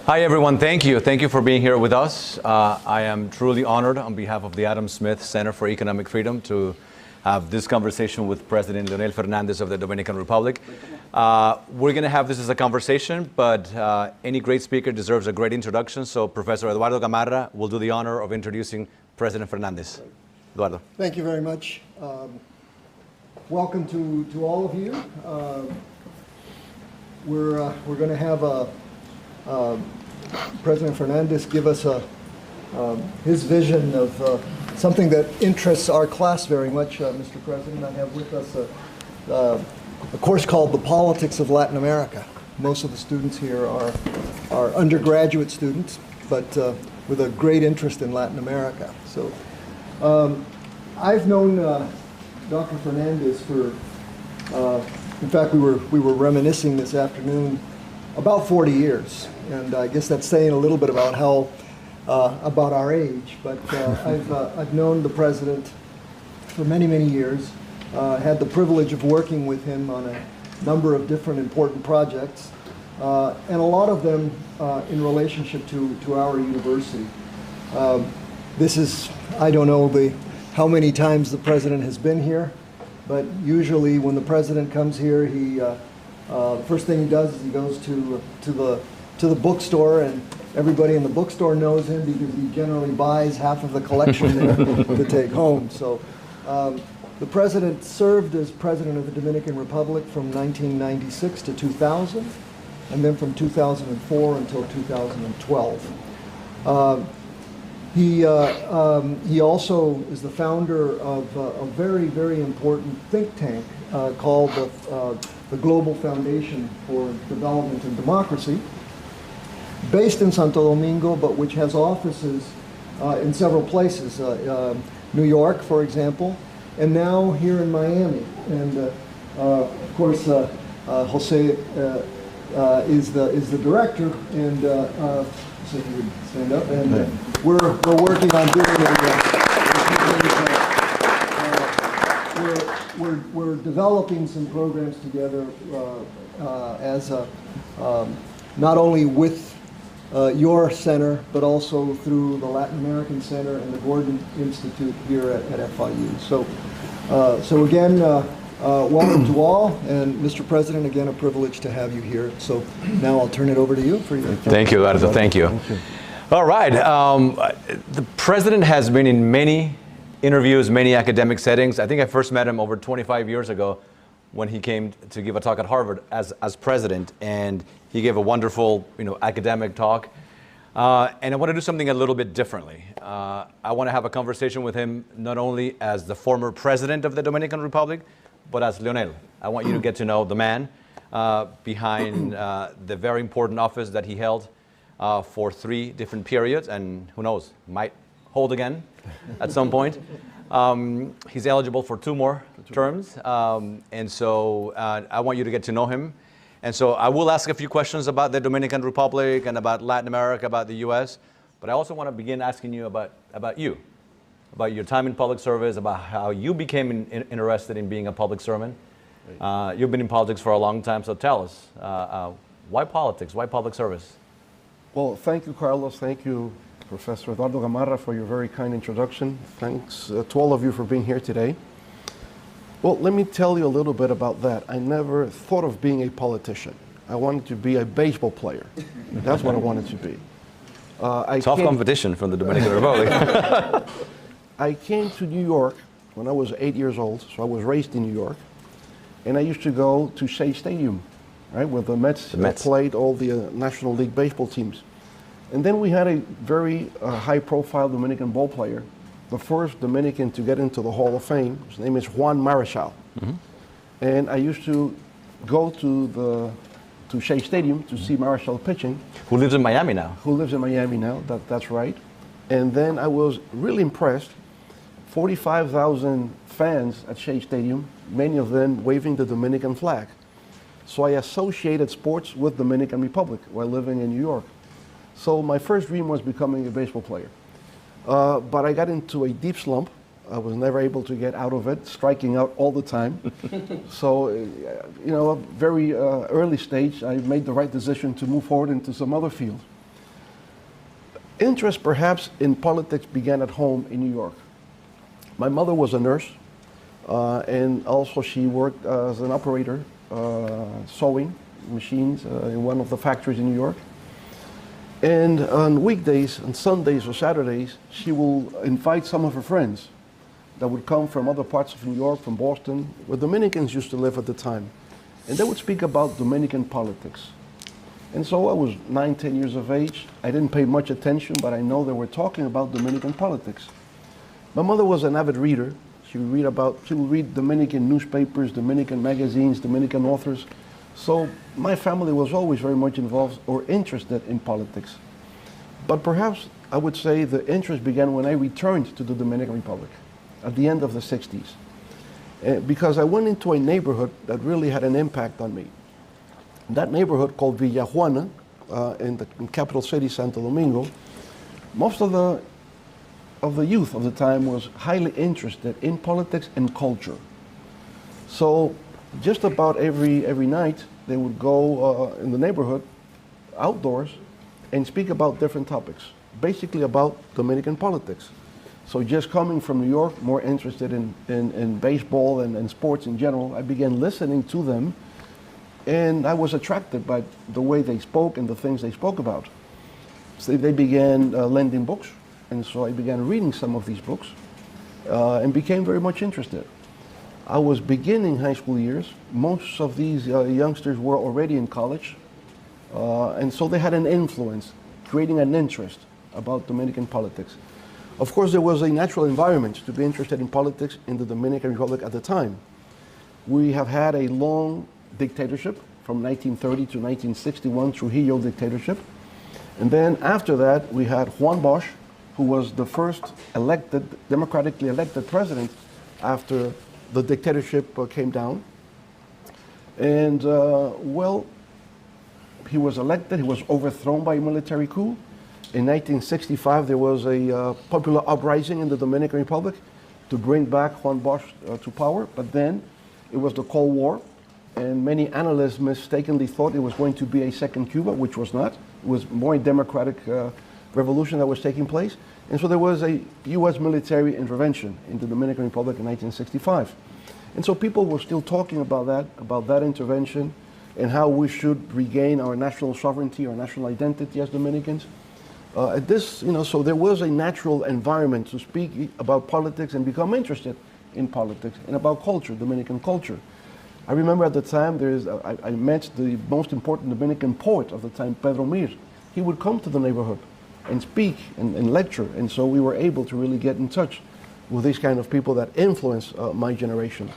Hi everyone, thank you. Thank you for being here with us. I am truly honored on behalf of the Adam Smith Center for Economic Freedom to have this conversation with President Leonel Fernández of the Dominican Republic. We're going to have this as a conversation, but any great speaker deserves a great introduction, so Professor Eduardo Gamarra will do the honor of introducing President Fernández. Eduardo. Thank you very much. Welcome to all of you. We're going to have President Fernández give us his vision of something that interests our class very much, Mr. President. I have with us a course called The Politics of Latin America. Most of the students here are undergraduate students, but with a great interest in Latin America. So I've known Dr. Fernández for, in fact, we were reminiscing this afternoon, about 40 years. And I guess that's saying a little bit about how, about our age. But I've known the president for many, many years. Had the privilege of working with him on a number of different important projects, and a lot of them in relationship to our university. This is, I don't know how many times the president has been here, but usually when the president comes here, the first thing he does is he goes to the bookstore, and everybody in the bookstore knows him because he generally buys half of the collection there to take home. So the president served as president of the Dominican Republic from 1996 to 2000, and then from 2004 until 2012. He also is the founder of a very, very important think tank called the Global Foundation for Development and Democracy, based in Santo Domingo, but which has offices in several places. New York, for example, and now here in Miami. And of course, Jose is the director, and so you would stand up. And we're working on doing we're developing some programs together as not only with your center, but also through the Latin American Center and the Gordon Institute here at FIU. So again, welcome to all, and Mr. President, again, a privilege to have you here. So now I'll turn it over to you for your. Thank you, Eduardo. Thank you. All right. The president has been in many interviews, many academic settings. I think I first met him over 25 years ago when he came to give a talk at Harvard as president, and he gave a wonderful, academic talk. And I want to do something a little bit differently. I want to have a conversation with him not only as the former president of the Dominican Republic, but as Leonel. I want you to get to know the man behind the very important office that he held for 3 different periods, and who knows, might hold again at some point. He's eligible for 2 more terms, and so I want you to get to know him. And so I will ask a few questions about the Dominican Republic and about Latin America, about the U.S., but I also want to begin asking you about you, about your time in public service, about how you became interested in being a public servant. You've been in politics for a long time, so tell us, why politics, why public service? Well, thank you, Carlos. Thank you, Professor Eduardo Gamarra, for your very kind introduction. Thanks to all of you for being here today. Well, let me tell you a little bit about that. I never thought of being a politician. I wanted to be a baseball player. That's what I wanted to be. Tough competition from the Dominican Republic. I came to New York when I was 8 years old, so I was raised in New York. And I used to go to Shea Stadium, right, where the Mets played all the National League baseball teams. And then we had a very high-profile Dominican ball player, the first Dominican to get into the Hall of Fame. His name is Juan Marichal. Mm-hmm. And I used to go to Shea Stadium to see Marichal pitching. Who lives in Miami now. Who lives in Miami now, that's right. And then I was really impressed. 45,000 fans at Shea Stadium, many of them waving the Dominican flag. So I associated sports with Dominican Republic while living in New York. So my first dream was becoming a baseball player. But I got into a deep slump. I was never able to get out of it, striking out all the time. So, a very early stage, I made the right decision to move forward into some other field. Interest perhaps in politics began at home in New York. My mother was a nurse, and also she worked as an operator, sewing machines in one of the factories in New York. And on weekdays, on Sundays or Saturdays, she will invite some of her friends that would come from other parts of New York, from Boston, where Dominicans used to live at the time. And they would speak about Dominican politics. And so I was 9, 10 years of age. I didn't pay much attention, but I know they were talking about Dominican politics. My mother was an avid reader. She would read Dominican newspapers, Dominican magazines, Dominican authors. So my family was always very much involved or interested in politics. But perhaps I would say the interest began when I returned to the Dominican Republic at the end of the 60s. Because I went into a neighborhood that really had an impact on me. That neighborhood called Villa Juana, in the capital city, Santo Domingo, most of the youth of the time was highly interested in politics and culture. So just about every night, they would go in the neighborhood, outdoors, and speak about different topics, basically about Dominican politics. So just coming from New York, more interested in baseball and sports in general, I began listening to them, and I was attracted by the way they spoke and the things they spoke about. So they began lending books, and so I began reading some of these books and became very much interested. I was beginning high school years. Most of these youngsters were already in college, and so they had an influence, creating an interest about Dominican politics. Of course, there was a natural environment to be interested in politics in the Dominican Republic at the time. We have had a long dictatorship from 1930 to 1961, Trujillo dictatorship. And then after that, we had Juan Bosch, who was the first democratically elected president after the dictatorship came down. And well, he was elected, he was overthrown by a military coup. In 1965, there was a popular uprising in the Dominican Republic to bring back Juan Bosch to power, but then it was the Cold War, and many analysts mistakenly thought it was going to be a second Cuba, which was not. It was more a democratic revolution that was taking place. And so there was a U.S. military intervention in the Dominican Republic in 1965. And so people were still talking about that intervention, and how we should regain our national sovereignty, our national identity as Dominicans. So there was a natural environment to speak about politics and become interested in politics and about culture, Dominican culture. I remember at the time I met the most important Dominican poet of the time, Pedro Mir. He would come to the neighborhood and speak and lecture, and so we were able to really get in touch with these kind of people that influenced my generation.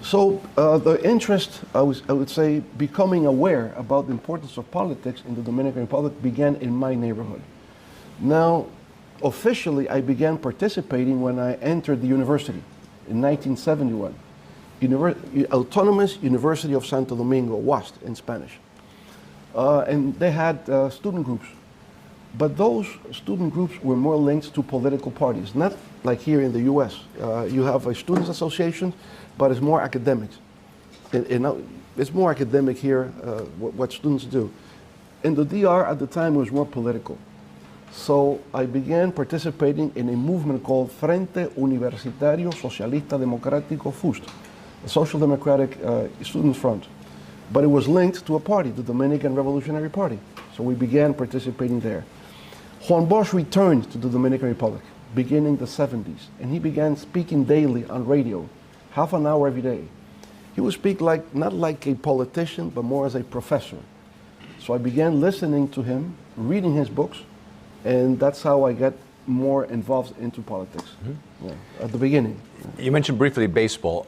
So the interest, I would say, becoming aware about the importance of politics in the Dominican Republic began in my neighborhood. Now, officially, I began participating when I entered the university in 1971. Autonomous University of Santo Domingo, UAST in Spanish. And they had student groups. But those student groups were more linked to political parties, not like here in the US. You have a students association, but it's more academics. It's more academic here, what students do. In the DR at the time, it was more political. So I began participating in a movement called Frente Universitario Socialista Democrático FUST, a social democratic student front. But it was linked to a party, the Dominican Revolutionary Party. So we began participating there. Juan Bosch returned to the Dominican Republic beginning the 70s, and he began speaking daily on radio, half an hour every day. He would speak not like a politician, but more as a professor. So I began listening to him, reading his books, and that's how I got more involved into politics at the beginning. You mentioned briefly baseball.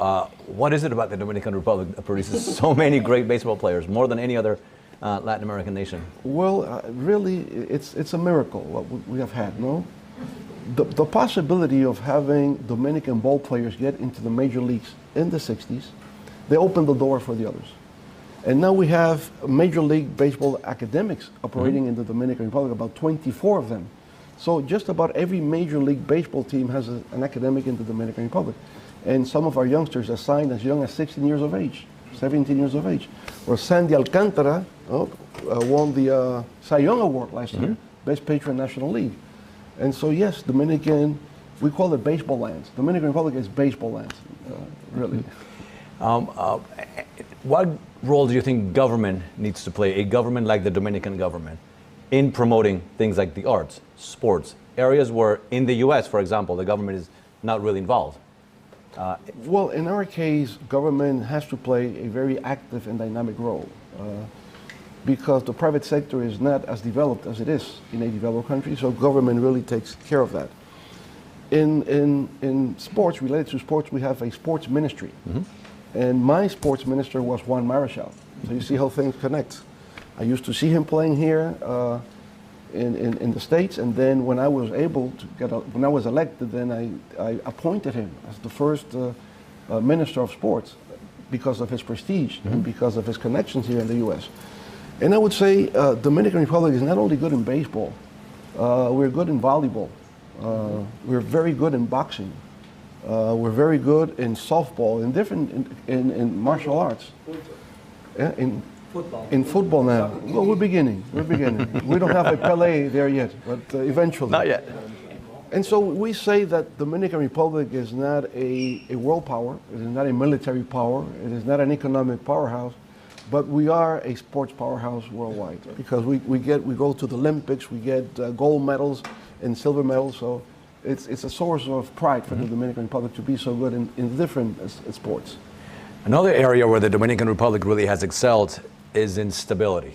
What is it about the Dominican Republic that produces so many great baseball players, more than any other Latin American nation? Well, really, it's a miracle what we have had, no? The possibility of having Dominican ball players get into the major leagues in the 60s, they opened the door for the others. And now we have Major League Baseball academics operating in the Dominican Republic, about 24 of them. So just about every Major League Baseball team has an academic in the Dominican Republic. And some of our youngsters are signed as young as 16 years of age, 17 years of age. Or Sandy Alcantara won the Cy Young Award last year best patron national league. And so yes, Dominican, we call it baseball lands. Dominican Republic is baseball lands, really. What role do you think government needs to play, a government like the Dominican government, in promoting things like the arts, sports, areas where in the US, for example, the government is not really involved? Well, in our case, government has to play a very active and dynamic role because the private sector is not as developed as it is in a developed country, so government really takes care of that. In sports, related to sports, we have a sports ministry. And my sports minister was Juan Marichal. So you see how things connect. I used to see him playing here in the States, and then when I was able to when I was elected, then I appointed him as the first minister of sports because of his prestige and because of his connections here in the U.S. And I would say Dominican Republic is not only good in baseball, we're good in volleyball, we're very good in boxing, we're very good in softball, in martial arts, in football now. Well, we're beginning. We don't have a Pelé there yet, but eventually. Not yet. And so we say that Dominican Republic is not a world power, it is not a military power, it is not an economic powerhouse, but we are a sports powerhouse worldwide because we go to the Olympics, we get gold medals and silver medals, so it's a source of pride for the Dominican Republic to be so good in different sports. Another area where the Dominican Republic really has excelled is in stability.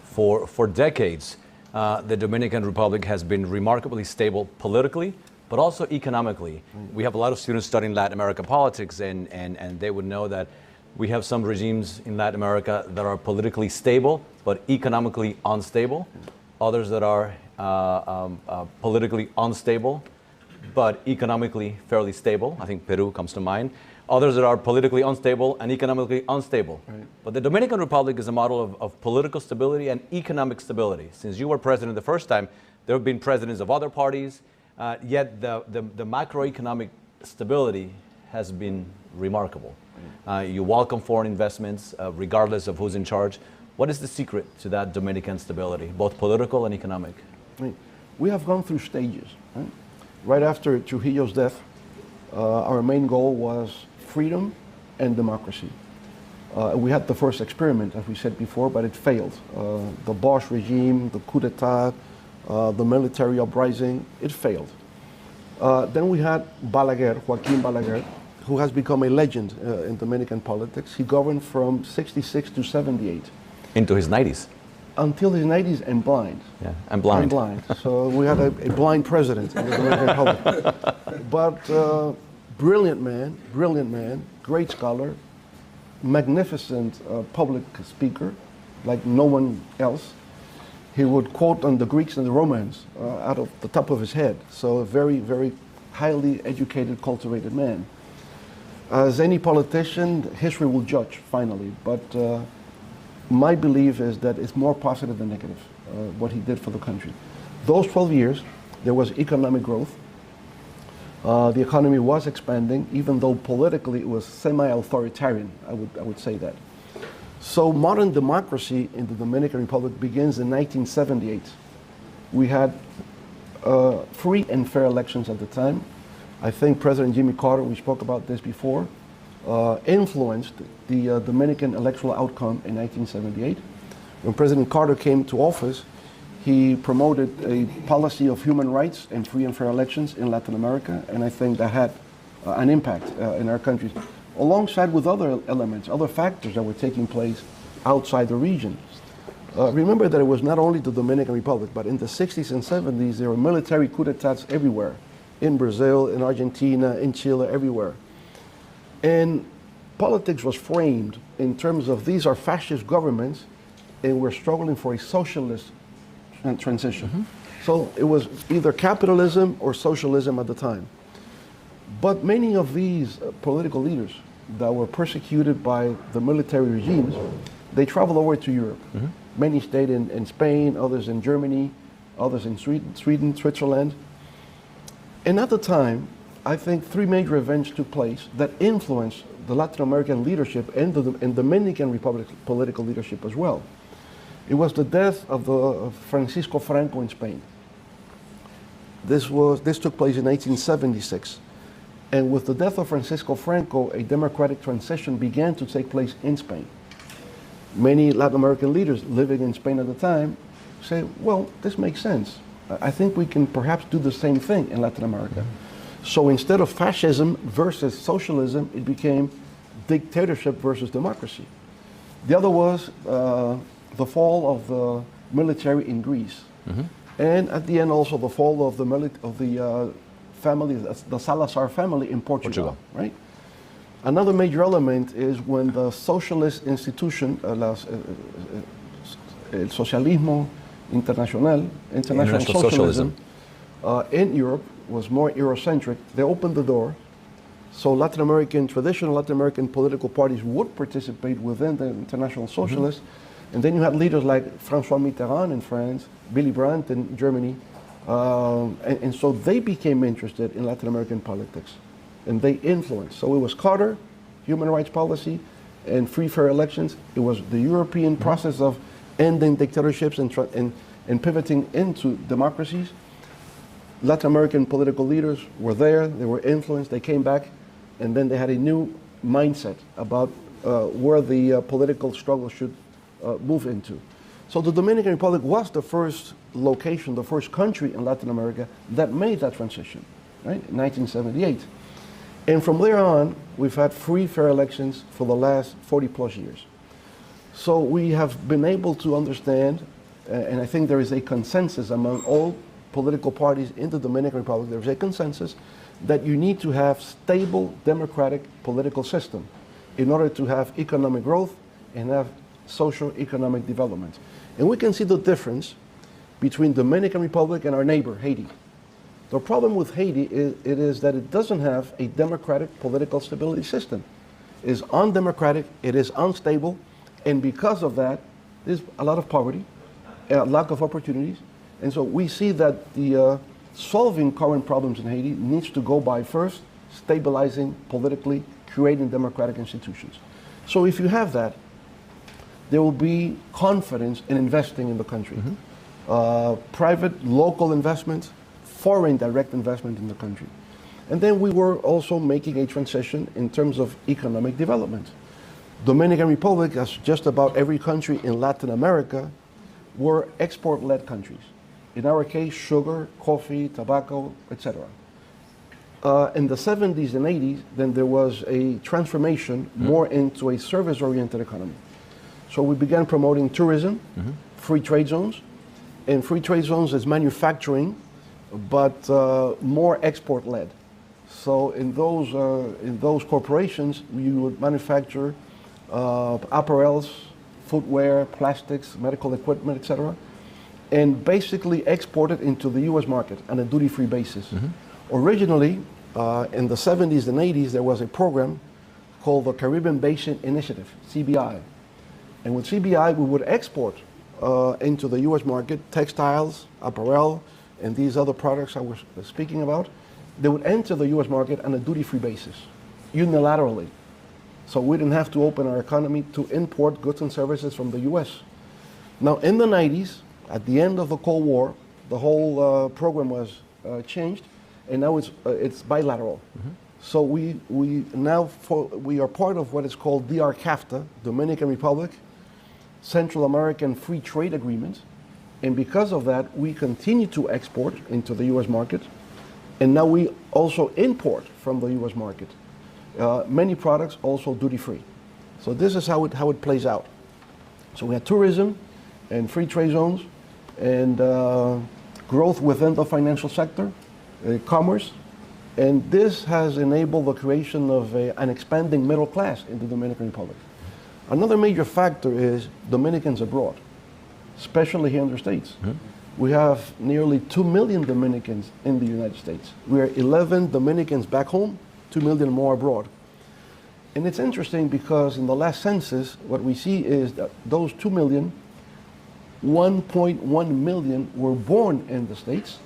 For decades, the Dominican Republic has been remarkably stable politically, but also economically. We have a lot of students studying Latin American politics, and they would know that we have some regimes in Latin America that are politically stable, but economically unstable. Others that are politically unstable, but economically fairly stable. I think Peru comes to mind. Others that are politically unstable and economically unstable. Right. But the Dominican Republic is a model of political stability and economic stability. Since you were president the first time, there have been presidents of other parties, yet the macroeconomic stability has been remarkable. You welcome foreign investments regardless of who's in charge. What is the secret to that Dominican stability, both political and economic? We have gone through stages. Right after Trujillo's death, our main goal was freedom and democracy. We had the first experiment, as we said before, but it failed. The Bosch regime, the coup d'etat, the military uprising, it failed. Then we had Balaguer, Joaquin Balaguer, who has become a legend in Dominican politics. He governed from 66 to 78. Into his 90s. Until his 90s and blind. Yeah, and blind. And blind. So we had a blind president in the Dominican Republic. But brilliant man, great scholar, magnificent public speaker, like no one else. He would quote on the Greeks and the Romans out of the top of his head. So a very, very highly educated, cultivated man. As any politician, history will judge finally, but my belief is that it's more positive than negative, what he did for the country. Those 12 years, there was economic growth. The economy was expanding, even though politically it was semi-authoritarian, I would say that. So modern democracy in the Dominican Republic begins in 1978. We had free and fair elections at the time. I think President Jimmy Carter, we spoke about this before, influenced the Dominican electoral outcome in 1978. When President Carter came to office, he promoted a policy of human rights and free and fair elections in Latin America, and I think that had an impact in our countries, alongside with other elements, other factors that were taking place outside the region. Remember that it was not only the Dominican Republic, but in the 60s and 70s, there were military coup d'etats everywhere, in Brazil, in Argentina, in Chile, everywhere. And politics was framed in terms of these are fascist governments, and we're struggling for a socialist transition. So it was either capitalism or socialism at the time. But many of these political leaders that were persecuted by the military regimes, they traveled over to Europe. Many stayed in Spain, others in Germany, others in Sweden, Switzerland. And at the time, I think three major events took place that influenced the Latin American leadership and the Dominican Republic political leadership as well. It was the death of Francisco Franco in Spain. This took place in 1876. And with the death of Francisco Franco, a democratic transition began to take place in Spain. Many Latin American leaders living in Spain at the time say, well, this makes sense. I think we can perhaps do the same thing in Latin America. So instead of fascism versus socialism, it became dictatorship versus democracy. The other was the fall of the military in Greece. And at the end also the fall of the family, the Salazar family in Portugal. Right? Another major element is when the socialist institution, el socialismo international socialism, in Europe was more Eurocentric. They opened the door, so traditional Latin American political parties would participate within the international socialists. And then you had leaders like François Mitterrand in France, Willy Brandt in Germany, and so they became interested in Latin American politics, and they influenced. So it was Carter, human rights policy, and free, fair elections. It was the European process of ending dictatorships and pivoting into democracies. Latin American political leaders were there, they were influenced, they came back, and then they had a new mindset about where the political struggle should move into. So the Dominican Republic was the first location, the first country in Latin America that made that transition, right, in 1978. And from there on, we've had free, fair elections for the last 40 plus years. So we have been able to understand, and I think there is a consensus among all political parties in the Dominican Republic, there's a consensus that you need to have stable democratic political system in order to have economic growth and have socio-economic development. And we can see the difference between Dominican Republic and our neighbor, Haiti. The problem with Haiti is that it doesn't have a democratic political stability system. It is undemocratic, it is unstable, and because of that, there's a lot of poverty, a lack of opportunities. And so we see that the solving current problems in Haiti needs to go by first stabilizing politically, creating democratic institutions. So if you have that, there will be confidence in investing in the country. Private, local investment, foreign direct investment in the country. And then we were also making a transition in terms of economic development. Dominican Republic, as just about every country in Latin America, were export-led countries. In our case, sugar, coffee, tobacco, etc. In the 70s and 80s, then there was a transformation more into a service-oriented economy. So we began promoting tourism, free trade zones, and free trade zones is manufacturing, but more export-led. So in those corporations, you would manufacture apparels, footwear, plastics, medical equipment, etc., and basically export it into the U.S. market on a duty-free basis. Originally, in the 70s and 80s, there was a program called the Caribbean Basin Initiative, CBI. And with CBI, we would export into the U.S. market textiles, apparel, and these other products I was speaking about. They would enter the U.S. market on a duty-free basis, unilaterally. So we didn't have to open our economy to import goods and services from the U.S. Now, in the 90s, at the end of the Cold War, the whole program was changed, and now it's bilateral. So we are part of what is called DR-CAFTA, Dominican Republic, Central American Free Trade Agreement, and because of that, we continue to export into the U.S. market, and now we also import from the U.S. market. Many products also duty-free. So this is how it plays out. So we have tourism and free trade zones and growth within the financial sector, commerce, and this has enabled the creation of an expanding middle class in the Dominican Republic. Another major factor is Dominicans abroad, especially here in the States. We have nearly 2 million Dominicans in the United States. We are 11 Dominicans back home, 2 million more abroad. And it's interesting because in the last census, what we see is that those 2 million, 1.1 million were born in the States,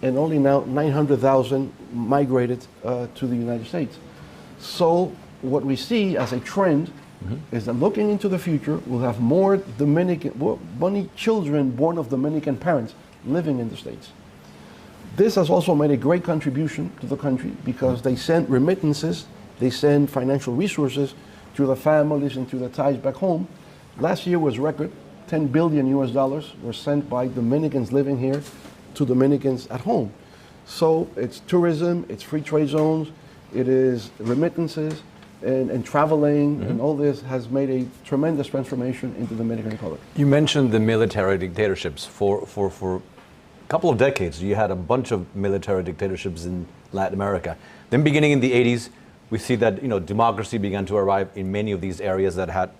and only now 900,000 migrated to the United States. So what we see as a trend is that looking into the future, we'll have more children born of Dominican parents living in the States. This has also made a great contribution to the country because they send remittances, they send financial resources to the families and to the ties back home. Last year was record, $10 billion were sent by Dominicans living here to Dominicans at home. So it's tourism, it's free trade zones, it is remittances, and traveling, and all this has made a tremendous transformation into the Dominican Republic. You mentioned the military dictatorships. For a couple of decades, you had a bunch of military dictatorships in Latin America. Then beginning in the 80s, we see that democracy began to arrive in many of these areas that had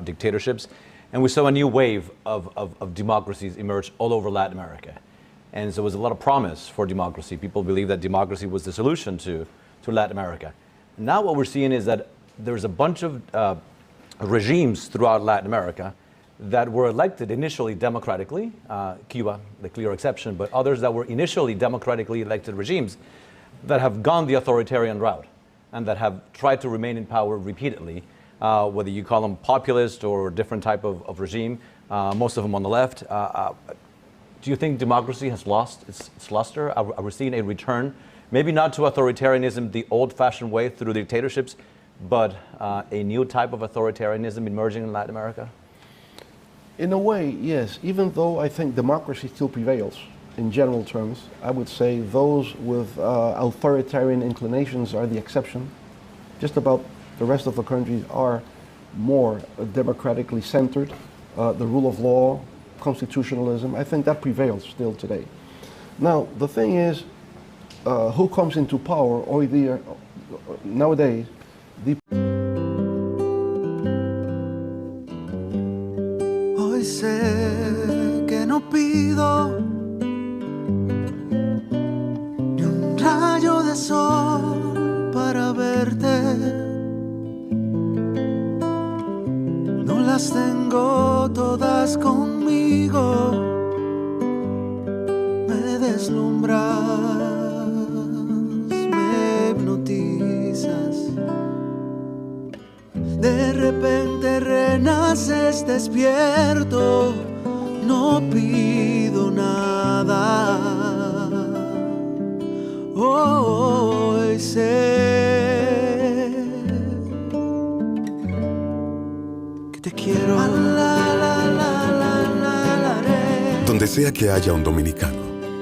dictatorships. And we saw a new wave of democracies emerge all over Latin America. And so there was a lot of promise for democracy. People believed that democracy was the solution to Latin America. Now what we're seeing is that there's a bunch of regimes throughout Latin America that were elected initially democratically, Cuba, the clear exception, but others that were initially democratically elected regimes that have gone the authoritarian route and that have tried to remain in power repeatedly, whether you call them populist or different type of regime, most of them on the left. Do you think democracy has lost its luster? Are we seeing a return? Maybe not to authoritarianism the old-fashioned way through dictatorships, but a new type of authoritarianism emerging in Latin America? In a way, yes. Even though I think democracy still prevails in general terms, I would say those with authoritarian inclinations are the exception. Just about the rest of the countries are more democratically centered. The rule of law, constitutionalism, I think that prevails still today. Now, the thing is, who comes into power hoy día, nowadays? Hoy sé que no pido ni un rayo de sol para verte. No las tengo todas conmigo. Me deslumbras. De repente renaces despierto, no pido nada. Hoy sé que te quiero. Donde sea que haya un dominicano,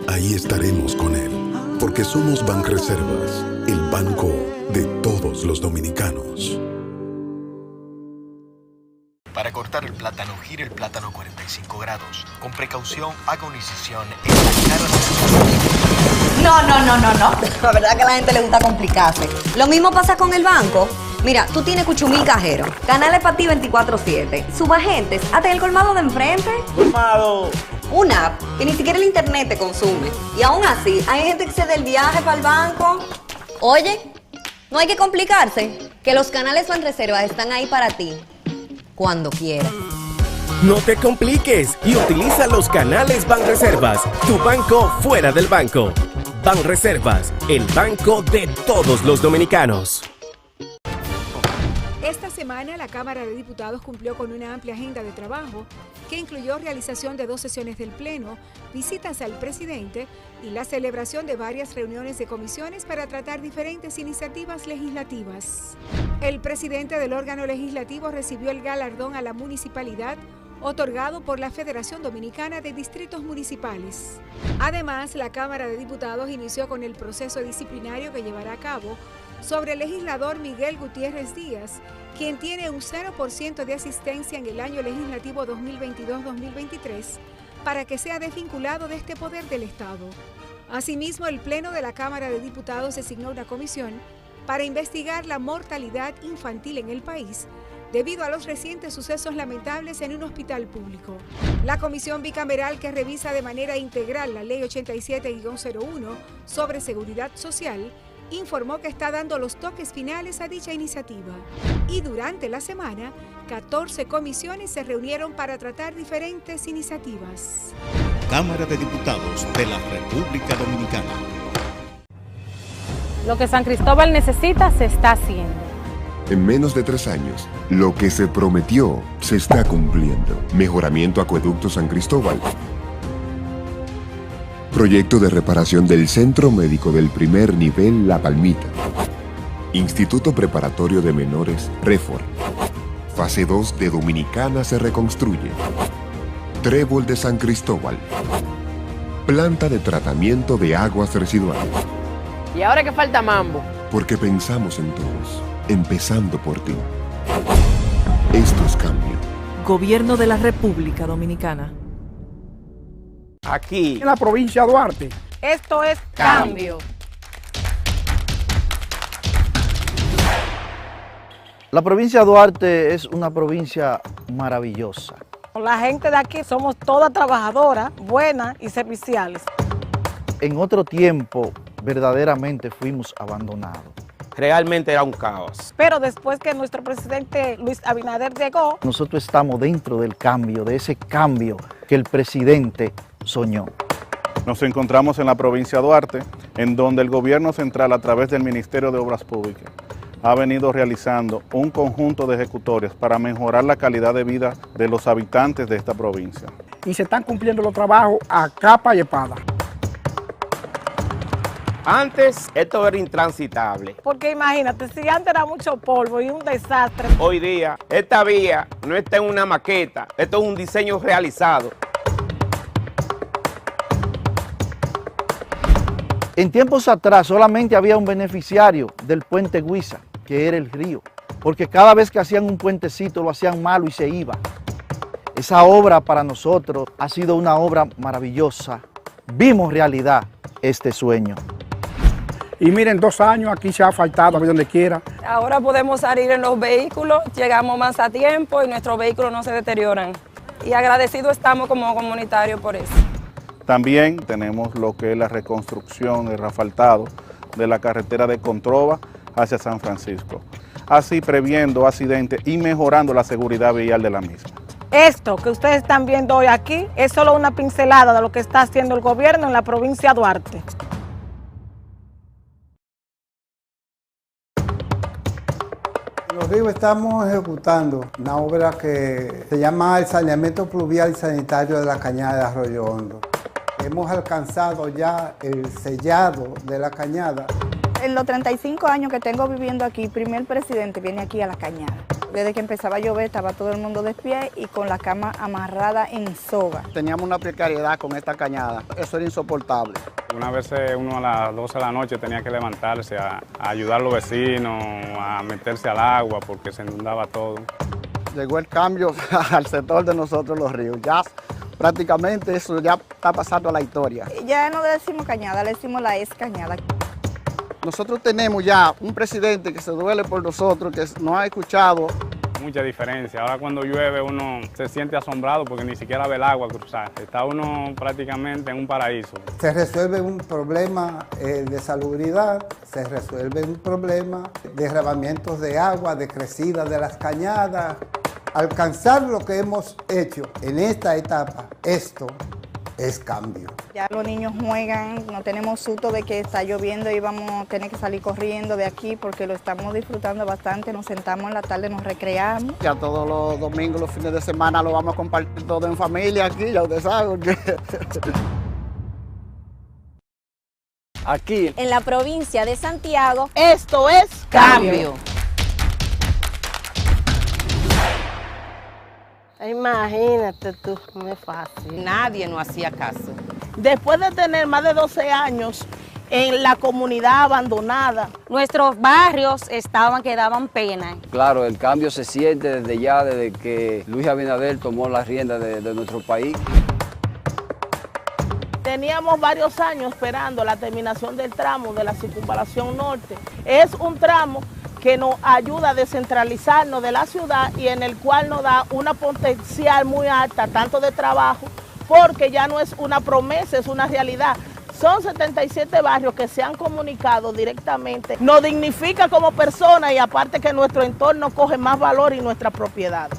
ahí estaremos con él, porque somos Banreservas, el banco de todos los dominicanos. Para cortar el plátano, gire el plátano 45 grados. Con precaución, haga una incisión en la cara de... No. La verdad que a la gente le gusta complicarse. Lo mismo pasa con el banco. Mira, tú tienes cuchumil cajero, canales para ti 24/7, subagentes, hasta el colmado de enfrente. ¡Colmado! Una app que ni siquiera el internet te consume. Y aún así, hay gente que se da el viaje para el banco. Oye, no hay que complicarse, que los canales Banreservas están ahí para ti. Cuando quieras. No te compliques y utiliza los canales Banreservas, tu banco fuera del banco. Banreservas, el banco de todos los dominicanos. Esta semana la Cámara de Diputados cumplió con una amplia agenda de trabajo que incluyó realización de 2 sesiones del Pleno, visitas al presidente y la celebración de varias reuniones de comisiones para tratar diferentes iniciativas legislativas. El presidente del órgano legislativo recibió el galardón a la municipalidad otorgado por la Federación Dominicana de Distritos Municipales. Además, la Cámara de Diputados inició con el proceso disciplinario que llevará a cabo sobre el legislador Miguel Gutiérrez Díaz, quien tiene un 0% de asistencia en el año legislativo 2022-2023, para que sea desvinculado de este poder del Estado. Asimismo, el Pleno de la Cámara de Diputados designó una comisión para investigar la mortalidad infantil en el país debido a los recientes sucesos lamentables en un hospital público. La comisión bicameral que revisa de manera integral la Ley 87-01 sobre seguridad social informó que está dando los toques finales a dicha iniciativa. Y durante la semana, 14 comisiones se reunieron para tratar diferentes iniciativas. Cámara de Diputados de la República Dominicana. Lo que San Cristóbal necesita se está haciendo. En menos de 3 años, lo que se prometió se está cumpliendo. Mejoramiento Acueducto San Cristóbal. Proyecto de reparación del Centro Médico del Primer Nivel La Palmita. Instituto Preparatorio de Menores Refor. Fase 2 de Dominicana se reconstruye. Trébol de San Cristóbal. Planta de tratamiento de aguas residuales. ¿Y ahora qué falta mambo? Porque pensamos en todos, empezando por ti. Esto es cambio. Gobierno de la República Dominicana. Aquí, en la provincia de Duarte. Esto es cambio. La provincia de Duarte es una provincia maravillosa. La gente de aquí somos todas trabajadoras, buenas y serviciales. En otro tiempo, verdaderamente fuimos abandonados. Realmente era un caos. Pero después que nuestro presidente Luis Abinader llegó, nosotros estamos dentro del cambio, de ese cambio que el presidente soñó. Nos encontramos en la provincia de Duarte, en donde el gobierno central, a través del Ministerio de Obras Públicas, ha venido realizando un conjunto de ejecutorias para mejorar la calidad de vida de los habitantes de esta provincia. Y se están cumpliendo los trabajos a capa y espada. Antes esto era intransitable. Porque imagínate, si antes era mucho polvo y un desastre. Hoy día, esta vía no está en una maqueta, esto es un diseño realizado. En tiempos atrás solamente había un beneficiario del puente Guisa, que era el río, porque cada vez que hacían un puentecito lo hacían malo y se iba. Esa obra para nosotros ha sido una obra maravillosa. Vimos realidad este sueño. Y miren, 2 años aquí se ha asfaltado, aquí donde quiera. Ahora podemos salir en los vehículos, llegamos más a tiempo y nuestros vehículos no se deterioran. Y agradecidos estamos como comunitarios por eso. También tenemos lo que es la reconstrucción, el asfaltado de la carretera de Controva hacia San Francisco, así previendo accidentes y mejorando la seguridad vial de la misma. Esto que ustedes están viendo hoy aquí es solo una pincelada de lo que está haciendo el gobierno en la provincia de Duarte. En Los Ríos estamos ejecutando una obra que se llama el saneamiento pluvial y sanitario de la cañada de Arroyo Hondo. Hemos alcanzado ya el sellado de la cañada. En los 35 años que tengo viviendo aquí, primer presidente viene aquí a la cañada. Desde que empezaba a llover estaba todo el mundo de pie y con la cama amarrada en soga. Teníamos una precariedad con esta cañada, eso era insoportable. Una vez uno a las 12 de la noche tenía que levantarse a ayudar a los vecinos, a meterse al agua porque se inundaba todo. Llegó el cambio al sector de nosotros Los Ríos. Ya prácticamente eso ya está pasando a la historia. Ya no le decimos cañada, le decimos la ex cañada. Nosotros tenemos ya un presidente que se duele por nosotros, que nos ha escuchado. Mucha diferencia. Ahora cuando llueve uno se siente asombrado porque ni siquiera ve el agua cruzar. Está uno prácticamente en un paraíso. Se resuelve un problema de salubridad, se resuelve un problema de derramamientos de agua, de crecida de las cañadas. Alcanzar lo que hemos hecho en esta etapa, esto es cambio. Ya los niños juegan, no tenemos susto de que está lloviendo y vamos a tener que salir corriendo de aquí porque lo estamos disfrutando bastante, nos sentamos en la tarde, nos recreamos. Ya todos los domingos, los fines de semana lo vamos a compartir todo en familia aquí, ya ustedes saben que... Aquí, en la provincia de Santiago, esto es cambio. Imagínate tú, no es fácil. Nadie nos hacía caso. Después de tener más de 12 años en la comunidad abandonada, nuestros barrios que daban pena. Claro, el cambio se siente desde ya, desde que Luis Abinader tomó la rienda de nuestro país. Teníamos varios años esperando la terminación del tramo de la circunvalación norte. Es un tramo que nos ayuda a descentralizarnos de la ciudad y en el cual nos da una potencial muy alta, tanto de trabajo, porque ya no es una promesa, es una realidad. Son 77 barrios que se han comunicado directamente. Nos dignifica como personas y aparte que nuestro entorno coge más valor y nuestra propiedad.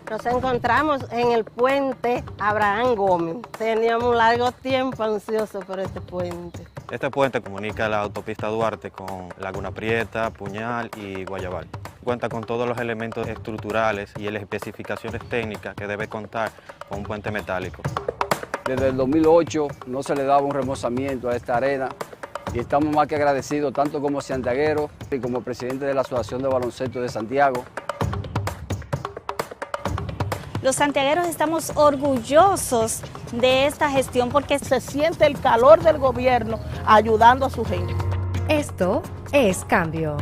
Nos encontramos en el puente Abraham Gómez. Teníamos un largo tiempo ansioso por este puente. Este puente comunica la autopista Duarte con Laguna Prieta, Puñal y Guayabal. Cuenta con todos los elementos estructurales y las especificaciones técnicas que debe contar con un puente metálico. Desde el 2008 no se le daba un remozamiento a esta arena y estamos más que agradecidos, tanto como santiagueros y como presidente de la Asociación de Baloncesto de Santiago. Los santiagueros estamos orgullosos de esta gestión porque se siente el calor del gobierno ayudando a su gente. Esto es Cambio.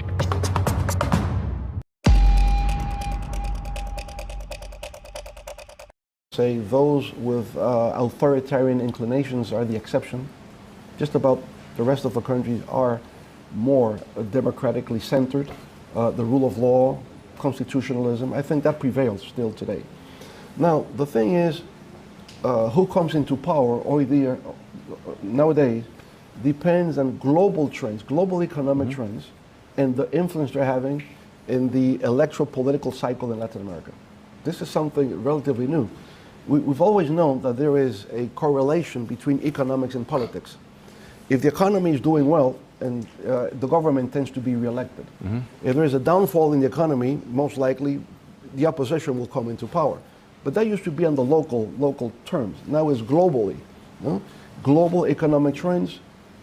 Say those with authoritarian inclinations are the exception. Just about the rest of the countries are more democratically centered. The rule of law, constitutionalism, I think that prevails still today. Now, the thing is, who comes into power nowadays depends on global trends, global economic trends, and the influence they're having in the electoral political cycle in Latin America. This is something relatively new. We've always known that there is a correlation between economics and politics. If the economy is doing well, and the government tends to be reelected. If there is a downfall in the economy, most likely the opposition will come into power. But that used to be on the local terms. Now it's globally. Global economic trends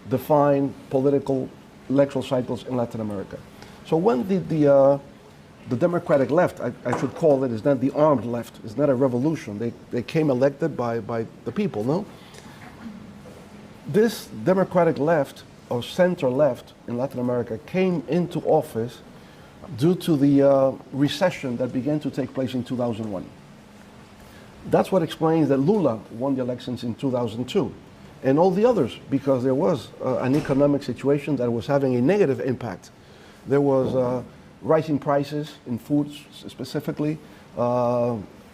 define political electoral cycles in Latin America. So when the Democratic left, I should call it, is not the armed left. It's not a revolution. They came elected by the people, no? This Democratic left, or center left in Latin America, came into office due to the recession that began to take place in 2001. That's what explains that Lula won the elections in 2002, and all the others, because there was an economic situation that was having a negative impact. There was rising prices in foods specifically,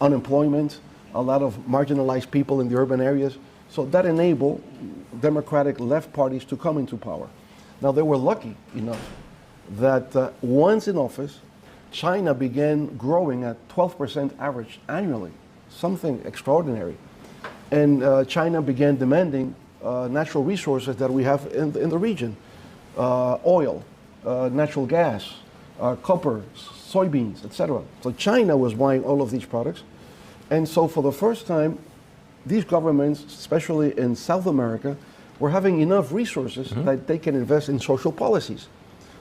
unemployment, a lot of marginalized people in the urban areas. So that enabled Democratic left parties to come into power. Now they were lucky enough that once in office, China began growing at 12% average annually, something extraordinary. And China began demanding natural resources that we have in the region, oil, natural gas, copper, soybeans, etc. So China was buying all of these products. And so for the first time, these governments, especially in South America, were having enough resources that they can invest in social policies.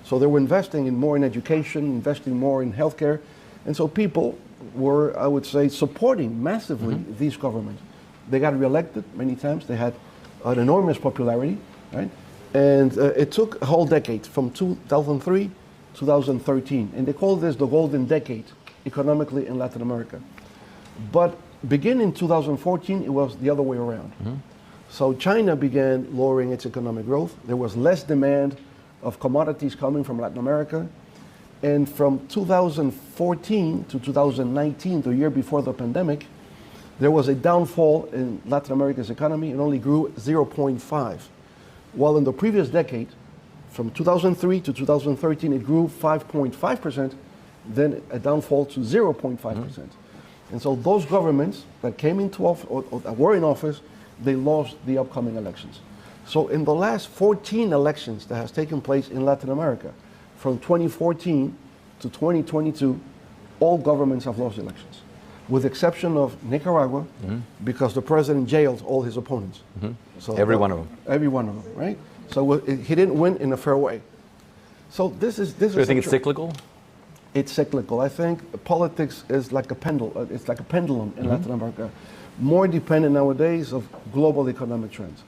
So they were investing more in education, investing more in healthcare. And so people were, I would say, supporting massively these governments. They got reelected many times. They had an enormous popularity, right? And it took a whole decade, from 2003 to 2013. And they call this the golden decade economically in Latin America. But beginning in 2014, it was the other way around. So China began lowering its economic growth. There was less demand of commodities coming from Latin America. And from 2014 to 2019, the year before the pandemic, there was a downfall in Latin America's economy. It only grew 0.5. While in the previous decade, from 2003 to 2013, it grew 5.5%, then a downfall to 0.5%. And so those governments that came into office, or that were in office, they lost the upcoming elections. So in the last 14 elections that has taken place in Latin America, from 2014 to 2022, all governments have lost elections, with the exception of Nicaragua, because the president jailed all his opponents. So every one of them. Every one of them, right? So he didn't win in a fair way. So this is. Do you think it's cyclical? It's cyclical. I think politics is like a pendulum. It's like a pendulum in Latin America, more dependent nowadays of global economic trends.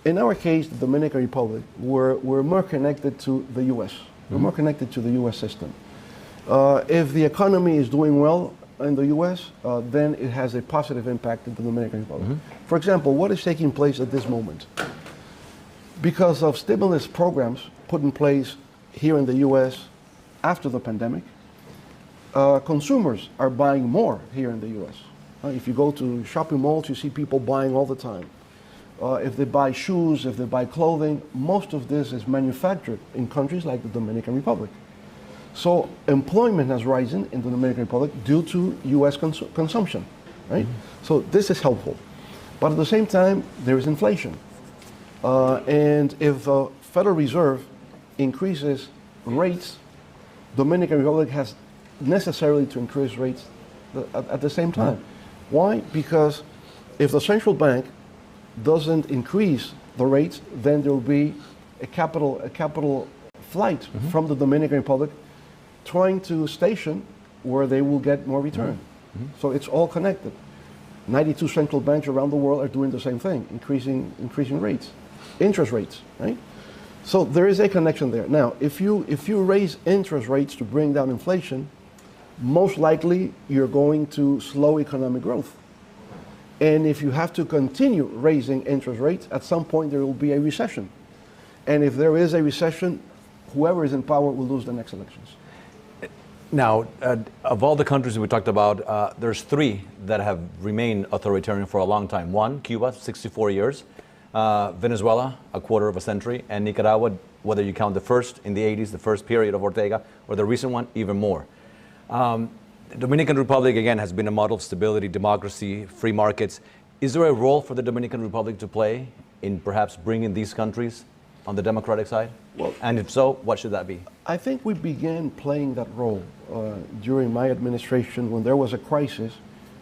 In our case, the Dominican Republic, we're more connected to the U.S. We're more connected to the U.S. system. If the economy is doing well in the U.S., then it has a positive impact in the Dominican Republic. For example, what is taking place at this moment? Because of stimulus programs put in place here in the U.S. after the pandemic, consumers are buying more here in the U.S. If you go to shopping malls, you see people buying all the time. If they buy shoes, if they buy clothing, most of this is manufactured in countries like the Dominican Republic. So employment has risen in the Dominican Republic due to U.S. consumption, right? So this is helpful. But at the same time, there is inflation. And if the Federal Reserve increases rates, Dominican Republic has necessarily to increase rates at the same time. Why? Because if the central bank doesn't increase the rates, then there will be a capital flight from the Dominican Republic trying to station where they will get more return. So it's all connected. 92 central banks around the world are doing the same thing, increasing rates, interest rates, right? So there is a connection there. Now, if you raise interest rates to bring down inflation, most likely you're going to slow economic growth. And if you have to continue raising interest rates, at some point there will be a recession. And if there is a recession, whoever is in power will lose the next elections. Now, of all the countries we talked about, there's 3 that have remained authoritarian for a long time. 1, Cuba, 64 years. Venezuela, a quarter of a century. And Nicaragua, whether you count the first in the 80s, the first period of Ortega, or the recent one, even more. The Dominican Republic, again, has been a model of stability, democracy, free markets. Is there a role for the Dominican Republic to play in perhaps bringing these countries on the democratic side? Well, and if so, what should that be? I think we began playing that role during my administration when there was a crisis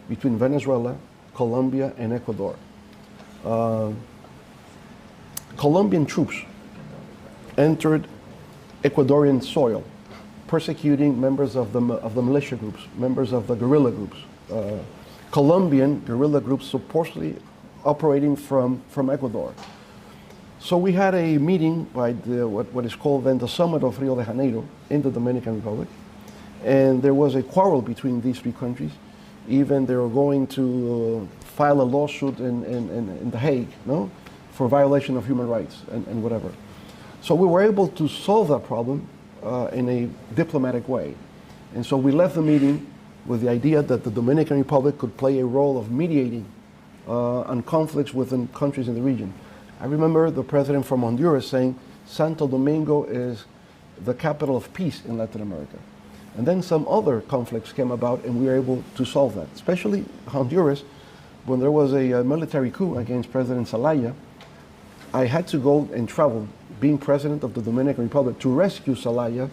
between Venezuela, Colombia, and Ecuador. Colombian troops entered Ecuadorian soil, persecuting members of the militia groups, members of the guerrilla groups. Colombian guerrilla groups supposedly operating from Ecuador. So we had a meeting by what is called then the Summit of Rio de Janeiro in the Dominican Republic, and there was a quarrel between these 3 countries. Even they were going to file a lawsuit in The Hague, no, for violation of human rights and whatever. So we were able to solve that problem in a diplomatic way. And so we left the meeting with the idea that the Dominican Republic could play a role of mediating on conflicts within countries in the region. I remember the president from Honduras saying Santo Domingo is the capital of peace in Latin America. And then some other conflicts came about and we were able to solve that, especially Honduras. When there was a military coup against President Zelaya, I had to go and travel, being president of the Dominican Republic, to rescue Zelaya,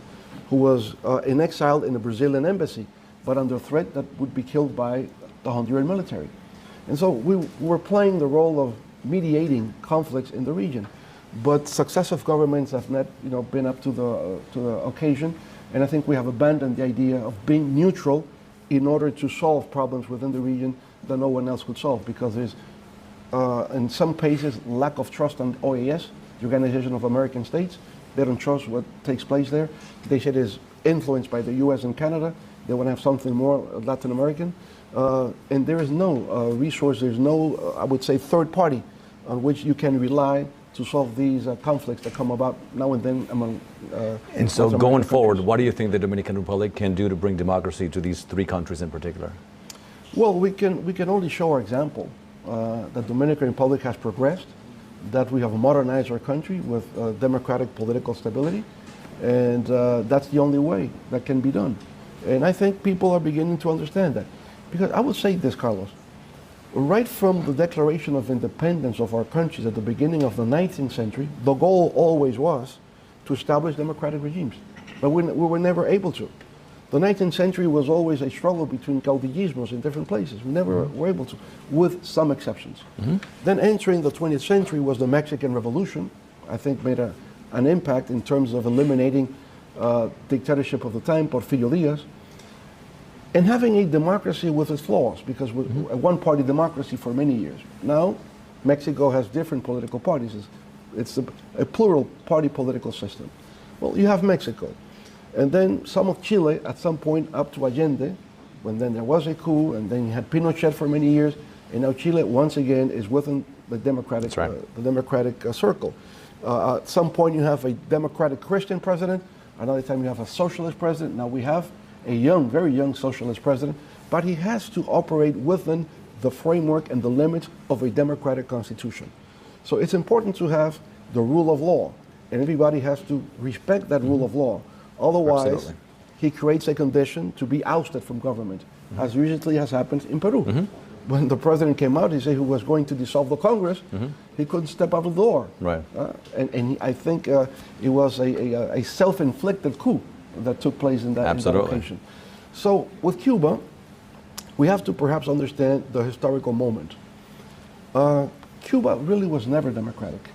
who was in exile in the Brazilian embassy, but under threat that would be killed by the Honduran military. And so we were playing the role of mediating conflicts in the region, but successive governments have not, been up to the occasion, and I think we have abandoned the idea of being neutral in order to solve problems within the region that no one else could solve, because there's, in some cases, lack of trust on OAS, the Organization of American States. They don't trust what takes place there. They say it is influenced by the U.S. and Canada. They want to have something more Latin American. And there is no resource, there's no, I would say, third party on which you can rely to solve these conflicts that come about now and then among And so going forward, what do you think the Dominican Republic can do to bring democracy to these 3 countries in particular? Well, we can only show our example. The Dominican Republic has progressed, that we have modernized our country with democratic political stability, and that's the only way that can be done. And I think people are beginning to understand that. Because I would say this, Carlos, right from the Declaration of Independence of our countries at the beginning of the 19th century, the goal always was to establish democratic regimes. But we were never able to. The 19th century was always a struggle between caudillismos in different places. We never were able to, with some exceptions. Then entering the 20th century was the Mexican Revolution, I think made an impact in terms of eliminating dictatorship of the time, Porfirio Diaz, and having a democracy with its flaws, because a one-party democracy for many years. Now, Mexico has different political parties. It's a plural party political system. Well, you have Mexico. And then some of Chile, at some point up to Allende, when then there was a coup, and then you had Pinochet for many years, and now Chile, once again, is within the democratic, circle. At some point you have a democratic Christian president, another time you have a socialist president. Now we have a young, very young socialist president, but he has to operate within the framework and the limits of a democratic constitution. So it's important to have the rule of law, and everybody has to respect that rule of law. Otherwise, he creates a condition to be ousted from government, as usually has happened in Peru. When the president came out, he said he was going to dissolve the Congress. He couldn't step out of the door. Right. I think it was a self-inflicted coup that took place in that location. So with Cuba, we have to perhaps understand the historical moment. Cuba really was never democratic.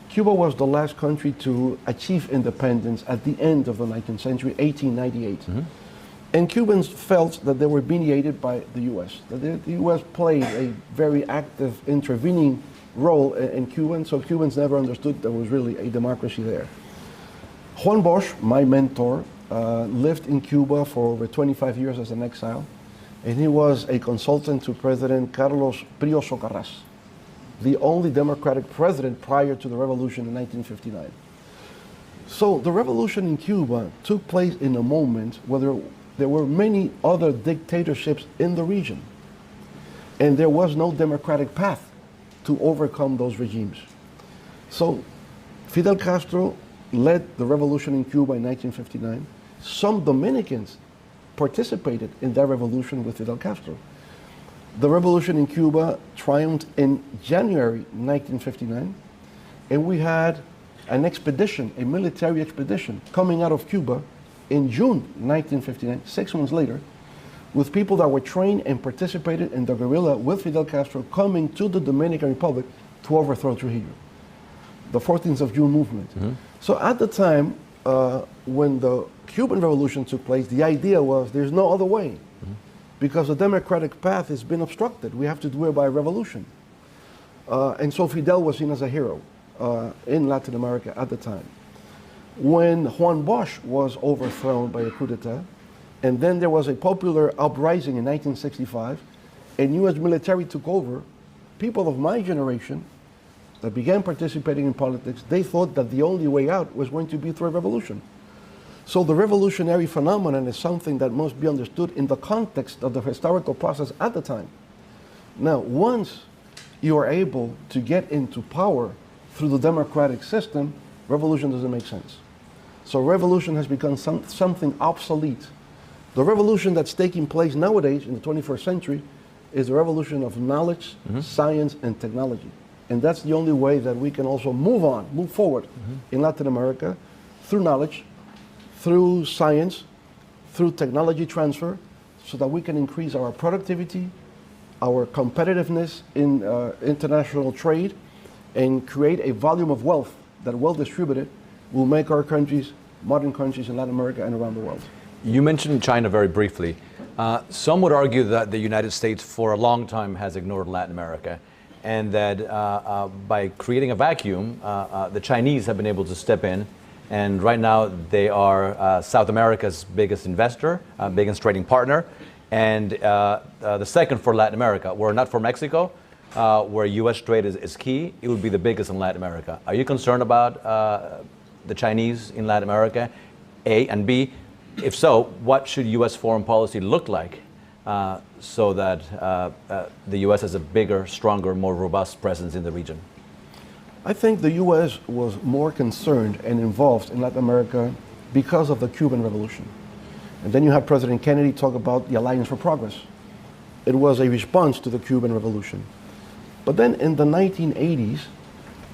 Cuba was the last country to achieve independence at the end of the 19th century, 1898. And Cubans felt that they were mediated by the U.S., that the U.S. played a very active intervening role in Cuba, so Cubans never understood there was really a democracy there. Juan Bosch, my mentor, lived in Cuba for over 25 years as an exile, and he was a consultant to President Carlos Prío Socarrás, the only democratic president prior to the revolution in 1959. So the revolution in Cuba took place in a moment where there were many other dictatorships in the region, and there was no democratic path to overcome those regimes. So Fidel Castro led the revolution in Cuba in 1959. Some Dominicans participated in that revolution with Fidel Castro. The revolution in Cuba triumphed in January 1959, and we had an expedition, a military expedition, coming out of Cuba in June 1959, 6 months later, with people that were trained and participated in the guerrilla with Fidel Castro coming to the Dominican Republic to overthrow Trujillo, the 14th of June movement. So at the time, when the Cuban Revolution took place, the idea was there's no other way, because the democratic path has been obstructed. We have to do it by revolution. And so Fidel was seen as a hero in Latin America at the time. When Juan Bosch was overthrown by a coup d'etat, and then there was a popular uprising in 1965, and U.S. military took over, people of my generation that began participating in politics, they thought that the only way out was going to be through a revolution. So the revolutionary phenomenon is something that must be understood in the context of the historical process at the time. Now, once you are able to get into power through the democratic system, revolution doesn't make sense. So revolution has become something obsolete. The revolution that's taking place nowadays in the 21st century is the revolution of knowledge, science, and technology. And that's the only way that we can also move forward in Latin America, through knowledge, through science, through technology transfer, so that we can increase our productivity, our competitiveness in international trade, and create a volume of wealth that, well distributed, will make our countries modern countries in Latin America and around the world. You mentioned China very briefly. Some would argue that the United States for a long time has ignored Latin America, and that by creating a vacuum, the Chinese have been able to step in, and right now they are South America's biggest investor, biggest trading partner, and the second for Latin America. Were it not for Mexico, where U.S. trade is key, it would be the biggest in Latin America. Are you concerned about the Chinese in Latin America, A, and B, if so, what should U.S. foreign policy look like so that the U.S. has a bigger, stronger, more robust presence in the region? I think the U.S. was more concerned and involved in Latin America because of the Cuban Revolution. And then you have President Kennedy talk about the Alliance for Progress. It was a response to the Cuban Revolution. But then in the 1980s,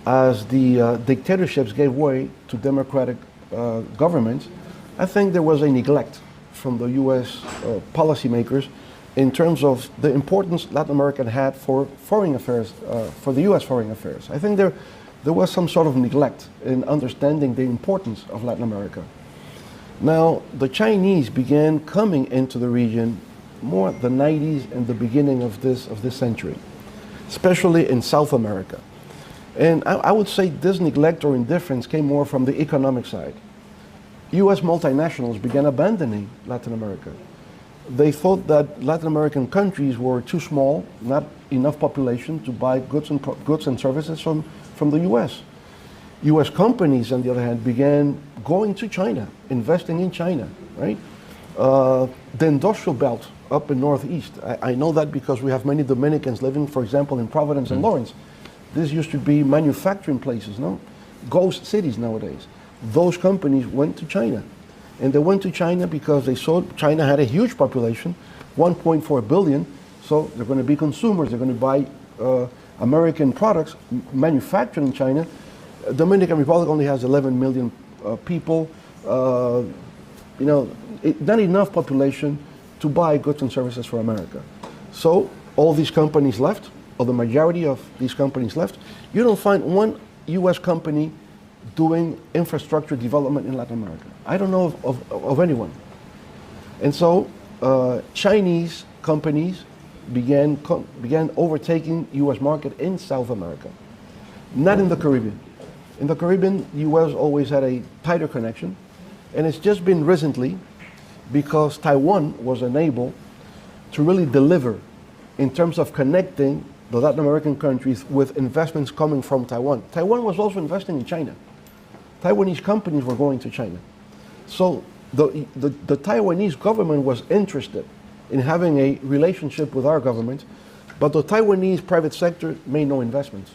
as the dictatorships gave way to democratic governments, I think there was a neglect from the U.S. Policymakers in terms of the importance Latin America had for foreign affairs, for the U.S. foreign affairs. I think there was some sort of neglect in understanding the importance of Latin America. Now, the Chinese began coming into the region more the 90s and the beginning of this century, especially in South America. And I would say this neglect or indifference came more from the economic side. U.S. multinationals began abandoning Latin America. They thought that Latin American countries were too small, not enough population to buy goods and services from the U.S. U.S. companies, on the other hand, began going to China, investing in China, right? The industrial belt up in Northeast. I know that because we have many Dominicans living, for example, in Providence and Lawrence. This used to be manufacturing places, no? Ghost cities nowadays. Those companies went to China. And they went to China because they saw China had a huge population, 1.4 billion, so they're going to be consumers, they're going to buy American products manufactured in China. Dominican Republic only has 11 million people, not enough population to buy goods and services for America. So all these companies left, or the majority of these companies left. You don't find one US company doing infrastructure development in Latin America. I don't know of anyone. And so Chinese companies began overtaking US market in South America, not in the Caribbean. In the Caribbean, US always had a tighter connection, and it's just been recently because Taiwan was unable to really deliver in terms of connecting the Latin American countries with investments coming from Taiwan. Taiwan was also investing in China. Taiwanese companies were going to China. So the Taiwanese government was interested in having a relationship with our government, but the Taiwanese private sector made no investments.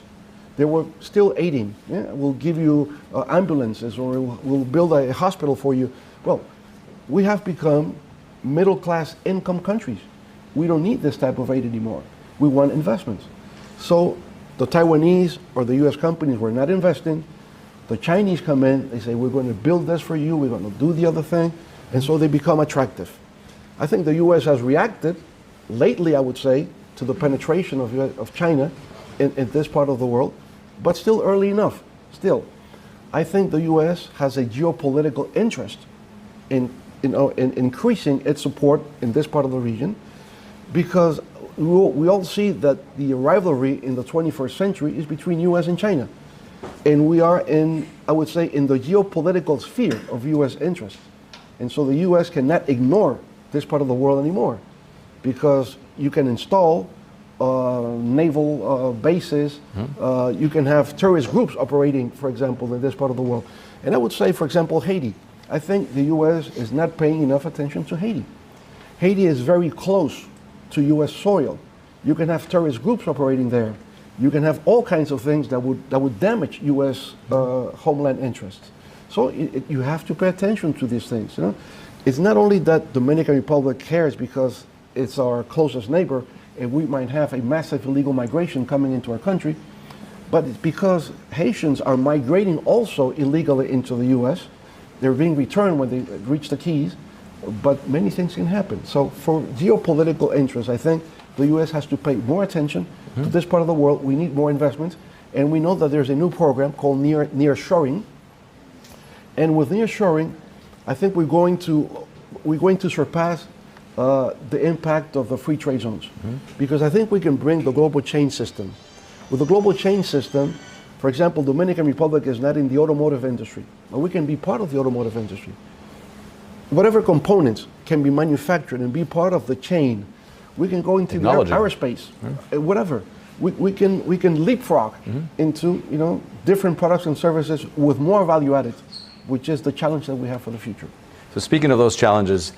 They were still aiding. Yeah, we'll give you ambulances, or we'll build a hospital for you. Well, we have become middle-class income countries. We don't need this type of aid anymore. We want investments. So the Taiwanese or the US companies were not investing. The Chinese come in, they say, we're going to build this for you, we're going to do the other thing, and so they become attractive. I think the US has reacted lately, I would say, to the penetration of China in this part of the world, but still early enough. Still, I think the US has a geopolitical interest in increasing its support in this part of the region, because we all see that the rivalry in the 21st century is between US and China. And we are in, I would say, in the geopolitical sphere of US interests. And so the US cannot ignore this part of the world anymore, because you can install naval bases, you can have terrorist groups operating, for example, in this part of the world. And I would say, for example, Haiti. I think the US is not paying enough attention to Haiti. Haiti is very close to US soil. You can have terrorist groups operating there. You can have all kinds of things that would damage US homeland interests. So you have to pay attention to these things. You know? It's not only that Dominican Republic cares because it's our closest neighbor and we might have a massive illegal migration coming into our country, but it's because Haitians are migrating also illegally into the US. They're being returned when they reach the Keys, but many things can happen. So for geopolitical interests, I think the US has to pay more attention to this part of the world. We need more investment, and we know that there's a new program called nearshoring. And with nearshoring, I think we're going to surpass the impact of the free trade zones, because I think we can bring the global chain system. With the global chain system, for example, Dominican Republic is not in the automotive industry, but we can be part of the automotive industry. Whatever components can be manufactured and be part of the chain, we can go into the aerospace, whatever. We can leapfrog into different products and services with more value added, which is the challenge that we have for the future. So speaking of those challenges,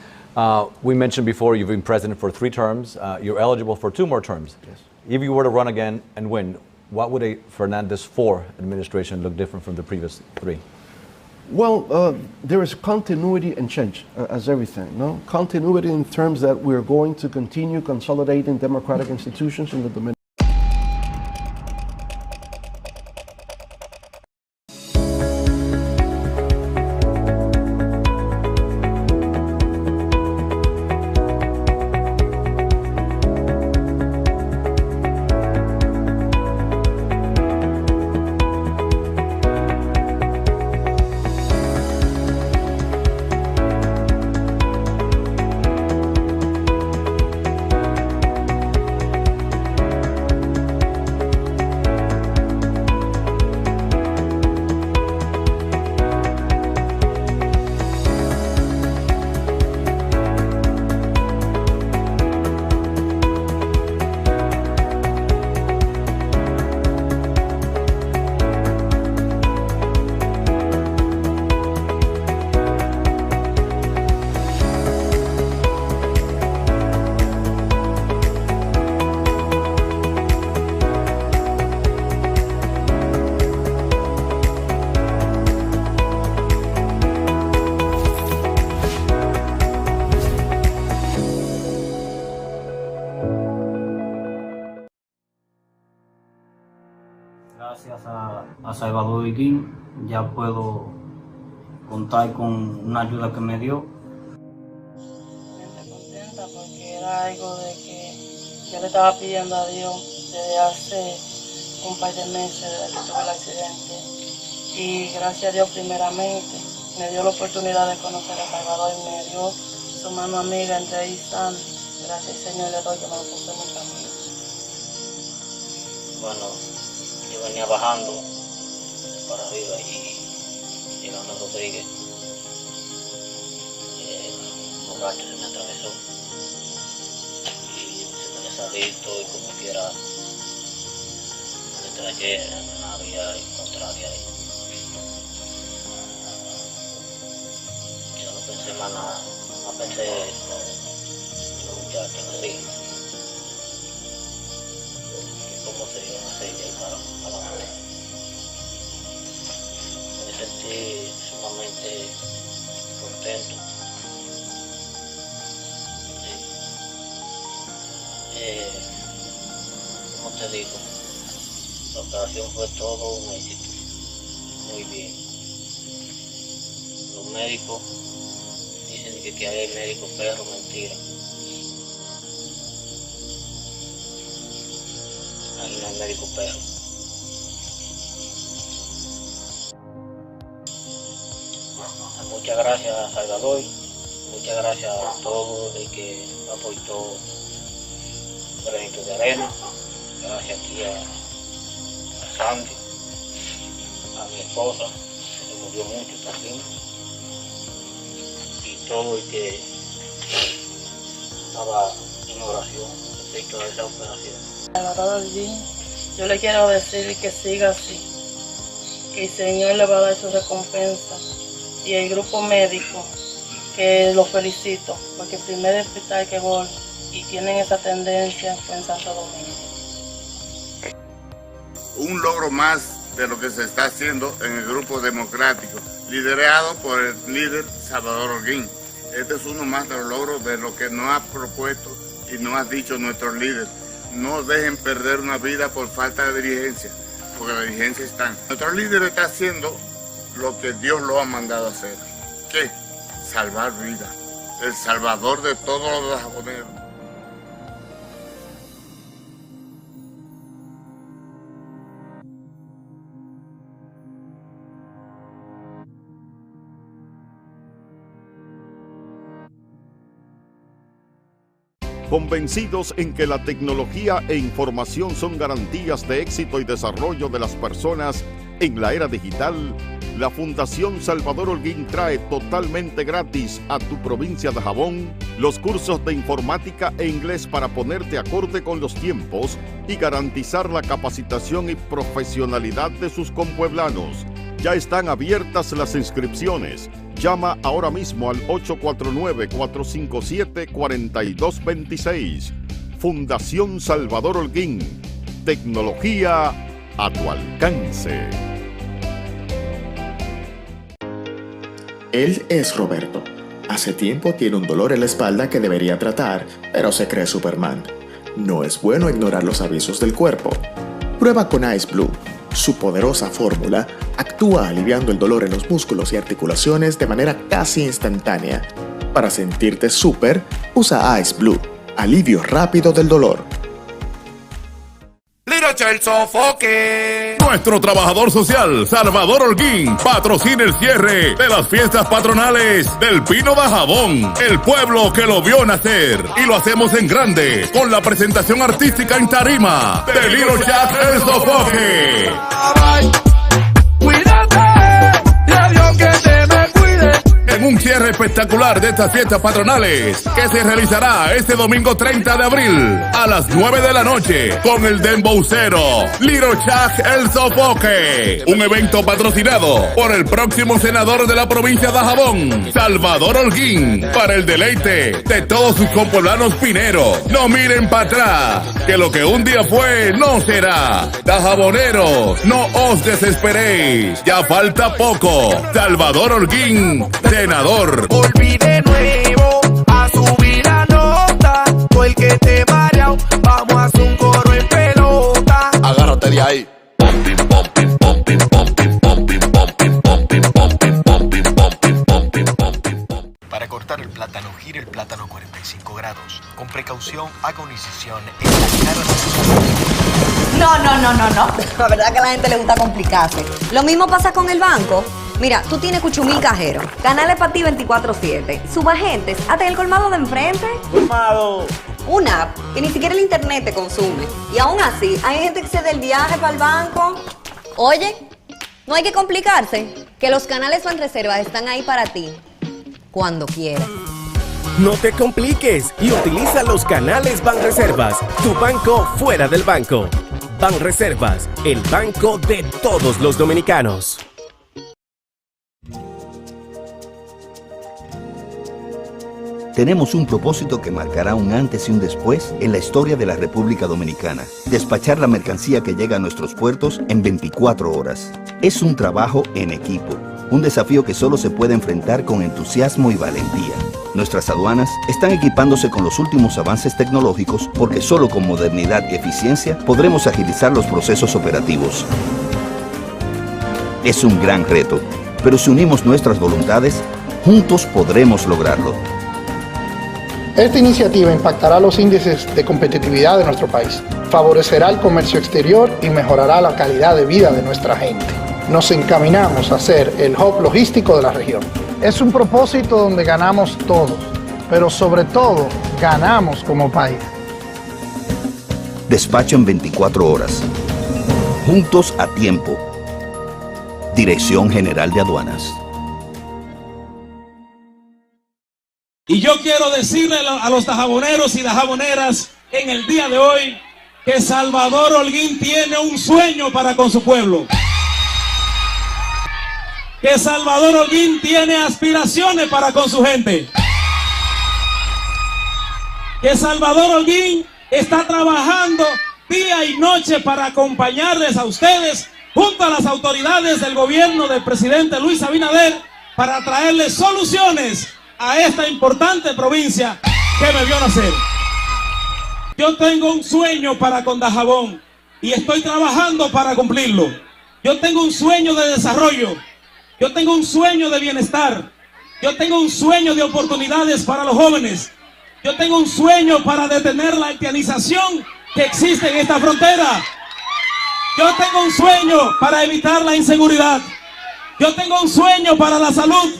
we mentioned before you've been president for 3 terms. You're eligible for 2 more terms. Yes. If you were to run again and win, what would a Fernandez 4 administration look different from the previous 3? Well, there is continuity and change, as everything. No? Continuity in terms that we're going to continue consolidating democratic institutions in the Dominican. Gracias a Salvador Iguín ya puedo contar con una ayuda que me dio. Estoy contenta porque era algo de que yo le estaba pidiendo a Dios desde hace un par de meses desde que tuve el accidente. Y gracias a Dios primeramente me dio la oportunidad de conocer a Salvador y me dio su mano amiga entre y San. Gracias Señor le doy que me lo puse en mi camino. Bueno, yo venía bajando para arriba y llegando a Rodríguez, un borracho se me atravesó y se me desadicto y como quiera me distraje en una vía contraria y yo no pensé más nada, no pensé en los muchachos así. Como se dio una silla y para adelante. Me sentí sumamente contento. Como te digo, la operación fue todo un éxito. Muy bien. Los médicos dicen que hay médicos perros, mentira. Ahí no hay médico perro. Muchas gracias a Salvador, muchas gracias a todo el que aportó granito de arena, gracias aquí a Sandy, a mi esposa, que se murió mucho también, y todo el que estaba en oración respecto a esa operación. Salvador Iguín, yo le quiero decir que siga así, que el Señor le va a dar su recompensa. Y el grupo médico, que lo felicito, porque el primer hospital que voy y tienen esa tendencia fue en Santo Domingo. Un logro más de lo que se está haciendo en el grupo democrático, liderado por el líder Salvador Iguín. Este es uno más de los logros de lo que nos ha propuesto y nos ha dicho nuestro líder. No dejen perder una vida por falta de diligencia, porque la diligencia está. Nuestro líder está haciendo lo que Dios lo ha mandado a hacer. ¿Qué? Salvar vidas. El salvador de todos los japoneros. Convencidos en que la tecnología e información son garantías de éxito y desarrollo de las personas en la era digital, la Fundación Salvador Iguín trae totalmente gratis a tu provincia de Jabón los cursos de informática e inglés para ponerte acorde con los tiempos y garantizar la capacitación y profesionalidad de sus compueblanos. Ya están abiertas las inscripciones. Llama ahora mismo al 849-457-4226. Fundación Salvador Iguín. Tecnología a tu alcance. Él es Roberto. Hace tiempo tiene un dolor en la espalda que debería tratar, pero se cree Superman. No es bueno ignorar los avisos del cuerpo. Prueba con Ice Blue. Su poderosa fórmula actúa aliviando el dolor en los músculos y articulaciones de manera casi instantánea. Para sentirte súper, usa Ice Blue. Alivio rápido del dolor. Nuestro trabajador social, Salvador Iguín, patrocina el cierre de las fiestas patronales del Pino de Jabón, el pueblo que lo vio nacer. Y lo hacemos en grande, con la presentación artística en tarima de Little Jack El Sofoque. En un cierre espectacular de estas fiestas patronales que se realizará este domingo 30 de abril a las 9 de la noche con el dembowcero Little Jack El Sofoque. Un evento patrocinado por el próximo senador de la provincia de Jabón, Salvador Iguín, para el deleite de todos sus compueblanos pineros. No miren para atrás, que lo que un día fue no será. Dajaboneros, no os desesperéis, ya falta poco. Salvador Iguín, senador. Olvide nuevo a subir la nota. Tú el que te mareao, vamos a hacer un coro en pelota. Agárrate de ahí. Pom, pim, pom. incisión No. La verdad que a la gente le gusta complicarse. Lo mismo pasa con el banco. Mira, tú tienes cuchumil cajeros, canales para ti 24/7, subagentes, hasta el colmado de enfrente. ¡Colmado! Una app que ni siquiera el internet te consume. Y aún así, hay gente que se da el viaje para el banco. Oye, no hay que complicarse, que los canales Banreservas están ahí para ti, cuando quieras. No te compliques y utiliza los canales Banreservas, tu banco fuera del banco. Banreservas, el banco de todos los dominicanos. Tenemos un propósito que marcará un antes y un después en la historia de la República Dominicana. Despachar la mercancía que llega a nuestros puertos en 24 horas. Es un trabajo en equipo, un desafío que solo se puede enfrentar con entusiasmo y valentía. Nuestras aduanas están equipándose con los últimos avances tecnológicos porque solo con modernidad y eficiencia podremos agilizar los procesos operativos. Es un gran reto, pero si unimos nuestras voluntades, juntos podremos lograrlo. Esta iniciativa impactará los índices de competitividad de nuestro país, favorecerá el comercio exterior y mejorará la calidad de vida de nuestra gente. Nos encaminamos a ser el hub logístico de la región. Es un propósito donde ganamos todos, pero sobre todo ganamos como país. Despacho en 24 horas. Juntos a tiempo. Dirección General de Aduanas. Y yo quiero decirle a los dajaboneros y dajaboneras en el día de hoy que Salvador Holguín tiene un sueño para con su pueblo. Que Salvador Holguín tiene aspiraciones para con su gente. Que Salvador Holguín está trabajando día y noche para acompañarles a ustedes junto a las autoridades del gobierno del presidente Luis Abinader para traerles soluciones a esta importante provincia que me vio nacer. Yo tengo un sueño para con Dajabón y estoy trabajando para cumplirlo. Yo tengo un sueño de desarrollo, yo tengo un sueño de bienestar, yo tengo un sueño de oportunidades para los jóvenes, yo tengo un sueño para detener la haitianización que existe en esta frontera. Yo tengo un sueño para evitar la inseguridad, yo tengo un sueño para la salud.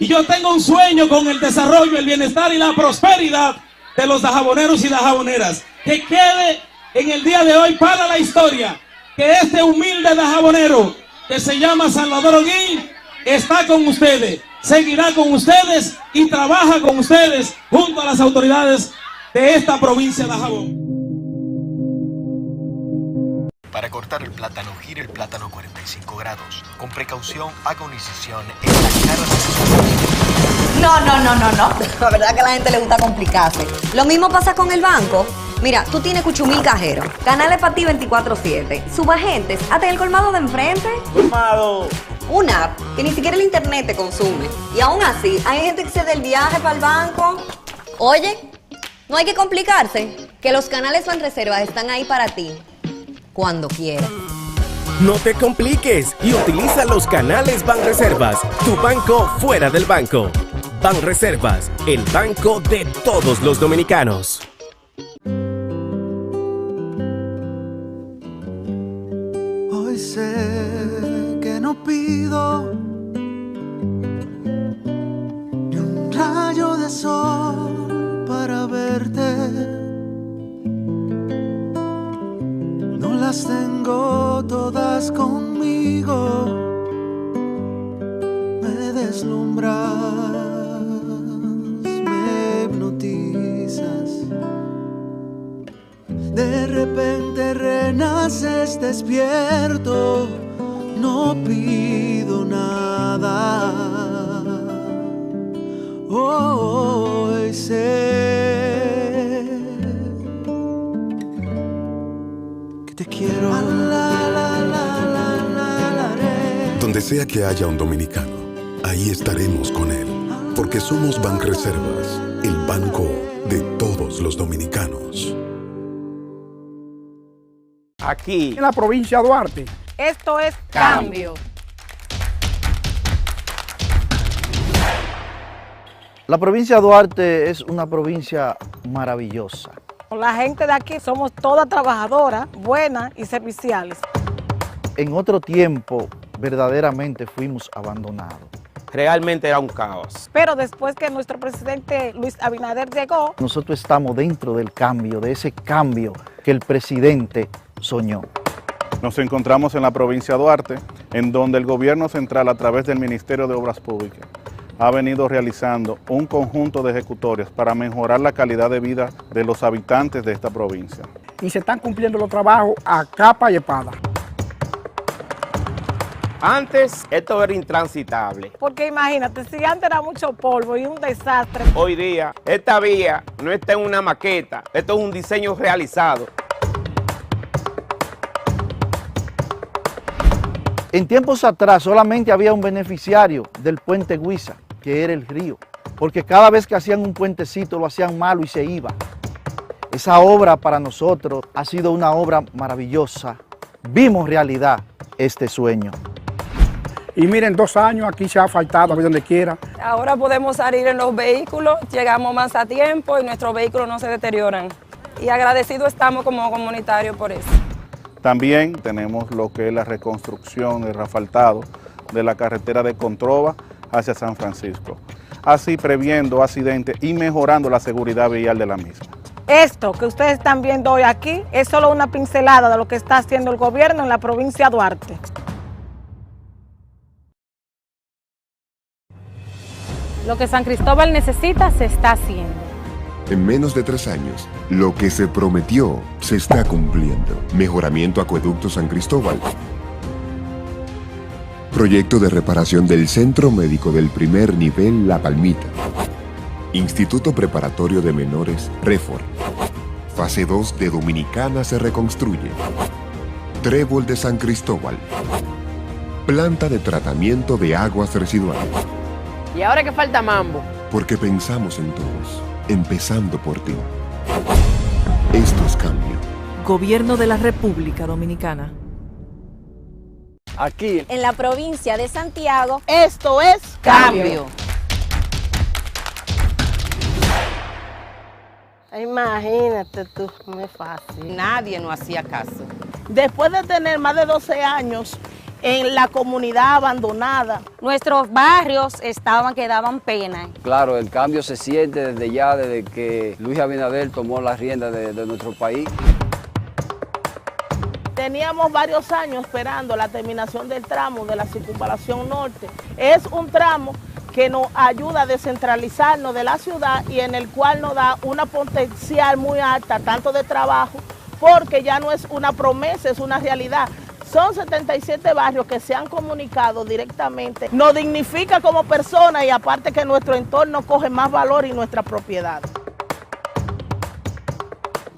Y yo tengo un sueño con el desarrollo, el bienestar y la prosperidad de los dajaboneros y dajaboneras. Que quede en el día de hoy para la historia que este humilde dajabonero que se llama Salvador Holguín está con ustedes, seguirá con ustedes y trabaja con ustedes junto a las autoridades de esta provincia de Dajabón. Para cortar el plátano, gire el plátano 45 grados. Con precaución, haga una incisión en la cara de... No. La verdad que a la gente le gusta complicarse. Lo mismo pasa con el banco. Mira, tú tienes cuchumil cajeros, canales para ti 24/7, subagentes, hasta el colmado de enfrente. ¡Colmado! Una app que ni siquiera el internet te consume. Y aún así, hay gente que se da el viaje para el banco. Oye, no hay que complicarse, que los canales Banreservas están ahí para ti, cuando quieras. No te compliques y utiliza los canales Banreservas, tu banco fuera del banco. Banreservas, el banco de todos los dominicanos. Hoy sé que no pido ni un rayo de sol para verte. No las tengo todas conmigo, me deslumbras, me hipnotizas. De repente renaces despierto, no pido nada. Hoy sé que te quiero. Donde sea que haya un dominicano, ahí estaremos con él, porque somos Banreservas, el banco de todos los dominicanos. Aquí, en la provincia de Duarte. Esto es Cambio. La provincia de Duarte es una provincia maravillosa. La gente de aquí somos todas trabajadoras, buenas y serviciales. En otro tiempo, verdaderamente fuimos abandonados. Realmente era un caos. Pero después que nuestro presidente Luis Abinader llegó, nosotros estamos dentro del cambio, de ese cambio que el presidente soñó. Nos encontramos en la provincia de Duarte, en donde el gobierno central, a través del Ministerio de Obras Públicas, ha venido realizando un conjunto de ejecutorias para mejorar la calidad de vida de los habitantes de esta provincia. Y se están cumpliendo los trabajos a capa y espada. Antes esto era intransitable. Porque imagínate, si antes era mucho polvo y un desastre. Hoy día esta vía no está en una maqueta, esto es un diseño realizado. En tiempos atrás solamente había un beneficiario del puente Huiza, que era el río, porque cada vez que hacían un puentecito lo hacían malo y se iba. Esa obra para nosotros ha sido una obra maravillosa. Vimos realidad este sueño. Y miren, 2 años aquí se ha faltado, donde quiera. Ahora podemos salir en los vehículos, llegamos más a tiempo y nuestros vehículos no se deterioran. Y agradecidos estamos como comunitarios por eso. También tenemos lo que es la reconstrucción, el asfaltado de la carretera de Controva hacia San Francisco, así previendo accidentes y mejorando la seguridad vial de la misma. Esto que ustedes están viendo hoy aquí es solo una pincelada de lo que está haciendo el gobierno en la provincia de Duarte. Lo que San Cristóbal necesita se está haciendo. En menos de 3 años, lo que se prometió se está cumpliendo. Mejoramiento Acueducto San Cristóbal. Proyecto de reparación del Centro Médico del Primer Nivel La Palmita. Instituto Preparatorio de Menores Refor. Fase 2 de Dominicana se reconstruye. Trébol de San Cristóbal. Planta de tratamiento de aguas residuales. ¿Y ahora que falta mambo? Porque pensamos en todos, empezando por ti. Esto es cambio. Gobierno de la República Dominicana. Aquí, en la provincia de Santiago, esto es cambio. Imagínate tú, no es fácil. Nadie nos hacía caso. Después de tener más de 12 años en la comunidad abandonada, nuestros barrios que daban pena. Claro, el cambio se siente desde ya, desde que Luis Abinader tomó las riendas de nuestro país. Teníamos varios años esperando la terminación del tramo de la circunvalación norte. Es un tramo que nos ayuda a descentralizarnos de la ciudad y en el cual nos da una potencial muy alta, tanto de trabajo, porque ya no es una promesa, es una realidad. Son 77 barrios que se han comunicado directamente. Nos dignifica como personas y aparte que nuestro entorno coge más valor y nuestra propiedad.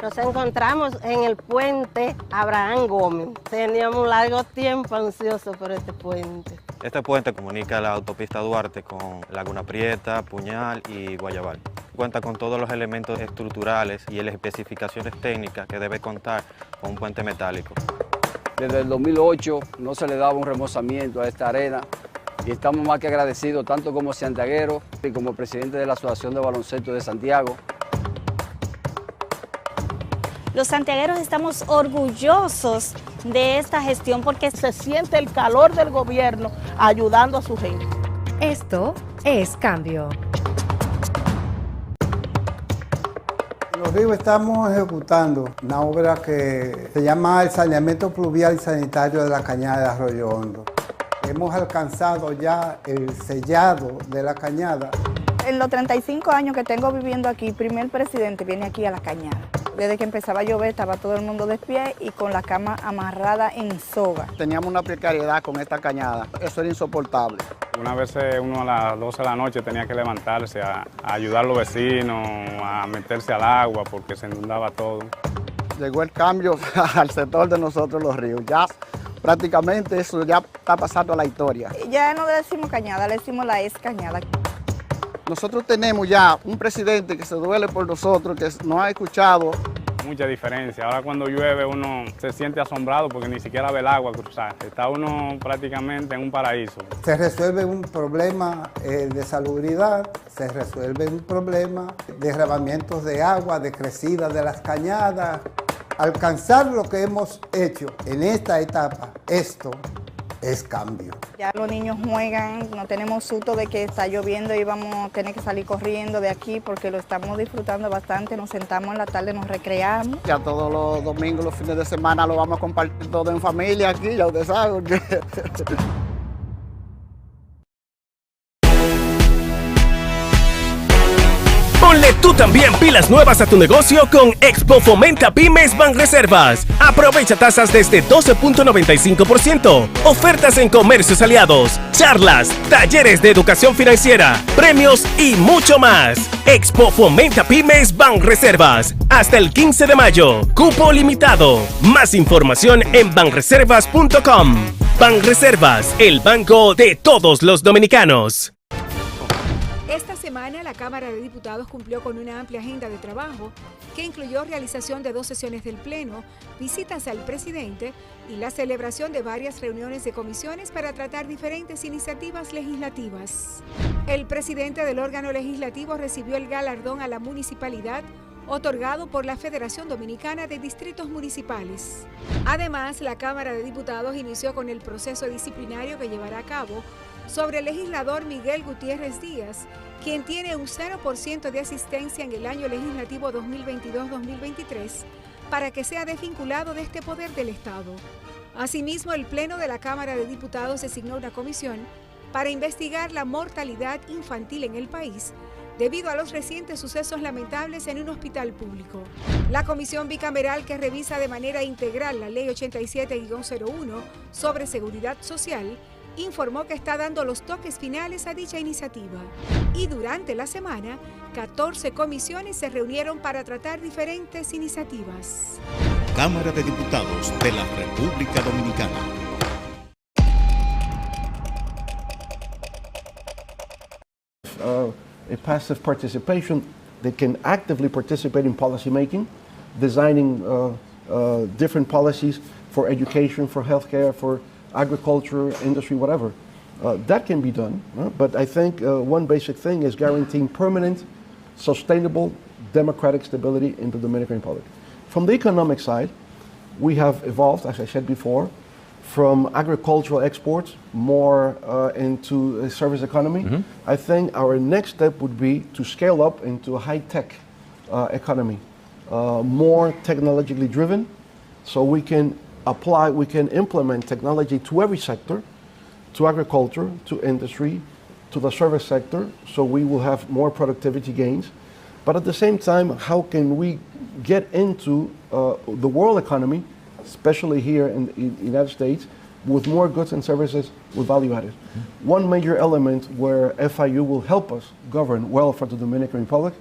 Nos encontramos en el puente Abraham Gómez. Teníamos un largo tiempo ansioso por este puente. Este puente comunica la autopista Duarte con Laguna Prieta, Puñal y Guayabal. Cuenta con todos los elementos estructurales y las especificaciones técnicas que debe contar con un puente metálico. Desde el 2008 no se le daba un remozamiento a esta arena y estamos más que agradecidos, tanto como santiagueros y como presidente de la Asociación de Baloncesto de Santiago. Los santiagueros estamos orgullosos de esta gestión porque se siente el calor del gobierno ayudando a su gente. Esto es Cambio. Los Ríos estamos ejecutando una obra que se llama el saneamiento pluvial y sanitario de la cañada de Arroyo Hondo. Hemos alcanzado ya el sellado de la cañada. En los 35 años que tengo viviendo aquí, el primer presidente viene aquí a la cañada. Desde que empezaba a llover estaba todo el mundo de pie y con la cama amarrada en soga. Teníamos una precariedad con esta cañada, eso era insoportable. Una vez uno a las 12 de la noche tenía que levantarse a ayudar a los vecinos, a meterse al agua porque se inundaba todo. Llegó el cambio al sector de nosotros los ríos, ya prácticamente eso ya está pasando a la historia. Ya no le decimos cañada, le decimos la ex cañada. Nosotros tenemos ya un presidente que se duele por nosotros, que nos ha escuchado. mucha diferencia. Ahora cuando llueve uno se siente asombrado porque ni siquiera ve el agua cruzar. Está uno prácticamente en un paraíso. Se resuelve un problema de salubridad, se resuelve un problema de derramamientos de agua, de crecida de las cañadas. Alcanzar lo que hemos hecho en esta etapa, esto es cambio. Ya los niños juegan, no tenemos susto de que está lloviendo y vamos a tener que salir corriendo de aquí porque lo estamos disfrutando bastante, nos sentamos en la tarde, nos recreamos. Ya todos los domingos, los fines de semana lo vamos a compartir todo en familia aquí, ya ustedes saben. Ponle tú también pilas nuevas a tu negocio con Expo Fomenta Pymes Banreservas. Aprovecha tasas desde 12.95%, ofertas en comercios aliados, charlas, talleres de educación financiera, premios y mucho más. Expo Fomenta Pymes Banreservas. Hasta el 15 de mayo. Cupo limitado. Más información en banreservas.com. Banreservas, el banco de todos los dominicanos. Esta semana la Cámara de Diputados cumplió con una amplia agenda de trabajo que incluyó realización de 2 sesiones del Pleno, visitas al presidente y la celebración de varias reuniones de comisiones para tratar diferentes iniciativas legislativas. El presidente del órgano legislativo recibió el galardón a la municipalidad otorgado por la Federación Dominicana de Distritos Municipales. Además, la Cámara de Diputados inició con el proceso disciplinario que llevará a cabo sobre el legislador Miguel Gutiérrez Díaz, quien tiene un 0% de asistencia en el año legislativo 2022-2023, para que sea desvinculado de este poder del Estado. Asimismo, el Pleno de la Cámara de Diputados designó una comisión para investigar la mortalidad infantil en el país, debido a los recientes sucesos lamentables en un hospital público. La comisión bicameral que revisa de manera integral la Ley 87-01 sobre seguridad social informó que está dando los toques finales a dicha iniciativa. Y durante la semana, 14 comisiones se reunieron para tratar diferentes iniciativas. Cámara de Diputados de la República Dominicana. A passive participation, they can actively participate in policy making, designing different policies for education, for healthcare, for agriculture, industry, whatever. That can be done, but I think one basic thing is guaranteeing permanent, sustainable, democratic stability in the Dominican Republic. From the economic side, we have evolved, as I said before, from agricultural exports more into a service economy. I think our next step would be to scale up into a high-tech economy, more technologically driven, so we can implement technology to every sector, to agriculture, to industry, to the service sector, so we will have more productivity gains. But at the same time, how can we get into the world economy, especially here in the United States, with more goods and services with value added? One major element where FIU will help us govern well for the Dominican Republic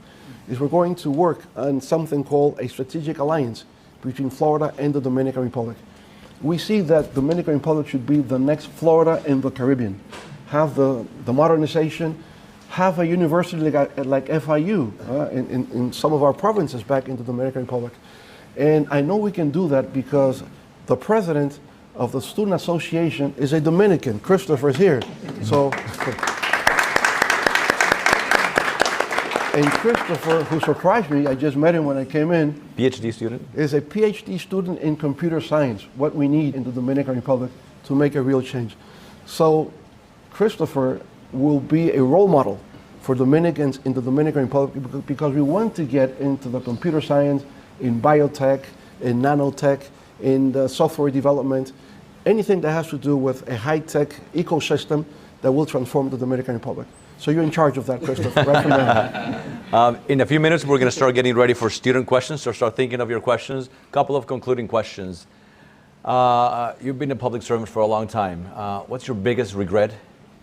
is we're going to work on something called a strategic alliance between Florida and the Dominican Republic. We see that the Dominican Republic should be the next Florida in the Caribbean, have the modernization, have a university like FIU in some of our provinces back in the Dominican Republic. And I know we can do that because the president of the Student Association is a Dominican. Christopher is here. So, and Christopher, who surprised me, I just met him when I came in. PhD student? Is a PhD student in computer science, what we need in the Dominican Republic to make a real change. So Christopher will be a role model for Dominicans in the Dominican Republic because we want to get into the computer science, in biotech, in nanotech, in the software development, anything that has to do with a high-tech ecosystem that will transform the Dominican Republic. So you're in charge of that, Christopher, right from now. In a few minutes, we're going to start getting ready for student questions, so start thinking of your questions. A couple of concluding questions. You've been a public servant for a long time. What's your biggest regret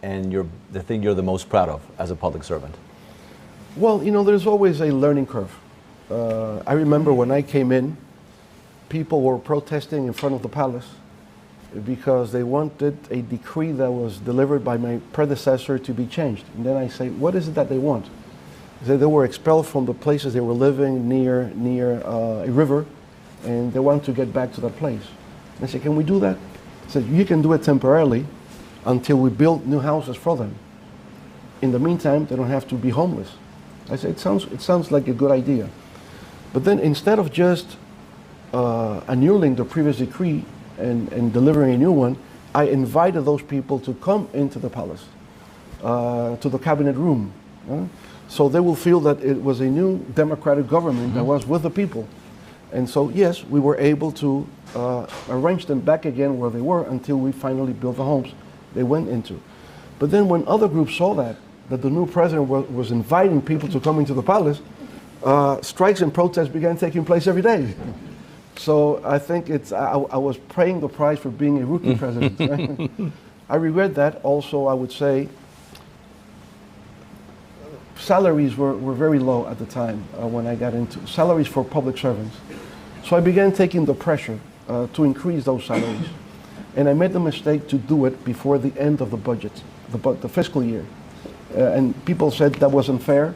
and the thing you're the most proud of as a public servant? Well, you know, there's always a learning curve. I remember when I came in, people were protesting in front of the palace because they wanted a decree that was delivered by my predecessor to be changed. And then I say, what is it that they want? They were expelled from the places they were living near a river, and they want to get back to that place. I said, can we do that? I said, you can do it temporarily until we build new houses for them. In the meantime, they don't have to be homeless. I said, it sounds like a good idea. But then instead of just annulling the previous decree and delivering a new one, I invited those people to come into the palace, to the cabinet room. So they will feel that it was a new democratic government that was with the people. And so, yes, we were able to arrange them back again where they were until we finally built the homes they went into. But then when other groups saw that the new president was inviting people to come into the palace, strikes and protests began taking place every day. So I think I was paying the price for being a rookie president. Right? I regret that. Also, I would say salaries were very low at the time when I got into salaries for public servants. So I began taking the pressure to increase those salaries. And I made the mistake to do it before the end of the budget, the fiscal year. And people said that wasn't fair,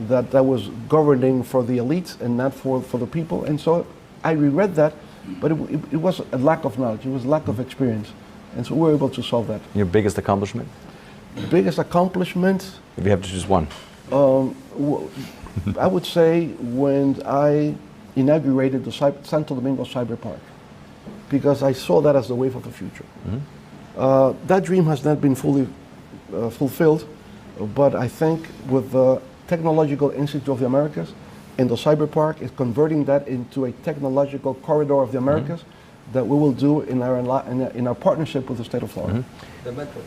that was governing for the elites and not for the people. And so I regret that, but it was a lack of knowledge, it was a lack of experience. And so we were able to solve that. Your biggest accomplishment? Biggest accomplishment? If you have to choose one. I would say when I inaugurated the Santo Domingo Cyber Park, because I saw that as the wave of the future. That dream has not been fully fulfilled, but I think with the Technological Institute of the Americas and the Cyber Park is converting that into a technological corridor of the Americas that we will do in our partnership with the state of Florida. The metro.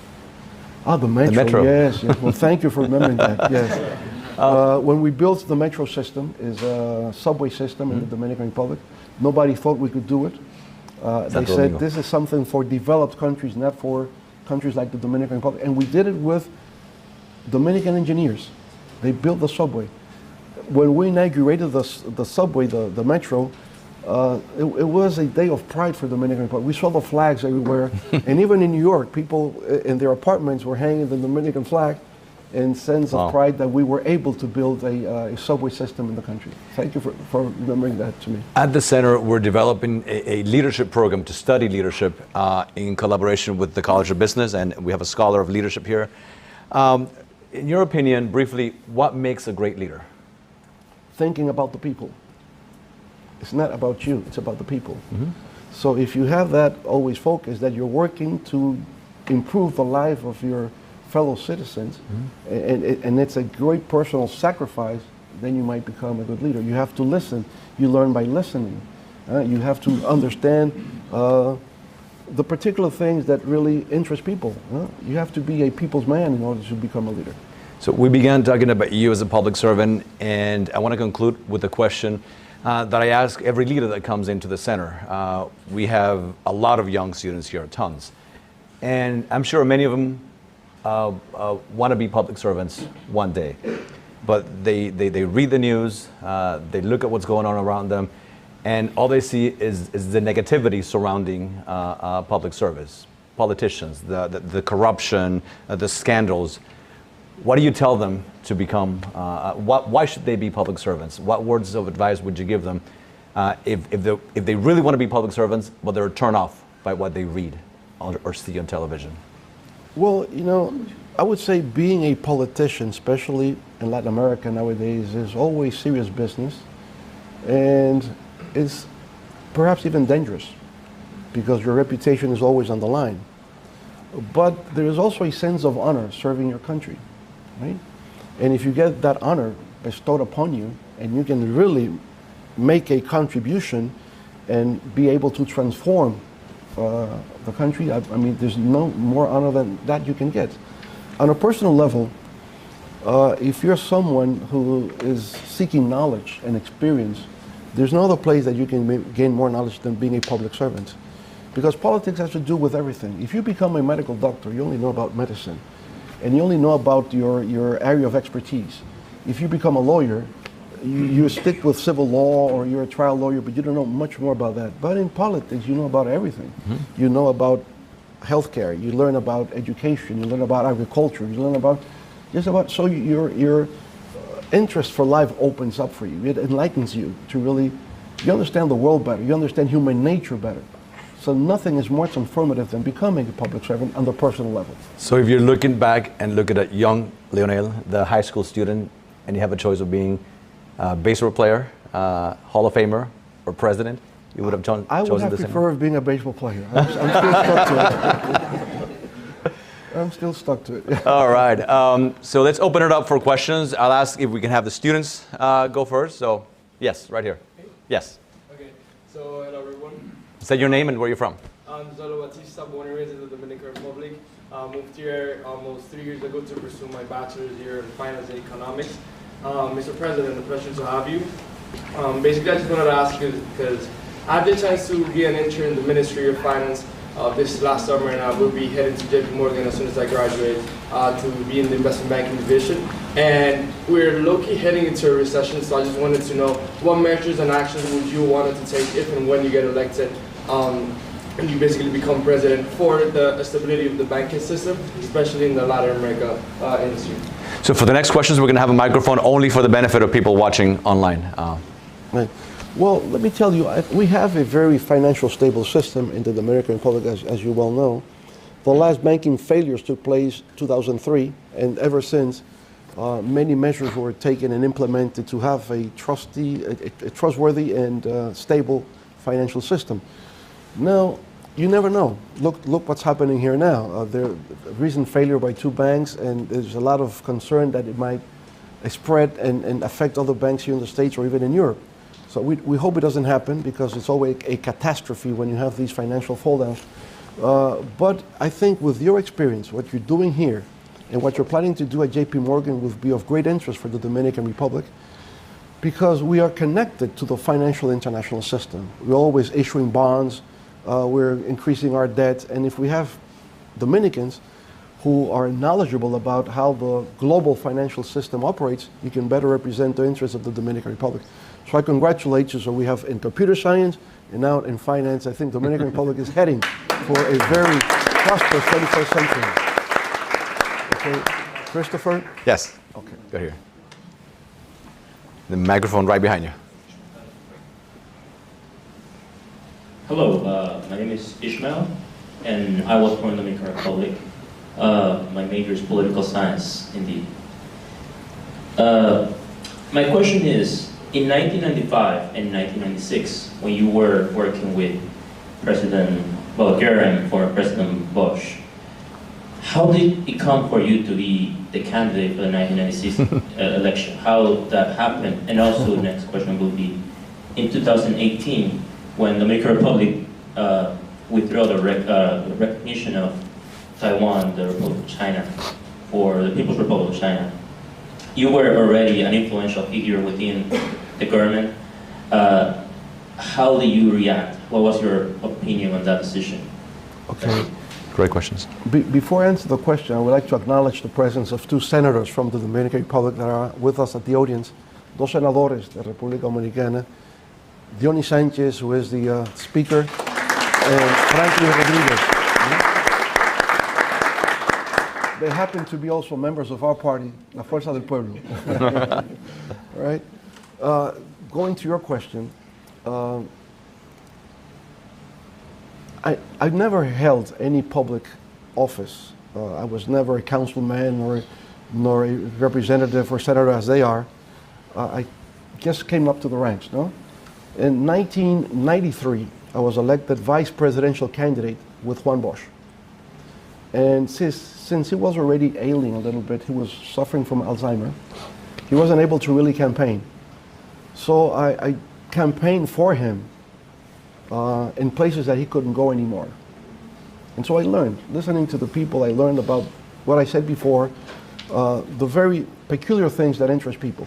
Ah, the metro. Yes. Well, thank you for remembering that. Yes. When we built the metro system, is a subway system in the Dominican Republic. Nobody thought we could do it. They said this is something for developed countries, not for countries like the Dominican Republic. And we did it with Dominican engineers. They built the subway. When we inaugurated the subway, the metro, it was a day of pride for the Dominican Republic. We saw the flags everywhere. And even in New York, people in their apartments were hanging the Dominican flag in sense of pride that we were able to build a subway system in the country. Thank you for remembering that to me. At the center, we're developing a leadership program to study leadership in collaboration with the College of Business, and we have a scholar of leadership here. In your opinion, briefly, what makes a great leader? Thinking about the people. It's not about you, it's about the people. So if you have that always focused, that you're working to improve the life of your fellow citizens, and it's a great personal sacrifice, then you might become a good leader. You have to listen. You learn by listening. You have to understand the particular things that really interest people. You have to be a people's man in order to become a leader. So we began talking about you as a public servant, and I want to conclude with a question that I ask every leader that comes into the center. We have a lot of young students here, tons. And I'm sure many of them want to be public servants one day. But they read the news, they look at what's going on around them, and all they see is the negativity surrounding public service, politicians, the corruption, the scandals. What do you tell them to become, why should they be public servants? What words of advice would you give them if they really want to be public servants, but they're turned off by what they read or see on television? Well, you know, I would say being a politician, especially in Latin America nowadays, is always serious business, and it's perhaps even dangerous because your reputation is always on the line. But there is also a sense of honor serving your country, right? And if you get that honor bestowed upon you, and you can really make a contribution and be able to transform the country, I mean, there's no more honor than that you can get. On a personal level, if you're someone who is seeking knowledge and experience, there's no other place that you can gain more knowledge than being a public servant. Because politics has to do with everything. If you become a medical doctor, you only know about medicine, and you only know about your area of expertise. If you become a lawyer, you stick with civil law, or you're a trial lawyer, but you don't know much more about that. But in politics, you know about everything. You know about healthcare, you learn about education, you learn about agriculture, you learn about just about, so you're interest for life opens up for you. It enlightens you to really, you understand the world better, you understand human nature better. So nothing is more transformative than becoming a public servant on the personal level. So if you're looking back and look at a young Leonel, the high school student, and you have a choice of being a baseball player, Hall of Famer, or president, you would have chosen the same? I would have preferred being a baseball player. I'm still stuck to it. I'm still stuck to it. All right. So let's open it up for questions. I'll ask if we can have the students go first. So, yes, right here. Yes. Okay. So, hello, everyone. Say your name and where you're from. I'm Zolo Batista, born and raised in the Dominican Republic. Moved here almost 3 years ago to pursue my bachelor's here in finance and economics. Mr. President, a pleasure to have you. Basically, I just wanted to ask you because I had the chance to be an intern in the Ministry of Finance this last summer, and I will be heading to JP Morgan as soon as I graduate to be in the investment banking division. And we're low-key heading into a recession, so I just wanted to know what measures and actions would you want to take if and when you get elected and you basically become president for the stability of the banking system, especially in the Latin America industry. So for the next questions, we're going to have a microphone only for the benefit of people watching online. Right. Well, let me tell you, we have a very financial stable system in the Dominican Republic, as you well know. The last banking failures took place 2003, and ever since, many measures were taken and implemented to have a trustworthy and stable financial system. Now, you never know. Look what's happening here now. There recent failure by 2 banks, and there's a lot of concern that it might spread and affect other banks here in the States or even in Europe. So we hope it doesn't happen, because it's always a catastrophe when you have these financial fall downs. But I think with your experience, what you're doing here, and what you're planning to do at JP Morgan will be of great interest for the Dominican Republic, because we are connected to the financial international system. We're always issuing bonds, we're increasing our debt, and if we have Dominicans who are knowledgeable about how the global financial system operates, you can better represent the interests of the Dominican Republic. So I congratulate you. So we have in computer science and now in finance, I think the Dominican Republic is heading for a very prosperous 21st century. Okay, Christopher? Yes. Okay. Go here. The microphone right behind you. Hello, my name is Ishmael, and I was born in the Dominican Republic. My major is political science, indeed. My question is, in 1995 and 1996, when you were working with President Balaguer and former President Bush, how did it come for you to be the candidate for the 1996 election? How that happened? And also, the next question will be, in 2018, when the Dominican Republic withdrew the recognition of Taiwan, the Republic of China, for the People's Republic of China, you were already an influential figure within the government. How did you react? What was your opinion on that decision? Okay. Great questions. Before I answer the question, I would like to acknowledge the presence of 2 senators from the Dominican Republic that are with us at the audience. 2 senadores de República Dominicana. Diony Sánchez, who is the speaker, and Franklin Rodriguez. They happen to be also members of our party, La Fuerza del Pueblo. Right? Going to your question, I've never held any public office. I was never a councilman nor a representative or senator as they are. I just came up to the ranks, no? In 1993, I was elected vice presidential candidate with Juan Bosch. And since he was already ailing a little bit, he was suffering from Alzheimer, he wasn't able to really campaign. So I campaigned for him in places that he couldn't go anymore. And so I learned, listening to the people, I learned about what I said before, the very peculiar things that interest people.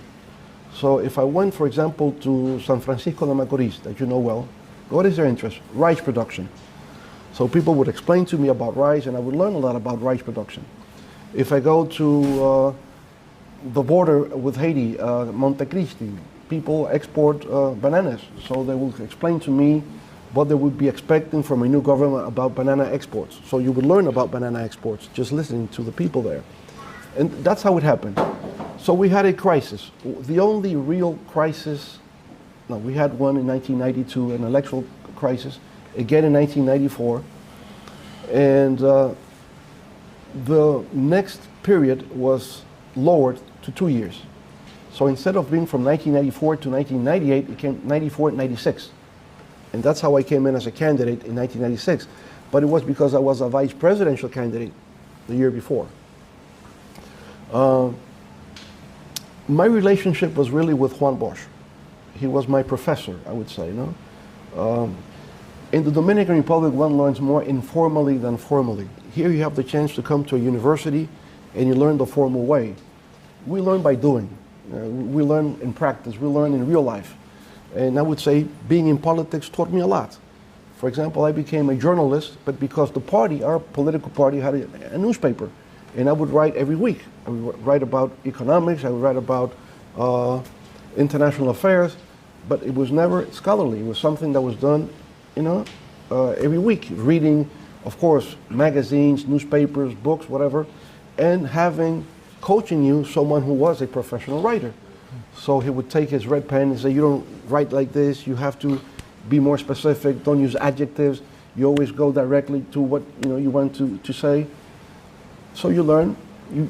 So if I went, for example, to San Francisco de Macorís, that you know well, what is their interest? Rice production. So people would explain to me about rice, and I would learn a lot about rice production. If I go to the border with Haiti, Montecristi, people export bananas. So they will explain to me what they would be expecting from a new government about banana exports. So you would learn about banana exports just listening to the people there. And that's how it happened. So we had a crisis. The only real crisis, no, we had one in 1992, an electoral crisis, again in 1994, and the next period was lowered to 2 years. So instead of being from 1994 to 1998, it came 94 and 96. And that's how I came in as a candidate in 1996. But it was because I was a vice presidential candidate the year before. My relationship was really with Juan Bosch. He was my professor, I would say. No? In the Dominican Republic, one learns more informally than formally. Here you have the chance to come to a university and you learn the formal way. We learn by doing. We learn in practice. We learn in real life. And I would say being in politics taught me a lot. For example, I became a journalist, but because the party, our political party, had a newspaper. And I would write every week. I would write about economics, I would write about international affairs, but it was never scholarly. It was something that was done, every week. Reading, of course, magazines, newspapers, books, whatever, and coaching you someone who was a professional writer. So he would take his red pen and say, you don't write like this, you have to be more specific, don't use adjectives, you always go directly to what you want to say. So you learn,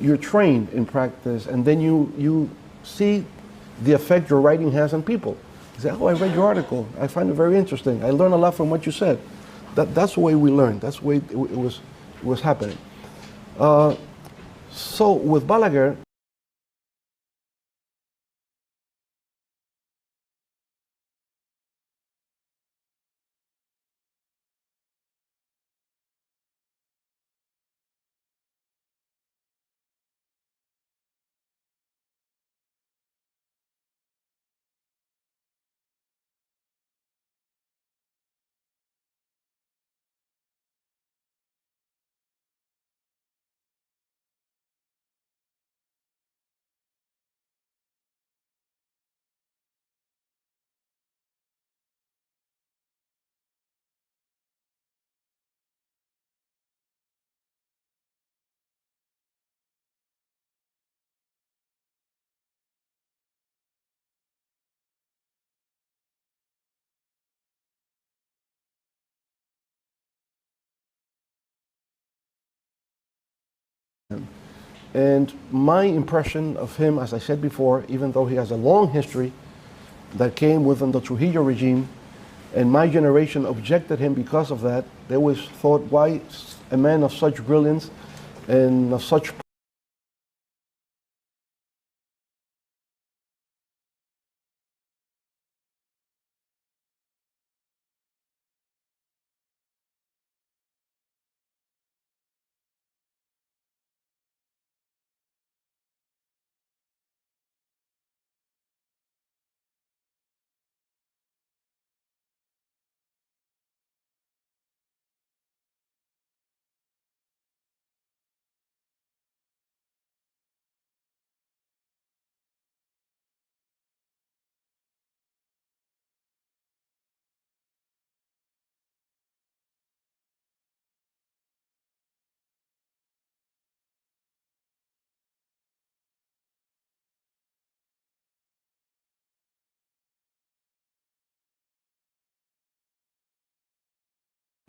you're trained in practice, and then you see the effect your writing has on people. You say, oh, I read your article, I find it very interesting, I learned a lot from what you said. That's the way we learned, that's the way it was happening. So with Balaguer, and my impression of him, as I said before, even though he has a long history that came within the Trujillo regime, and my generation objected him because of that, they always thought, why a man of such brilliance and of such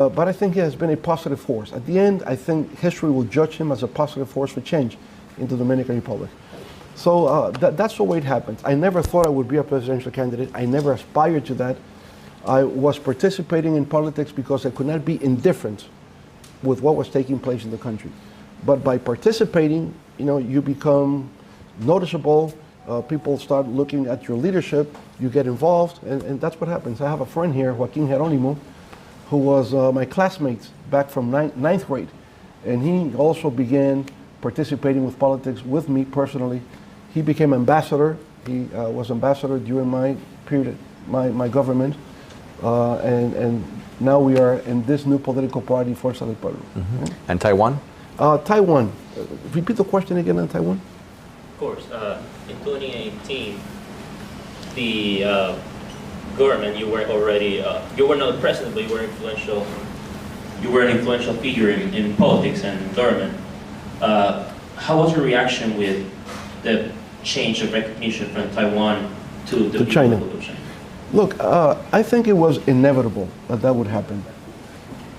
but I think he has been a positive force. At the end, I think history will judge him as a positive force for change in the Dominican Republic. So that's the way it happened. I never thought I would be a presidential candidate. I never aspired to that. I was participating in politics because I could not be indifferent with what was taking place in the country. But by participating, you become noticeable. People start looking at your leadership. You get involved, and that's what happens. I have a friend here, Joaquin Jerónimo, who was my classmate back from ninth grade. And he also began participating with politics with me personally. He became ambassador. He was ambassador during my period, my government. And now we are in this new political party, Fuerza del Pueblo. Mm-hmm. And Taiwan? Taiwan. Repeat the question again on Taiwan. Of course. In 2018, the government, you were already, you were not the president, but you were influential. You were an influential figure in politics and government. How was your reaction with the change of recognition from Taiwan to the China. people of China? Look, I think it was inevitable that that would happen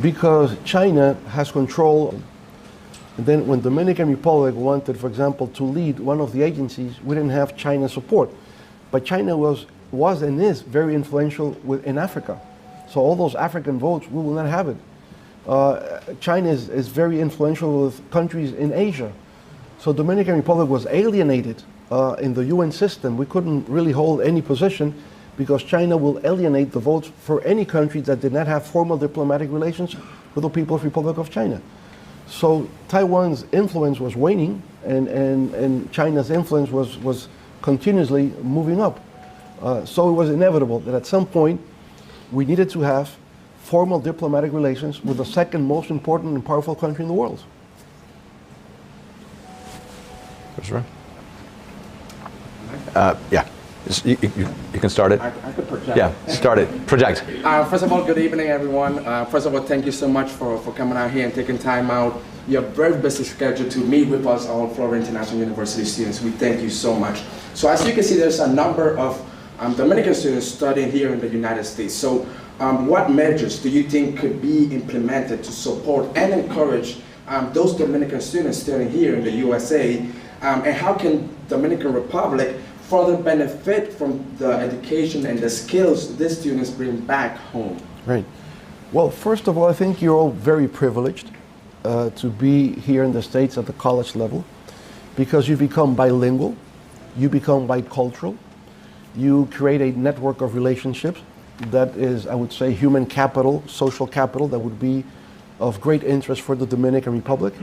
because China has control. And then when Dominican Republic wanted, for example, to lead one of the agencies, we didn't have China's support. But China was and is very influential in Africa. So all those African votes, we will not have it. China is very influential with countries in Asia. So Dominican Republic was alienated in the UN system. We couldn't really hold any position because China will alienate the votes for any country that did not have formal diplomatic relations with the People's Republic of China. So Taiwan's influence was waning and China's influence was continuously moving up. So it was inevitable that at some point we needed to have formal diplomatic relations with the second most important and powerful country in the world. That's right. Yeah. You can start it. I could project. Yeah, start it. Project. First of all, good evening, everyone. First of all, thank you so much for coming out here and taking time out your very busy schedule to meet with us, all Florida International University students. We thank you so much. So as you can see, there's a number of Dominican students studying here in the United States. So what measures do you think could be implemented to support and encourage those Dominican students studying here in the USA? And how can Dominican Republic further benefit from the education and the skills these students bring back home? Right. Well, first of all, I think you're all very privileged to be here in the States at the college level because you become bilingual, you become bicultural, you create a network of relationships that is, I would say, human capital, social capital that would be of great interest for the Dominican Republic.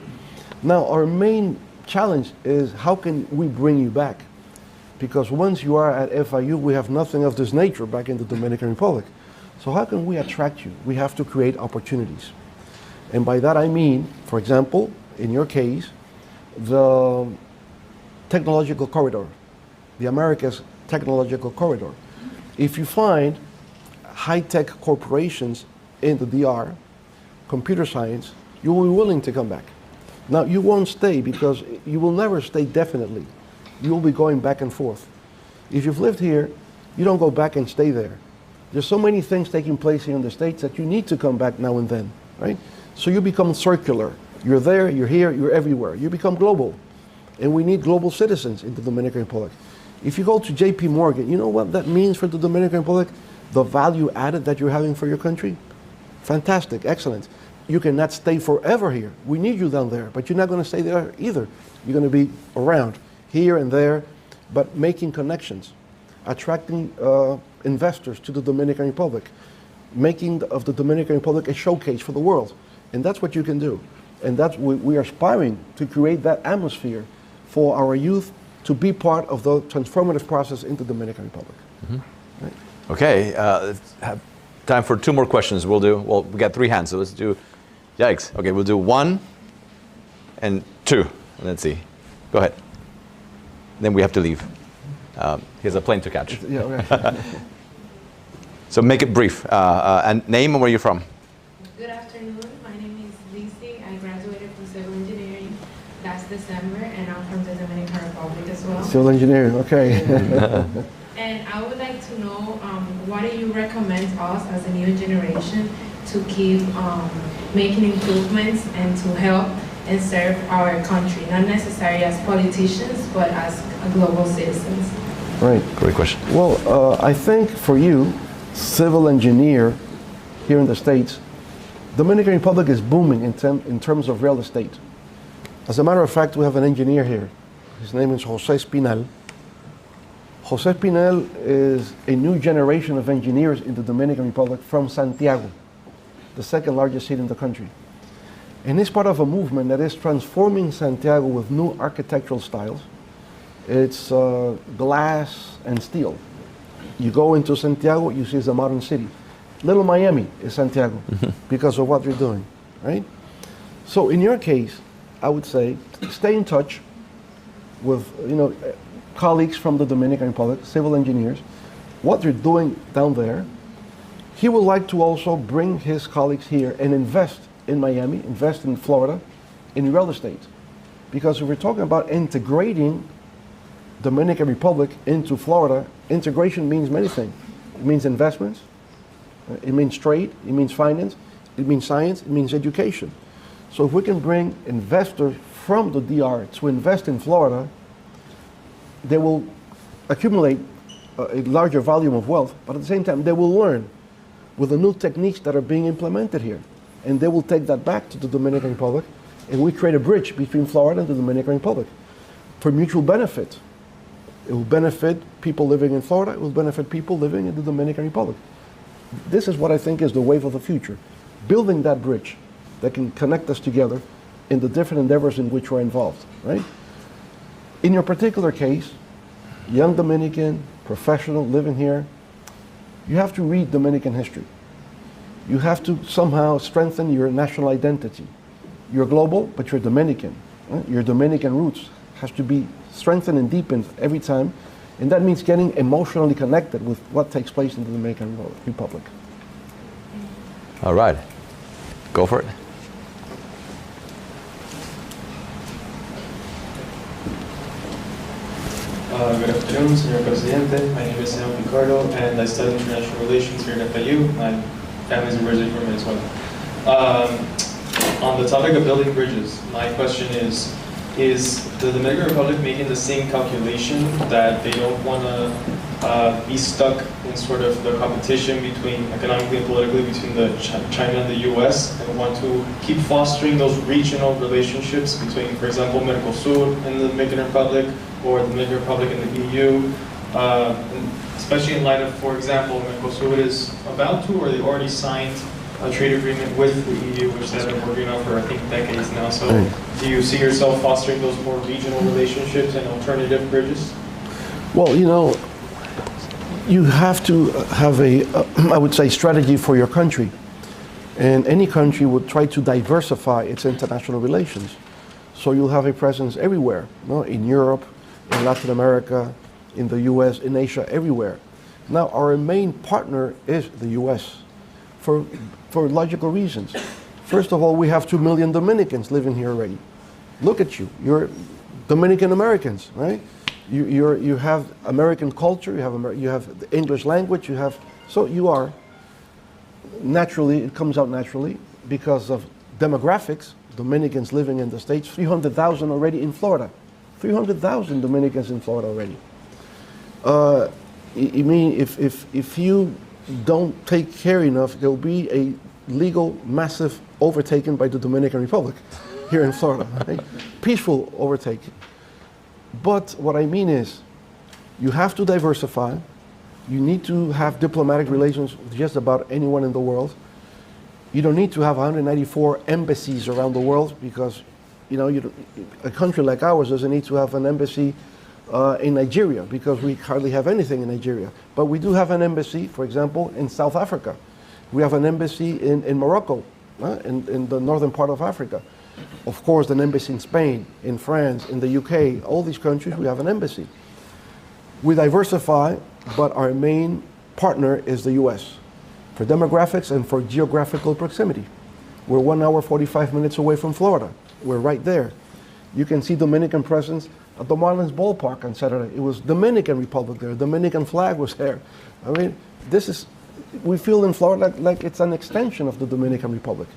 Now, our main challenge is how can we bring you back? Because once you are at FIU, we have nothing of this nature back in the Dominican Republic. So how can we attract you? We have to create opportunities. And by that I mean, for example, in your case, the technological corridor, the Americas technological corridor. If you find high-tech corporations in the DR, computer science, you will be willing to come back. Now, you won't stay because you will never stay definitely. You will be going back and forth. If you've lived here, you don't go back and stay there. There's so many things taking place here in the States that you need to come back now and then, right? So you become circular. You're there, you're here, you're everywhere. You become global. And we need global citizens in the Dominican Republic. If you go to JP Morgan, you know what that means for the Dominican Republic? The value added that you're having for your country? Fantastic, excellent. You cannot stay forever here. We need you down there, but you're not going to stay there either. You're going to be around, here and there, but making connections, attracting investors to the Dominican Republic, making of the Dominican Republic a showcase for the world. And that's what you can do. And that's we are aspiring to create that atmosphere for our youth to be part of the transformative process in the Dominican Republic. Mm-hmm. Right. Okay, have time for two more questions. We'll do, well, we got three hands, so let's do, yikes. Okay, we'll do one and two. Let's see. Go ahead. Then we have to leave. He has a plane to catch. Yeah, okay. So make it brief. And name and where you're from. Good afternoon. My name is Lizzie. I graduated from civil engineering last December, and I'm from the Dominican Republic as well. Civil engineering, okay. And I would like to know, what do you recommend us as a new generation to keep making improvements and to help and serve our country, not necessarily as politicians, but as global citizens? Right. Great question. Well, I think for you, civil engineer here in the States, Dominican Republic is booming in terms of real estate. As a matter of fact, we have an engineer here. His name is Jose Espinal. Jose Espinal is a new generation of engineers in the Dominican Republic from Santiago, the second largest city in the country. And he's part of a movement that is transforming Santiago with new architectural styles. It's glass and steel. You go into Santiago, you see it's a modern city. Little Miami is Santiago because of what you're doing, right? So in your case, I would say stay in touch with colleagues from the Dominican Republic, civil engineers, what they're doing down there. He would like to also bring his colleagues here and invest in Miami, invest in Florida, in real estate. Because if we're talking about integrating Dominican Republic into Florida, integration means many things. It means investments, it means trade, it means finance, it means science, it means education. So if we can bring investors from the DR to invest in Florida, they will accumulate a larger volume of wealth, but at the same time they will learn with the new techniques that are being implemented here. And they will take that back to the Dominican Republic, and we create a bridge between Florida and the Dominican Republic for mutual benefit. It will benefit people living in Florida, it will benefit people living in the Dominican Republic. This is what I think is the wave of the future. Building that bridge that can connect us together in the different endeavors in which we're involved, right? In your particular case, young Dominican, professional, living here, you have to read Dominican history. You have to somehow strengthen your national identity. You're global, but you're Dominican. Right? Your Dominican roots has to be strengthened and deepened every time, and that means getting emotionally connected with what takes place in the Dominican Republic. All right, go for it. Good afternoon, Señor Presidente. My name is Sam Picardo, and I study international relations here at FIU. My family is originally from Venezuela. On the topic of building bridges, my question is the Dominican Republic making the same calculation that they don't want to be stuck in sort of the competition between economically and politically between China and the US, and want to keep fostering those regional relationships between, for example, Mercosur and the Dominican Republic, or the Dominican Republic and the EU, especially in light of, for example, Mercosur is about to, or they already signed a trade agreement with the EU, which they've been working on for, I think, decades now. So do you see yourself fostering those more regional relationships and alternative bridges? Well, you know, you have to have a, I would say, strategy for your country. And any country would try to diversify its international relations. So you'll have a presence everywhere, in Europe, in Latin America, in the US, in Asia, everywhere. Now, our main partner is the US for logical reasons. First of all, we have 2 million Dominicans living here already. Look at you, you're Dominican Americans, right? You have American culture, you have the English language, so you are, naturally, it comes out naturally, because of demographics, Dominicans living in the States, 300,000 already in Florida. 300,000 Dominicans in Florida already. I mean, if you don't take care enough, there will be a legal massive overtaken by the Dominican Republic here in Florida, right? Peaceful overtake. But what I mean is, you have to diversify. You need to have diplomatic relations with just about anyone in the world. You don't need to have 194 embassies around the world, because a country like ours doesn't need to have an embassy in Nigeria, because we hardly have anything in Nigeria. But we do have an embassy, for example, in South Africa. We have an embassy in Morocco, in the northern part of Africa. Of course, an embassy in Spain, in France, in the UK, all these countries, we have an embassy. We diversify, but our main partner is the US for demographics and for geographical proximity. We're 1 hour, 45 minutes away from Florida. We're right there. You can see Dominican presence at the Marlins ballpark on Saturday. It was Dominican Republic there. Dominican flag was there. I mean, we feel in Florida like it's an extension of the Dominican Republic.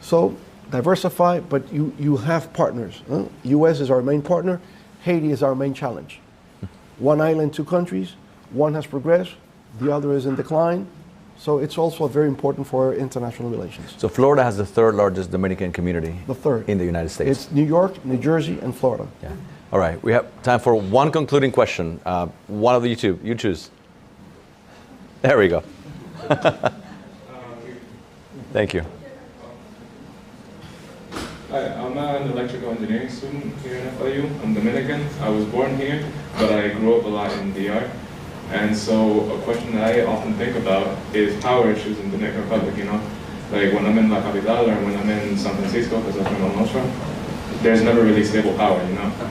So diversify, but you have partners. US is our main partner. Haiti is our main challenge. One island, 2 countries. One has progressed. The other is in decline. So it's also very important for our international relations. So Florida has the 3rd largest Dominican community in the United States. It's New York, New Jersey, and Florida. Yeah. All right, we have time for one concluding question. One of you two, you choose. There we go. Thank you. Hi, I'm an electrical engineering student here in FIU. I'm Dominican. I was born here, but I grew up a lot in DR. And so a question that I often think about is power issues in the Dominican Republic, Like when I'm in La Capital or when I'm in San Francisco, because I'm from El Nostro, there's never really stable power,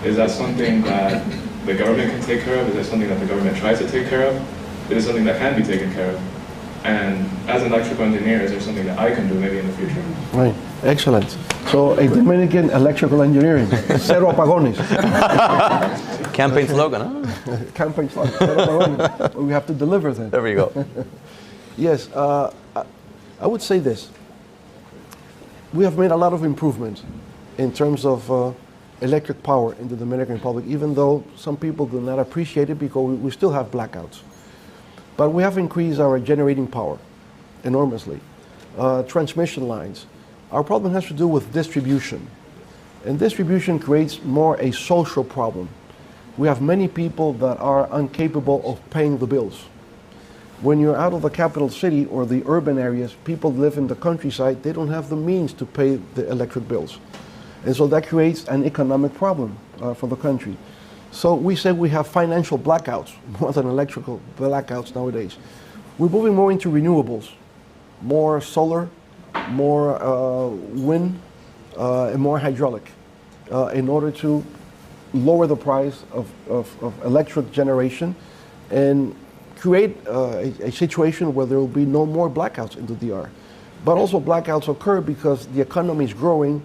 Is that something that the government can take care of? Is that something that the government tries to take care of? Is it something that can be taken care of? And as an electrical engineer, is there something that I can do maybe in the future? Right, excellent. So a Dominican electrical engineering, cero apagones. Campaign slogan, huh? Campaign slogan, cero apagones. We have to deliver then. There we go. Yes, I would say this. We have made a lot of improvements in terms of electric power in the Dominican Republic, even though some people do not appreciate it because we still have blackouts. But we have increased our generating power enormously. Transmission lines. Our problem has to do with distribution. And distribution creates more a social problem. We have many people that are incapable of paying the bills. When you're out of the capital city or the urban areas, people live in the countryside, they don't have the means to pay the electric bills. And so that creates an economic problem for the country. So we say we have financial blackouts more than electrical blackouts nowadays. We're moving more into renewables, more solar, more wind, and more hydraulic in order to lower the price of electric generation and create a situation where there will be no more blackouts in the DR. But also blackouts occur because the economy is growing,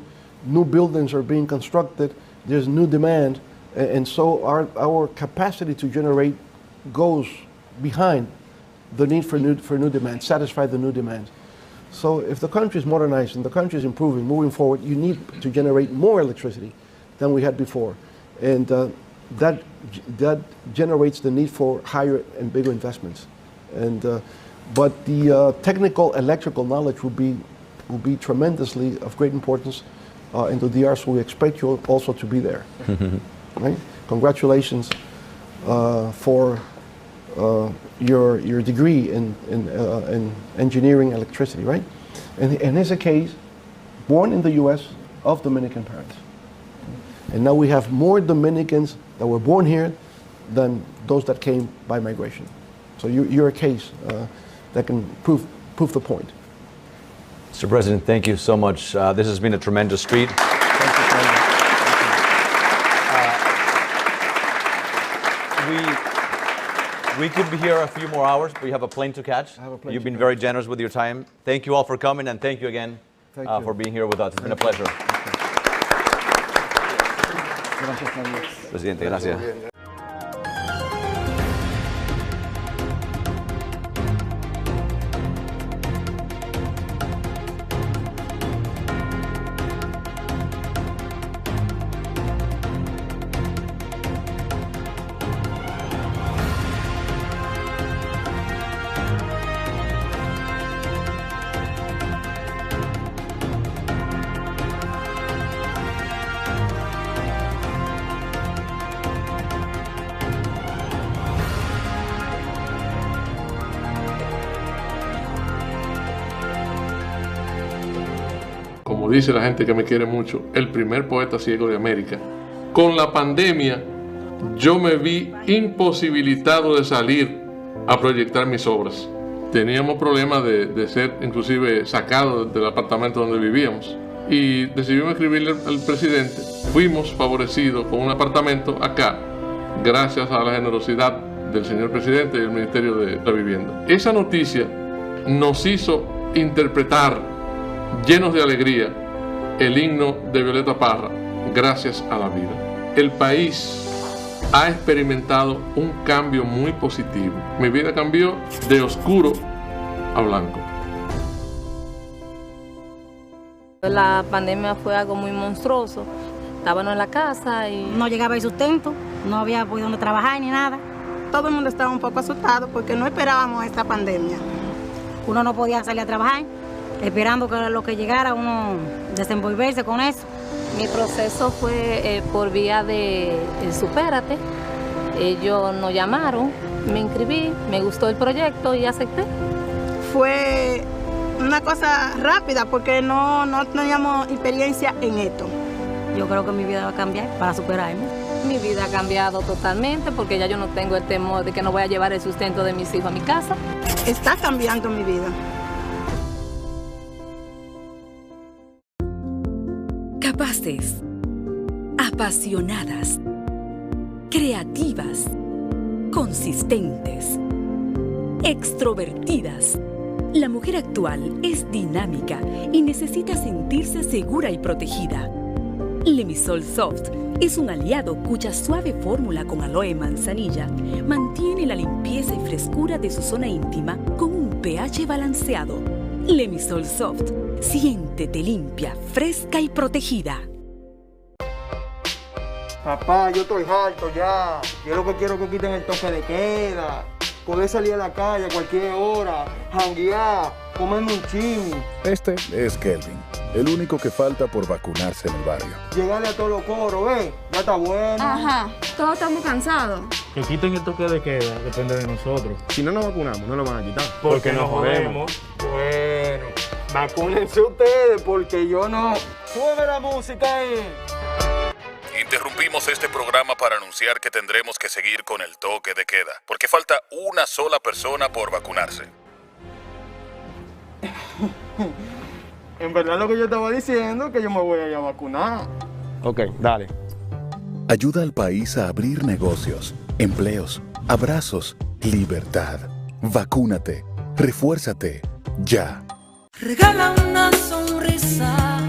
new buildings are being constructed, there's new demand, and so our capacity to generate goes behind the need for new demand, satisfy the new demands. So if the country is modernizing, the country is improving, moving forward, you need to generate more electricity than we had before. And that generates the need for higher and bigger investments. And, but the technical electrical knowledge will be tremendously of great importance in the DR, so we expect you also to be there. Right? Congratulations for your degree in engineering electricity, right? And here's a case, born in the US of Dominican parents. And now we have more Dominicans that were born here than those that came by migration. So you're a case that can prove the point. Mr. President, thank you so much. This has been a tremendous treat. We could be here a few more hours, but you have a plane to catch. You've been very generous with your time. Thank you all for coming, and thank you again for being here with us. It's been a pleasure. Presidente, gracias. Como dice la gente que me quiere mucho, el primer poeta ciego de América. Con la pandemia, yo me vi imposibilitado de salir a proyectar mis obras. Teníamos problemas de ser inclusive sacados del apartamento donde vivíamos. Y decidimos escribirle al presidente. Fuimos favorecidos con un apartamento acá, gracias a la generosidad del señor presidente y del Ministerio de la Vivienda. Esa noticia nos hizo interpretar llenos de alegría el himno de Violeta Parra, Gracias a la Vida. El país ha experimentado un cambio muy positivo. Mi vida cambió de oscuro a blanco. La pandemia fue algo muy monstruoso. Estábamos en la casa y no llegaba el sustento, no había por dónde trabajar ni nada. Todo el mundo estaba un poco asustado porque no esperábamos esta pandemia. Uno no podía salir a trabajar, esperando que lo que llegara uno desenvolverse con eso. Mi proceso fue por vía de Supérate. Ellos nos llamaron, me inscribí, me gustó el proyecto y acepté. Fue una cosa rápida porque no teníamos experiencia en esto. Yo creo que mi vida va a cambiar para superarme. Mi vida ha cambiado totalmente porque ya yo no tengo el temor de que no voy a llevar el sustento de mis hijos a mi casa. Está cambiando mi vida. Capaces, apasionadas, creativas, consistentes, extrovertidas, La mujer actual es dinámica y necesita sentirse segura y protegida. Lemisol Soft es un aliado cuya suave fórmula con aloe y manzanilla mantiene la limpieza y frescura de su zona íntima con un pH balanceado. Lemisol Soft, siéntete limpia, fresca y protegida. Papá, yo estoy harto ya. Yo lo que quiero es que quiten el toque de queda. Poder salir a la calle a cualquier hora, janguear, comerme un chin. Este es Kelvin, el único que falta por vacunarse en el barrio. Llegarle a todos los coros, ya está bueno. Ajá, todos estamos cansados. Que quiten el toque de queda depende de nosotros. Si no nos vacunamos, no lo van a quitar. Porque nos jodemos. Bueno, vacúnense ustedes porque yo no. ¡Sube la música ahí! Interrumpimos este programa para anunciar que tendremos que seguir con el toque de queda, porque falta una sola persona por vacunarse. En verdad lo que yo estaba diciendo es que yo me voy a ir a vacunar. Ok, dale. Ayuda al país a abrir negocios, empleos, abrazos, libertad. Vacúnate, refuérzate, ya. Regala una sonrisa,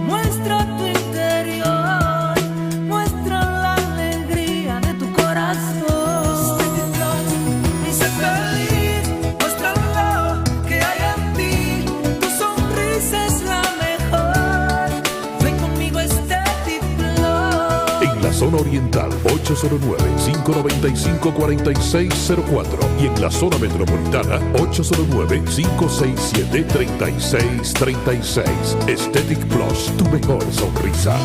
muestra tu interior, muestra la alegría de tu corazón. Y sé feliz, muestra lo que hay en ti, tu sonrisa es la mejor. Ven conmigo a Aesthetic Plus. En la zona oriental, 809-595-4604 y en la zona metropolitana, 809-567-3636. Aesthetic Plus, tu mejor sonrisa.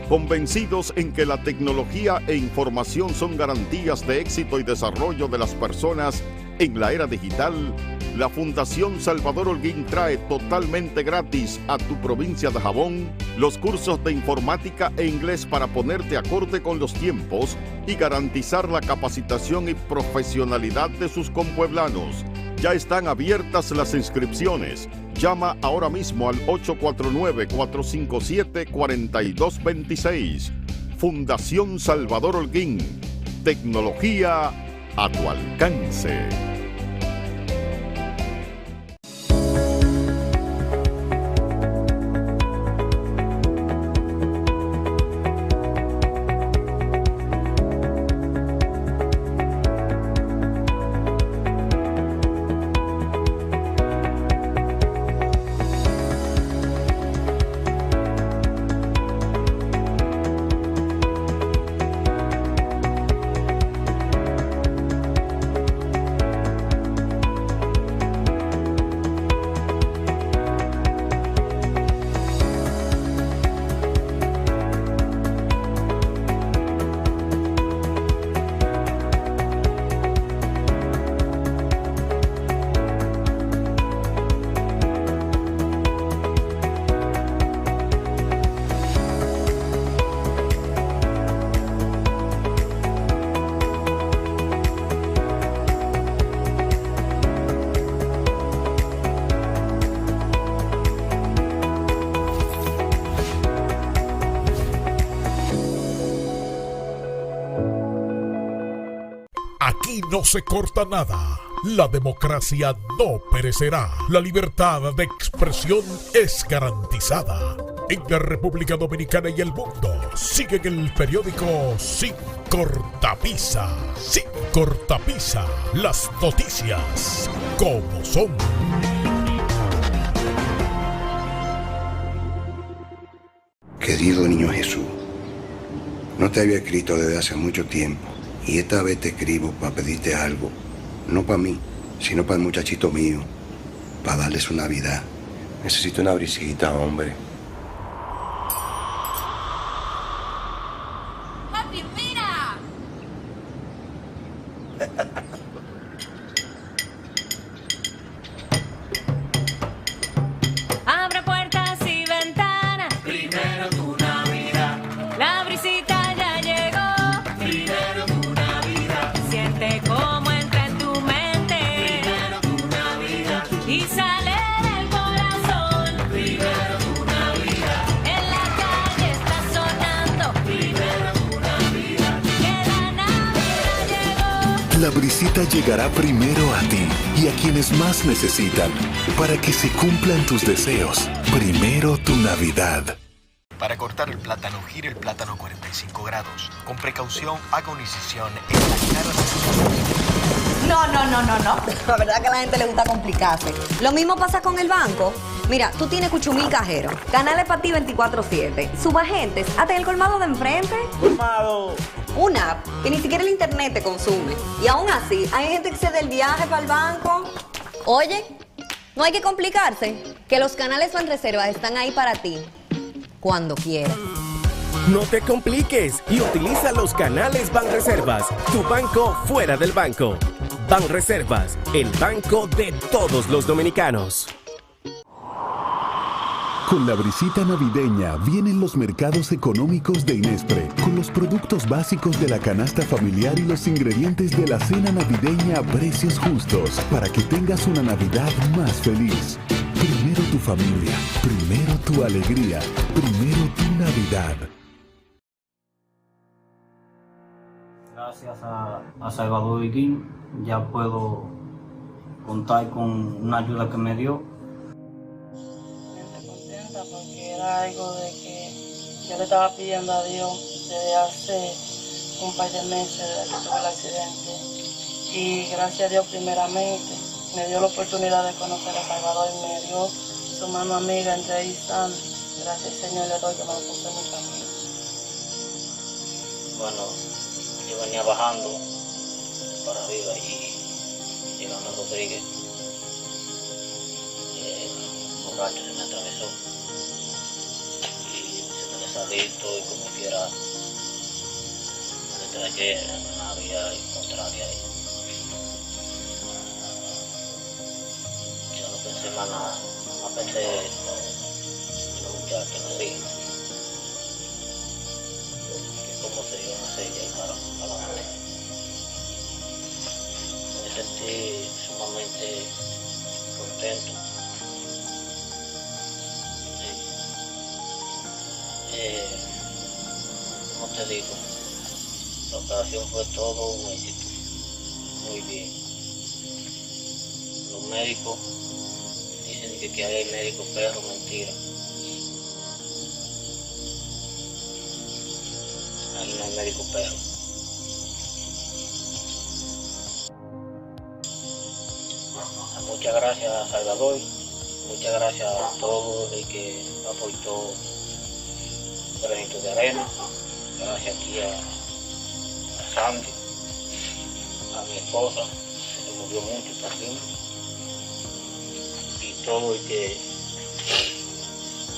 Convencidos en que la tecnología e información son garantías de éxito y desarrollo de las personas en la era digital, la Fundación Salvador Holguín trae totalmente gratis a tu provincia de Jabón los cursos de informática e inglés para ponerte acorde con los tiempos y garantizar la capacitación y profesionalidad de sus compueblanos. Ya están abiertas las inscripciones. Llama ahora mismo al 849-457-4226. Fundación Salvador Holguín. Tecnología a tu alcance. Aquí no se corta nada. La democracia no perecerá. La libertad de expresión es garantizada. En la República Dominicana y el mundo siguen el periódico Sin Cortapisa. Sin Cortapisa. Las noticias como son. Querido niño Jesús, no te había escrito desde hace mucho tiempo y esta vez te escribo para pedirte algo, no para mí, sino para el muchachito mío, para darle su Navidad. Necesito una brisita, hombre. ¡Papi, mira! Abre puertas y ventanas. Primero tu Navidad. La brisita ya llegó. Primero tu Navidad. Siente cómo entra en tu mente. Primero tu Navidad. Y sale del corazón. Primero tu Navidad. La brisita llegará primero a ti y a quienes más necesitan, para que se cumplan tus deseos. Primero tu Navidad. Para cortar el plátano, gire el plátano 45 grados. Con precaución, haga una incisión en la cara de... No. La verdad que a la gente le gusta complicarse. Lo mismo pasa con el banco. Mira, tú tienes cuchumil cajeros, canales para ti 24/7, subagentes, hasta el colmado de enfrente. ¡Colmado! Una app que ni siquiera el internet te consume. Y aún así, hay gente que se da el viaje para el banco. Oye, no hay que complicarse, que los canales Banreservas están ahí para ti, cuando quieras. No te compliques y utiliza los canales Banreservas, tu banco fuera del banco. Banreservas, el banco de todos los dominicanos. Con la brisita navideña vienen los mercados económicos de Inespre, con los productos básicos de la canasta familiar y los ingredientes de la cena navideña a precios justos, para que tengas una Navidad más feliz. Primero tu familia, primero tu alegría, primero tu Navidad. Gracias a Salvador Iguín ya puedo contar con una ayuda que me dio. Porque era algo de que yo le estaba pidiendo a Dios desde hace un par de meses, desde que tuve el accidente. Y gracias a Dios primeramente me dio la oportunidad de conocer a Salvador y me dio su mano amiga entre y San. Gracias al Señor le doy que me lo puso en mi camino. Bueno, yo venía bajando para arriba y llegando a Rodríguez, un borracho se me atravesó. Salito y como quiera me traje en una vía contraria y yo no pensé más nada, no pensé en los muchachos así que como se dio una sella y para adelante. Me sentí sumamente contento. Como te digo, la operación fue todo un éxito, muy bien. Los médicos dicen que hay médicos perros, mentira. Ahí no hay médico perro. Muchas gracias a Salvador, muchas gracias a todos el que aportó granito de arena. Gracias aquí a Sandy, a mi esposa, que se movió mucho también, y todo el que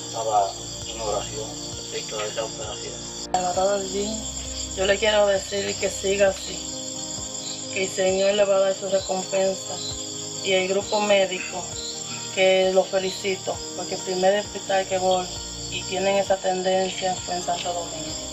estaba en oración respecto a esa operación. Salvador Iguín, yo le quiero decir que siga así, que el Señor le va a dar su recompensa, y el grupo médico, que lo felicito, porque el primer hospital que voy y tienen esa tendencia fue en Santo Domingo.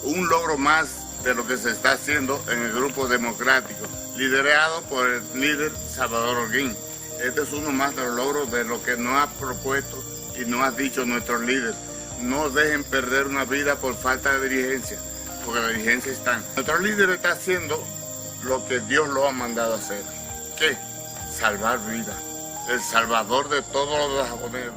Un logro más de lo que se está haciendo en el grupo democrático, liderado por el líder Salvador Holguín. Este es uno más de los logros de lo que nos ha propuesto y nos ha dicho nuestros líderes. No dejen perder una vida por falta de dirigencia, porque la dirigencia está. Nuestro líder está haciendo lo que Dios lo ha mandado a hacer. ¿Qué? Salvar vidas. El salvador de todos los japoneses.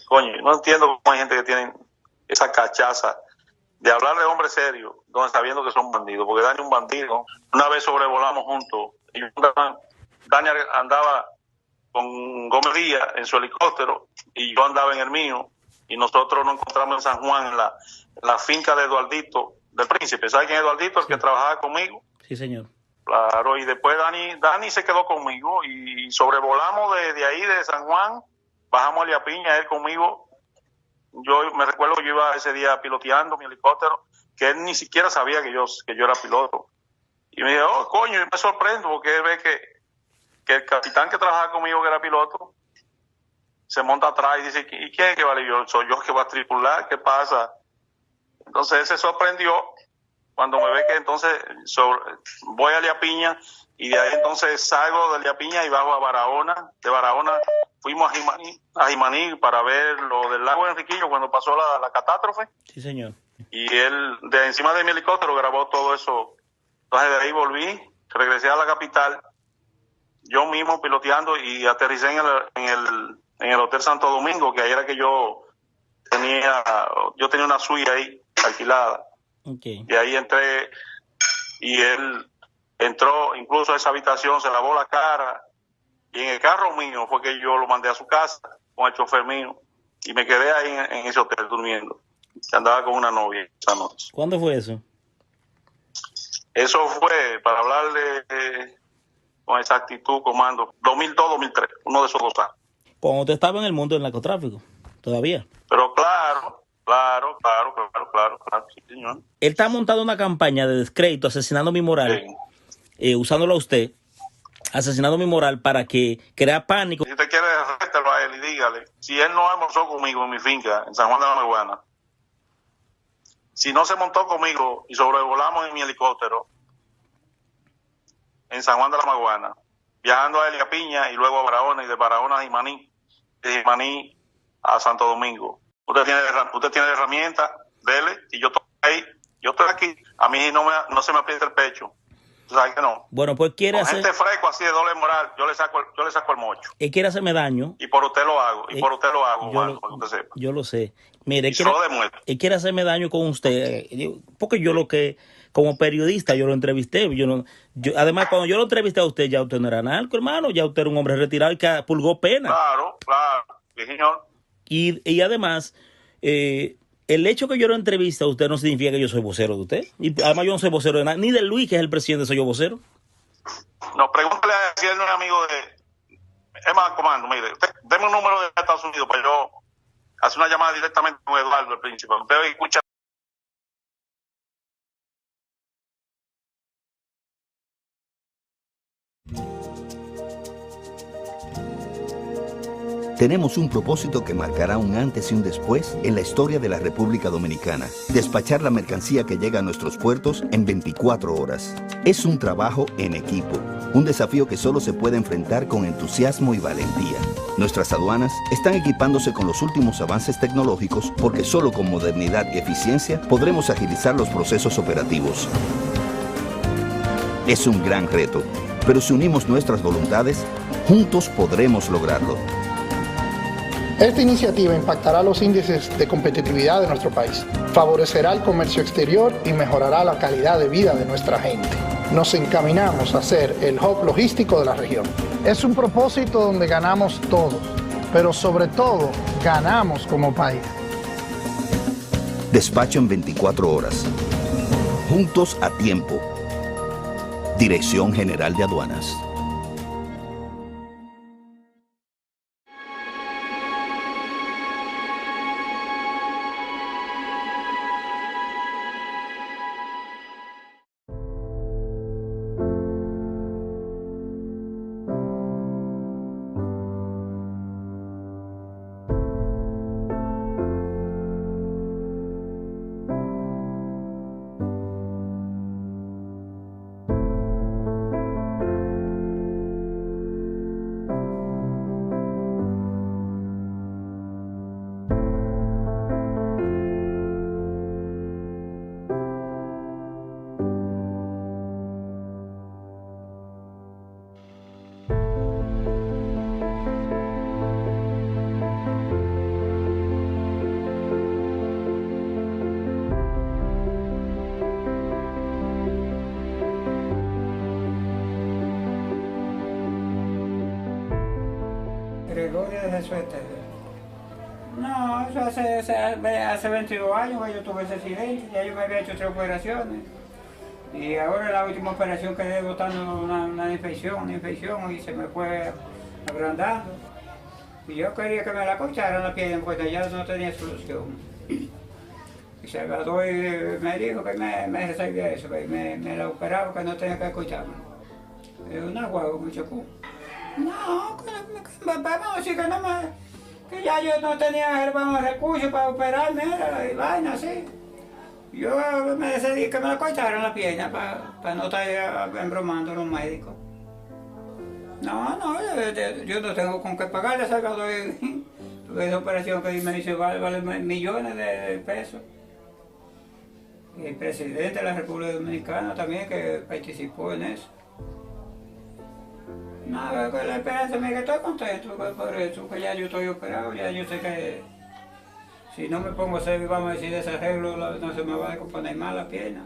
Coño, no entiendo cómo hay gente que tiene esa cachaza de hablar de hombres serios, donde sabiendo que son bandidos, porque Dani es un bandido. Una vez sobrevolamos juntos, y Dani andaba con Gómez Díaz en su helicóptero, y yo andaba en el mío, y nosotros nos encontramos en San Juan, en la finca de Eduardito, del Príncipe. ¿Sabes quién es Eduardito? El que trabajaba conmigo. Sí, señor. Claro, y después Dani se quedó conmigo, y sobrevolamos de ahí, de San Juan, bajamos a Elia Piña, él conmigo. Yo me recuerdo que yo iba ese día piloteando mi helicóptero, que él ni siquiera sabía que yo era piloto. Y me dijo, oh, coño, y me sorprendo porque él ve que el capitán que trabajaba conmigo, que era piloto, se monta atrás y dice, ¿y quién es que vale? Yo, soy yo que va a tripular, ¿qué pasa? Entonces él se sorprendió cuando me ve que entonces voy a Liapiña y de ahí entonces salgo de Liapiña y bajo a Barahona. De Barahona fuimos a Jimaní para ver lo del lago Enriquillo cuando pasó la catástrofe. Sí, señor. Y él, de encima de mi helicóptero, grabó todo eso. Entonces de ahí volví, regresé a la capital, yo mismo piloteando y aterricé en el Hotel Santo Domingo, que ahí era que yo tenía una suite ahí alquilada. Okay. Y ahí entré y él entró incluso a esa habitación, se lavó la cara y en el carro mío fue que yo lo mandé a su casa con el chofer mío y me quedé ahí en ese hotel durmiendo. Andaba con una novia esa noche. ¿Cuándo fue eso? Eso fue, para hablarle con exactitud, comando, 2002-2003, uno de esos 2 años. Cuando usted estaba en el mundo del narcotráfico, todavía. Pero claro, sí, señor. Él está montando una campaña de descrédito, asesinando mi moral, usándolo a usted, asesinando mi moral para que crea pánico. Si usted quiere, réstelo a él y dígale, si él no almorzó conmigo en mi finca, en San Juan de la Maguana, si no se montó conmigo y sobrevolamos en mi helicóptero en San Juan de la Maguana, viajando a Liapiña y luego a Barahona y de Barahona a Jimaní, de Jimaní a Santo Domingo. Usted tiene herramientas, dele, y yo estoy ahí, yo estoy aquí, a mí no se me aprieta el pecho. ¿Tú sabes que no? Bueno, pues quiere con hacer... gente fresco así de doble moral, yo le saco el mocho. Él quiere hacerme daño. Y por usted lo hago, Juan, para que usted sepa. Yo lo sé. Mire, él quiere hacerme daño con usted, porque yo como periodista, yo lo entrevisté. Además, cuando yo lo entrevisté a usted, ya usted no era narco, hermano, ya usted era un hombre retirado y que purgó pena. Claro, sí, señor. Y además, el hecho que yo lo entreviste a usted no significa que yo soy vocero de usted. Y además yo no soy vocero de nada, ni de Luis, que es el presidente, soy yo vocero. No, pregúntale si él no es amigo de... Es más, comando, mire, deme un número de Estados Unidos para yo hacer una llamada directamente con Eduardo, el príncipe. Usted escucha. Tenemos un propósito que marcará un antes y un después en la historia de la República Dominicana. Despachar la mercancía que llega a nuestros puertos en 24 horas. Es un trabajo en equipo, un desafío que solo se puede enfrentar con entusiasmo y valentía. Nuestras aduanas están equipándose con los últimos avances tecnológicos porque solo con modernidad y eficiencia podremos agilizar los procesos operativos. Es un gran reto, pero si unimos nuestras voluntades, juntos podremos lograrlo. Esta iniciativa impactará los índices de competitividad de nuestro país, favorecerá el comercio exterior y mejorará la calidad de vida de nuestra gente. Nos encaminamos a ser el hub logístico de la región. Es un propósito donde ganamos todos, pero sobre todo ganamos como país. Despacho en 24 horas. Juntos a tiempo. Dirección General de Aduanas. No, eso hace 22 años que yo tuve ese accidente, ya yo me había hecho 3 operaciones y ahora la última operación quedé botando una infección y se me fue agrandando y yo quería que me la cortaran la pierna porque ya no tenía solución. Y Salvador me dijo que me resolvía eso, que me la operaba, que no tenía que cortarme. Una guagua me chocó. No, vamos a decir que ya yo no tenía recursos para operarme, era la vaina así. Yo me decidí que me la cortaran la pierna para no estar embromando a los médicos. No, yo no tengo con qué pagarle a Salvador. Porque esa operación que me hizo vale millones de pesos. Y el presidente de la República Dominicana también que participó en eso. Nada, con la esperanza, que estoy contento por eso, que ya yo estoy operado, ya yo sé que si no me pongo a hacer, vamos a decir, desarreglo, no se me va a descomponer más la pierna.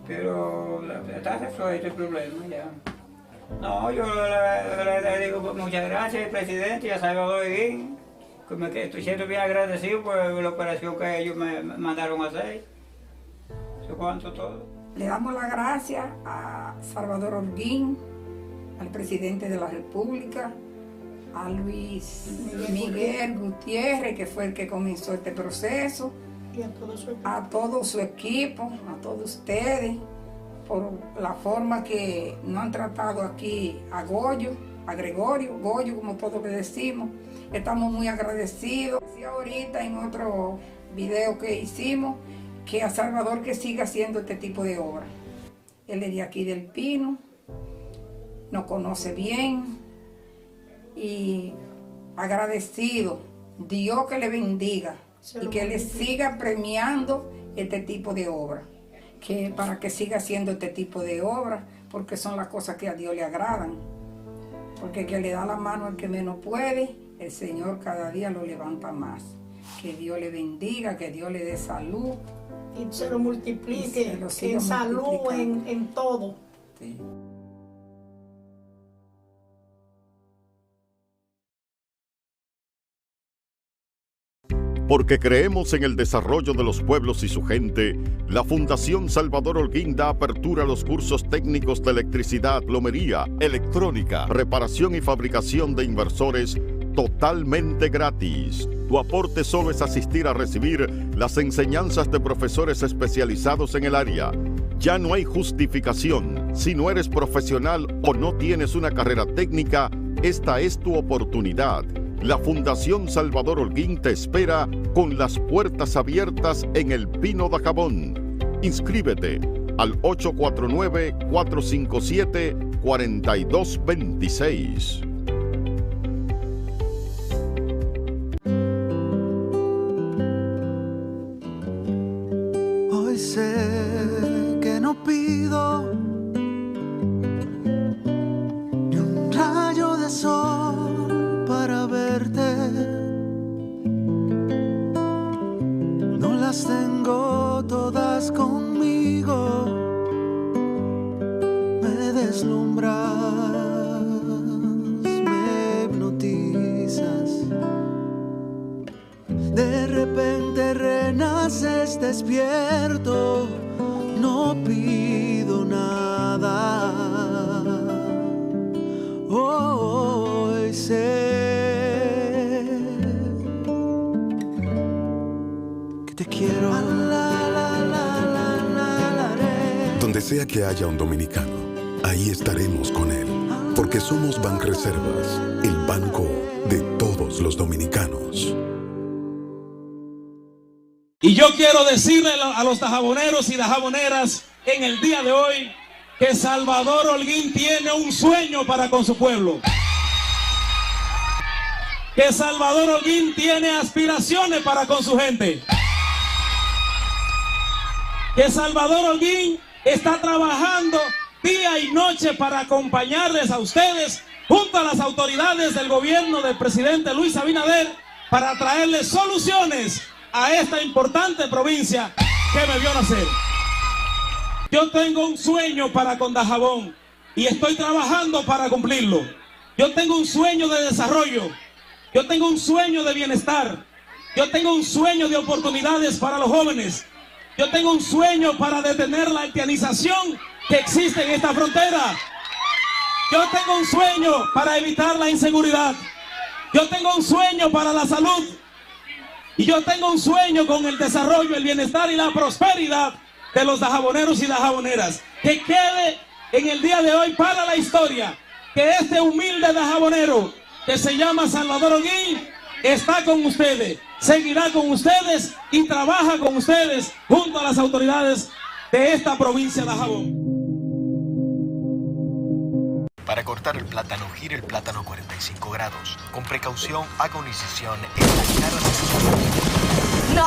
Pero está resuelto el problema ya. No, yo le digo muchas gracias al presidente y a Salvador Guín, que estoy siendo bien agradecido por la operación que ellos me mandaron a hacer. Eso cuanto todo. Le damos las gracias a Salvador Holguín, al presidente de la República, a Luis Miguel Gutiérrez, que fue el que comenzó este proceso, y a todo su equipo, a todos ustedes, por la forma que nos han tratado aquí a Gregorio, como todos le decimos. Estamos muy agradecidos. Y ahorita en otro video que hicimos, que a Salvador que siga haciendo este tipo de obras. Él es de aquí del Pino, nos conoce bien y agradecido. Dios que le bendiga y que le siga premiando este tipo de obras, para que siga haciendo este tipo de obras, porque son las cosas que a Dios le agradan. Porque el que le da la mano al que menos puede, el Señor cada día lo levanta más. Que Dios le bendiga, que Dios le dé salud. Y se lo multiplique, en salud, en todo. Sí. Porque creemos en el desarrollo de los pueblos y su gente, la Fundación Salvador Holguín da apertura a los cursos técnicos de electricidad, plomería, electrónica, reparación y fabricación de inversores totalmente gratis. Tu aporte solo es asistir a recibir las enseñanzas de profesores especializados en el área. Ya no hay justificación. Si no eres profesional o no tienes una carrera técnica, esta es tu oportunidad. La Fundación Salvador Holguín te espera con las puertas abiertas en el Pino de Jabón. Inscríbete al 849-457-4226. Hoy sé que no pido ni un rayo de sol para verte. No las tengo todas conmigo. Me deslumbras, me hipnotizas. De repente renaces despierto. No pido nada. Hoy sé que te quiero. Donde sea que haya un dominicano, ahí estaremos con él. Porque somos Banreservas, el banco de todos los dominicanos. Y yo quiero decirle a los dajaboneros y dajaboneras en el día de hoy que Salvador Holguín tiene un sueño para con su pueblo. Que Salvador Holguín tiene aspiraciones para con su gente. Que Salvador Holguín está trabajando día y noche para acompañarles a ustedes junto a las autoridades del gobierno del presidente Luis Abinader para traerles soluciones a esta importante provincia que me vio nacer. Yo tengo un sueño para con Dajabón y estoy trabajando para cumplirlo. Yo tengo un sueño de desarrollo. Yo tengo un sueño de bienestar. Yo tengo un sueño de oportunidades para los jóvenes. Yo tengo un sueño para detener la haitianización que existe en esta frontera. Yo tengo un sueño para evitar la inseguridad. Yo tengo un sueño para la salud. Y yo tengo un sueño con el desarrollo, el bienestar y la prosperidad de los dajaboneros y dajaboneras. Que quede en el día de hoy para la historia que este humilde dajabonero que se llama Salvador Holguín está con ustedes, seguirá con ustedes y trabaja con ustedes junto a las autoridades de esta provincia de Dajabón. Para cortar el plátano, gire el plátano 45 grados. Con precaución, haga una incisión en la cara de... No.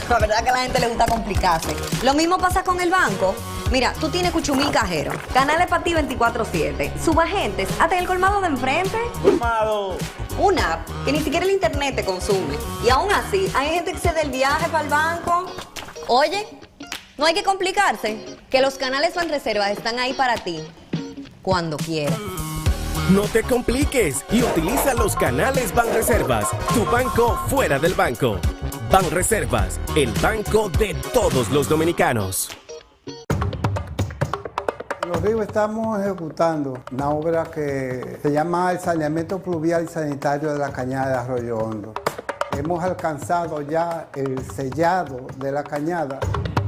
La verdad que a la gente le gusta complicarse. Lo mismo pasa con el banco. Mira, tú tienes cuchumil cajero. Canal es para ti 24/7. Subagentes, hasta el colmado de enfrente. Colmado. Una app que ni siquiera el internet te consume. Y aún así, hay gente que se da el viaje para el banco. Oye, no hay que complicarse. Que los canales Banreservas están ahí para ti. Cuando quieras. No te compliques y utiliza los canales Banreservas, tu banco fuera del banco. Banreservas, el banco de todos los dominicanos. Los Ríos estamos ejecutando una obra que se llama el saneamiento pluvial y sanitario de la cañada de Arroyo Hondo. Hemos alcanzado ya el sellado de la cañada.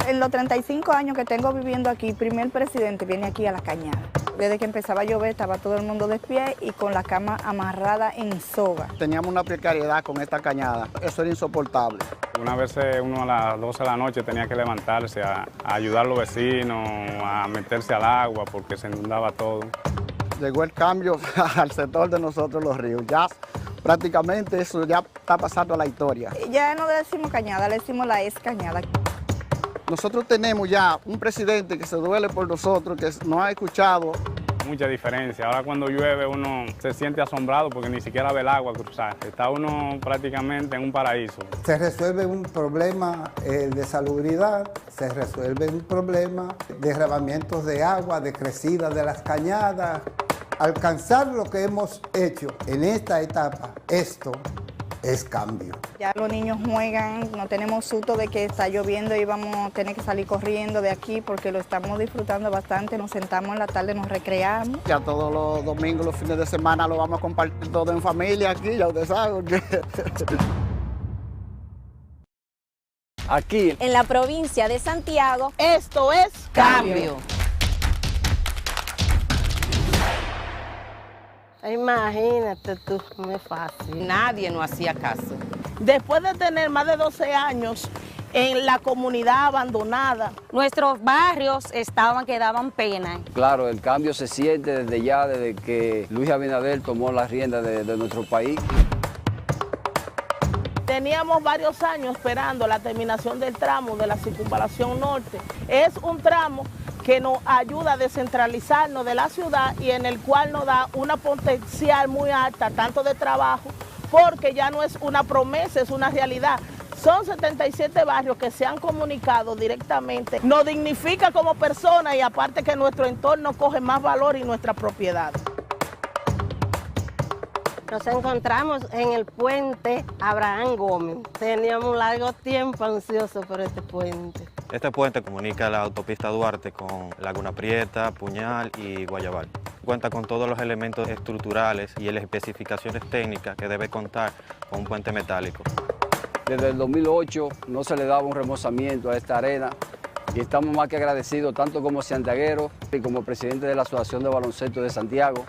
En los 35 años que tengo viviendo aquí, el primer presidente viene aquí a la cañada. Desde que empezaba a llover estaba todo el mundo de pie y con la cama amarrada en soga. Teníamos una precariedad con esta cañada, eso era insoportable. Una vez uno a las 12 de la noche tenía que levantarse a ayudar a los vecinos, a meterse al agua porque se inundaba todo. Llegó el cambio al sector de nosotros los ríos, ya prácticamente eso ya está pasando a la historia. Ya no le decimos cañada, le decimos la ex cañada. Nosotros tenemos ya un presidente que se duele por nosotros, que nos ha escuchado. Mucha diferencia. Ahora cuando llueve uno se siente asombrado porque ni siquiera ve el agua cruzar. Está uno prácticamente en un paraíso. Se resuelve un problema de salubridad, se resuelve un problema de derramamientos de agua, de crecida de las cañadas. Alcanzar lo que hemos hecho en esta etapa, esto es cambio. Ya los niños juegan, no tenemos susto de que está lloviendo y vamos a tener que salir corriendo de aquí porque lo estamos disfrutando bastante, nos sentamos en la tarde, nos recreamos. Ya todos los domingos, los fines de semana lo vamos a compartir todo en familia aquí, ya ustedes saben. Aquí, en la provincia de Santiago, esto es cambio. Imagínate tú, no es fácil. Nadie nos hacía caso. Después de tener más de 12 años en la comunidad abandonada, nuestros barrios estaban que daban pena. Claro, el cambio se siente desde ya, desde que Luis Abinader tomó las riendas de nuestro país. Teníamos varios años esperando la terminación del tramo de la circunvalación norte. Es un tramo que nos ayuda a descentralizarnos de la ciudad y en el cual nos da una potencial muy alta, tanto de trabajo, porque ya no es una promesa, es una realidad. Son 77 barrios que se han comunicado directamente. Nos dignifica como personas y aparte que nuestro entorno coge más valor y nuestra propiedad. Nos encontramos en el puente Abraham Gómez. Teníamos un largo tiempo ansioso por este puente. Este puente comunica la autopista Duarte con Laguna Prieta, Puñal y Guayabal. Cuenta con todos los elementos estructurales y las especificaciones técnicas que debe contar con un puente metálico. Desde el 2008 no se le daba un remozamiento a esta arena y estamos más que agradecidos tanto como santiagueros y como presidente de la Asociación de Baloncesto de Santiago.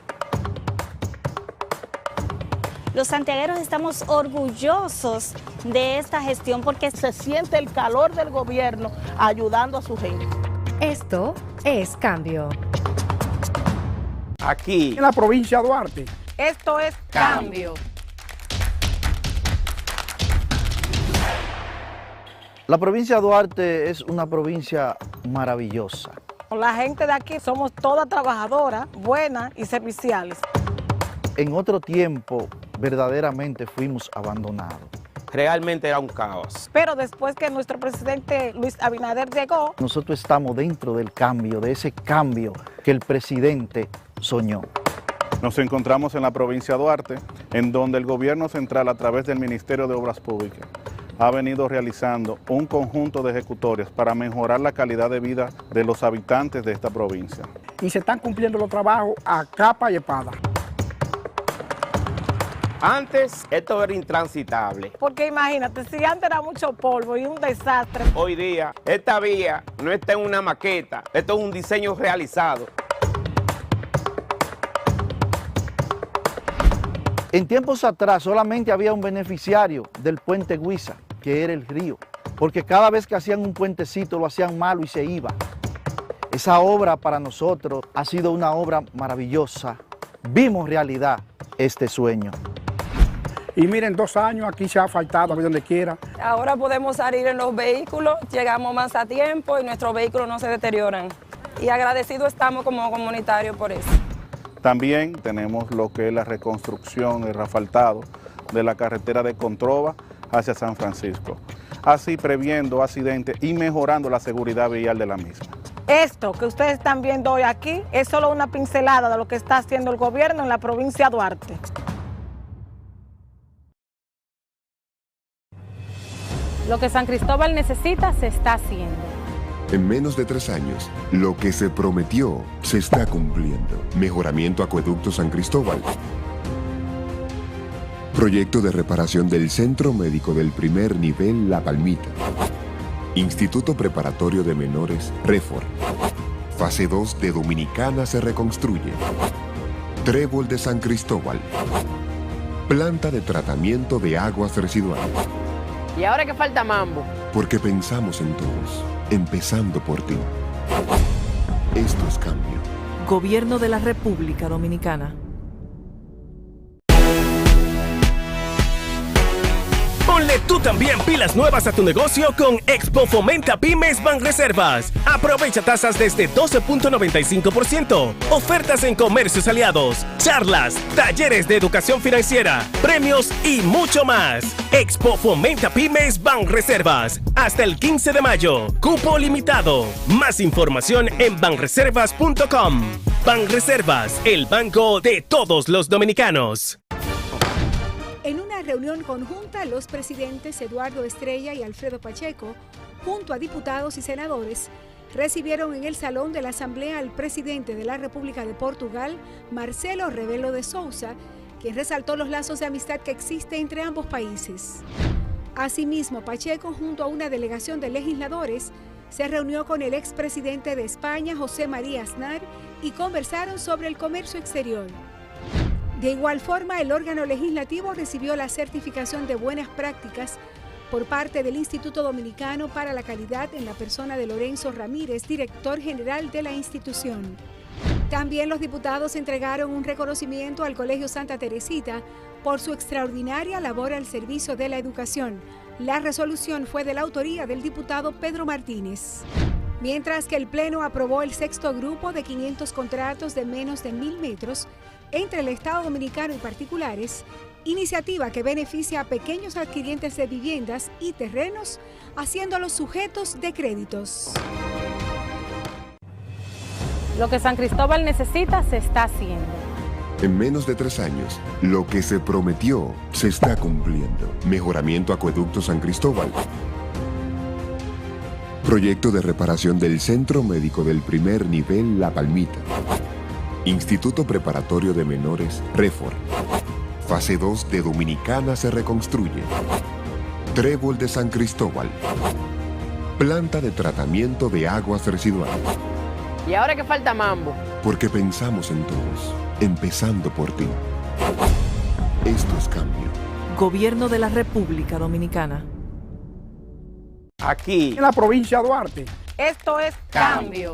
Los santiagueros estamos orgullosos de esta gestión porque se siente el calor del gobierno ayudando a su gente. Esto es cambio. Aquí, en la provincia de Duarte. Esto es cambio. La provincia de Duarte es una provincia maravillosa. La gente de aquí somos todas trabajadoras, buenas y serviciales. En otro tiempo, verdaderamente fuimos abandonados. Realmente era un caos. Pero después que nuestro presidente Luis Abinader llegó, nosotros estamos dentro del cambio, de ese cambio que el presidente soñó. Nos encontramos en la provincia de Duarte, en donde el gobierno central, a través del Ministerio de Obras Públicas, ha venido realizando un conjunto de ejecutorias para mejorar la calidad de vida de los habitantes de esta provincia. Y se están cumpliendo los trabajos a capa y espada. Antes esto era intransitable. Porque imagínate, si antes era mucho polvo y un desastre. Hoy día esta vía no está en una maqueta, esto es un diseño realizado. En tiempos atrás solamente había un beneficiario del puente Guisa, que era el río, porque cada vez que hacían un puentecito lo hacían malo y se iba. Esa obra para nosotros ha sido una obra maravillosa. Vimos realidad este sueño. Y miren, 2 años aquí se ha faltado, donde quiera. Ahora podemos salir en los vehículos, llegamos más a tiempo y nuestros vehículos no se deterioran. Y agradecidos estamos como comunitarios por eso. También tenemos lo que es la reconstrucción, el asfaltado de la carretera de Controva hacia San Francisco, así previendo accidentes y mejorando la seguridad vial de la misma. Esto que ustedes están viendo hoy aquí es solo una pincelada de lo que está haciendo el gobierno en la provincia de Duarte. Lo que San Cristóbal necesita se está haciendo. En menos de 3 años, lo que se prometió se está cumpliendo. Mejoramiento Acueducto San Cristóbal. Proyecto de reparación del Centro Médico del Primer Nivel La Palmita. Instituto Preparatorio de Menores Refor. Fase 2 de Dominicana se reconstruye. Trébol de San Cristóbal. Planta de tratamiento de aguas residuales. ¿Y ahora que falta mambo? Porque pensamos en todos, empezando por ti. Esto es cambio. Gobierno de la República Dominicana. Ponle tú también pilas nuevas a tu negocio con Expo Fomenta Pymes Banreservas. Aprovecha tasas desde 12.95%, ofertas en comercios aliados, charlas, talleres de educación financiera, premios y mucho más. Expo Fomenta Pymes Banreservas. Hasta el 15 de mayo. Cupo limitado. Más información en banreservas.com. Banreservas, el banco de todos los dominicanos. En una reunión conjunta, los presidentes Eduardo Estrella y Alfredo Pacheco, junto a diputados y senadores, recibieron en el Salón de la Asamblea al presidente de la República de Portugal, Marcelo Rebelo de Sousa, quien resaltó los lazos de amistad que existen entre ambos países. Asimismo, Pacheco, junto a una delegación de legisladores, se reunió con el expresidente de España, José María Aznar, y conversaron sobre el comercio exterior. De igual forma, el órgano legislativo recibió la certificación de buenas prácticas por parte del Instituto Dominicano para la Calidad en la persona de Lorenzo Ramírez, director general de la institución. También los diputados entregaron un reconocimiento al Colegio Santa Teresita por su extraordinaria labor al servicio de la educación. La resolución fue de la autoría del diputado Pedro Martínez. Mientras que el Pleno aprobó el 6º grupo de 500 contratos de menos de 1.000 metros entre el Estado Dominicano y particulares, iniciativa que beneficia a pequeños adquirientes de viviendas y terrenos, haciéndolos sujetos de créditos. Lo que San Cristóbal necesita se está haciendo. En menos de 3 años, lo que se prometió se está cumpliendo. Mejoramiento Acueducto San Cristóbal. Proyecto de reparación del Centro Médico del Primer Nivel La Palmita. Instituto Preparatorio de Menores Refor. Fase 2 de Dominicana se reconstruye. Trébol de San Cristóbal. Planta de tratamiento de aguas residuales. ¿Y ahora que falta mambo? Porque pensamos en todos, empezando por ti. Esto es cambio. Gobierno de la República Dominicana. Aquí, en la provincia de Duarte. Esto es cambio.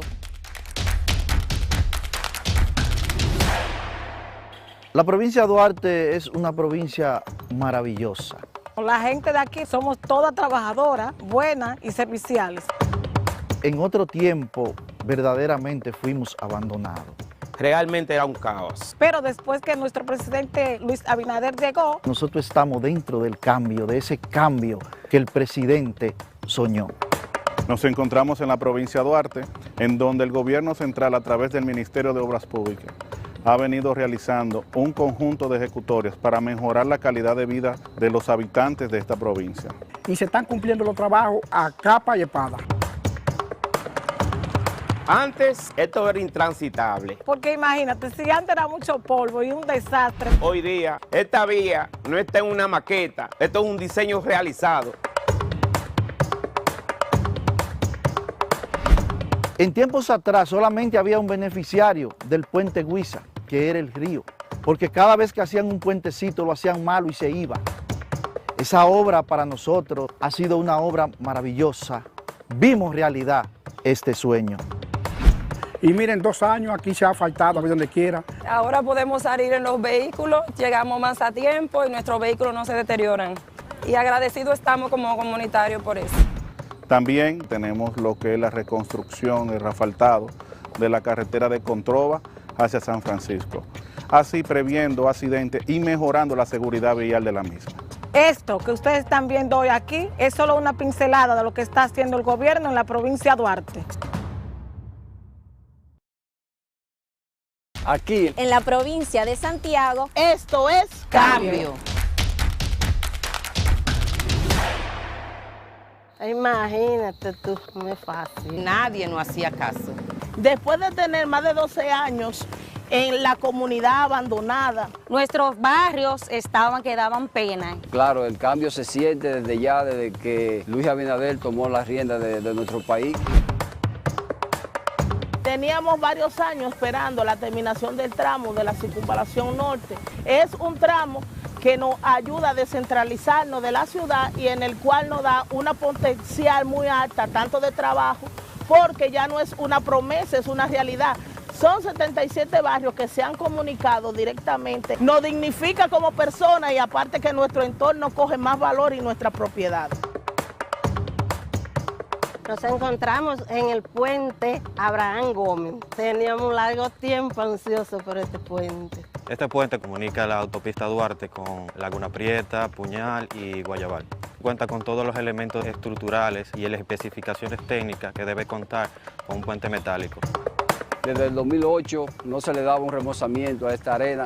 La provincia de Duarte es una provincia maravillosa. La gente de aquí somos todas trabajadoras, buenas y serviciales. En otro tiempo, verdaderamente fuimos abandonados. Realmente era un caos. Pero después que nuestro presidente Luis Abinader llegó, nosotros estamos dentro del cambio, de ese cambio que el presidente soñó. Nos encontramos en la provincia de Duarte, en donde el gobierno central, a través del Ministerio de Obras Públicas, ha venido realizando un conjunto de ejecutorias para mejorar la calidad de vida de los habitantes de esta provincia. Y se están cumpliendo los trabajos a capa y espada. Antes esto era intransitable. Porque imagínate, si antes era mucho polvo y un desastre. Hoy día esta vía no está en una maqueta, esto es un diseño realizado. En tiempos atrás solamente había un beneficiario del puente Guisa, que era el río, porque cada vez que hacían un puentecito lo hacían malo y se iba. Esa obra para nosotros ha sido una obra maravillosa. Vimos realidad este sueño. Y miren, 2 años aquí se ha faltado, donde quiera. Ahora podemos salir en los vehículos, llegamos más a tiempo y nuestros vehículos no se deterioran. Y agradecidos estamos como comunitarios por eso. También tenemos lo que es la reconstrucción, el asfaltado de la carretera de Controva hacia San Francisco, así previendo accidentes y mejorando la seguridad vial de la misma. Esto que ustedes están viendo hoy aquí es solo una pincelada de lo que está haciendo el gobierno en la provincia de Duarte. Aquí, En la provincia de Santiago, esto es cambio. Imagínate tú, no es fácil. Nadie nos hacía caso. Después de tener más de 12 años en la comunidad abandonada, nuestros barrios estaban que daban pena. Claro, el cambio se siente desde ya, desde que Luis Abinader tomó las riendas de nuestro país. teníamos varios años esperando la terminación del tramo de la circunvalación norte. Es un tramo que nos ayuda a descentralizarnos de la ciudad y en el cual nos da una potencial muy alta, tanto de trabajo, porque ya no es una promesa, es una realidad. Son 77 barrios que se han comunicado directamente. Nos dignifica como personas y aparte que nuestro entorno coge más valor y nuestra propiedad. Nos encontramos en el puente Abraham Gómez. Teníamos un largo tiempo ansiosos por este puente. Este puente comunica la autopista Duarte con Laguna Prieta, Puñal y Guayabal. Cuenta con todos los elementos estructurales y las especificaciones técnicas que debe contar con un puente metálico. Desde el 2008 no se le daba un remozamiento a esta arena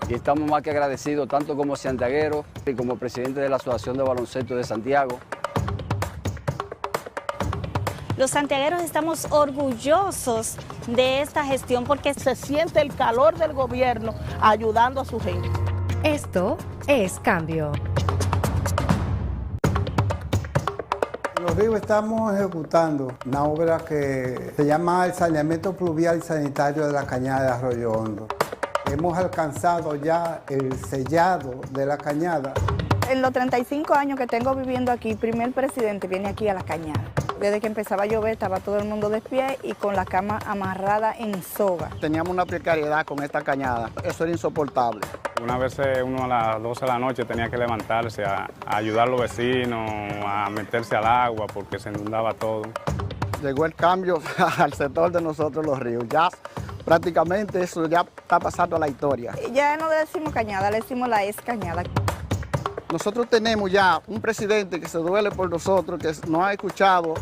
y estamos más que agradecidos, tanto como santiagueros y como presidente de la Asociación de Baloncesto de Santiago. Los santiagueros estamos orgullosos de esta gestión porque se siente el calor del gobierno ayudando a su gente. Esto es Cambio. En Los Ríos estamos ejecutando una obra que se llama el saneamiento pluvial y sanitario de la cañada de Arroyo Hondo. Hemos alcanzado ya el sellado de la cañada. En los 35 años que tengo viviendo aquí, el primer presidente viene aquí a la cañada. Desde que empezaba a llover estaba todo el mundo de pie y con la cama amarrada en soga. Teníamos una precariedad con esta cañada, eso era insoportable. Una vez uno a las 12 de la noche tenía que levantarse a ayudar a los vecinos, a meterse al agua porque se inundaba todo. Llegó el cambio al sector de nosotros los ríos, ya prácticamente eso ya está pasando a la historia. Ya no le decimos cañada, le decimos la ex cañada. Nosotros tenemos ya un presidente que se duele por nosotros, que nos ha escuchado.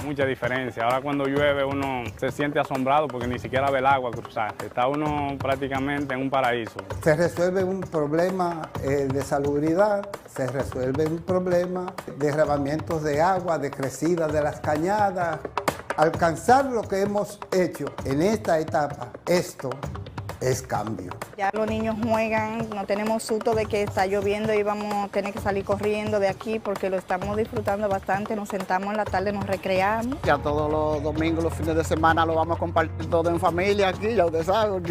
Mucha diferencia. Ahora cuando llueve uno se siente asombrado porque ni siquiera ve el agua cruzar. Está uno prácticamente en un paraíso. Se resuelve un problema de salubridad, se resuelve un problema de derramamientos de agua, de crecida de las cañadas. Alcanzar lo que hemos hecho en esta etapa, esto es cambio. Ya los niños juegan, no tenemos susto de que está lloviendo y vamos a tener que salir corriendo de aquí porque lo estamos disfrutando bastante, nos sentamos en la tarde, nos recreamos. Ya todos los domingos, los fines de semana lo vamos a compartir todo en familia aquí, ya ustedes saben.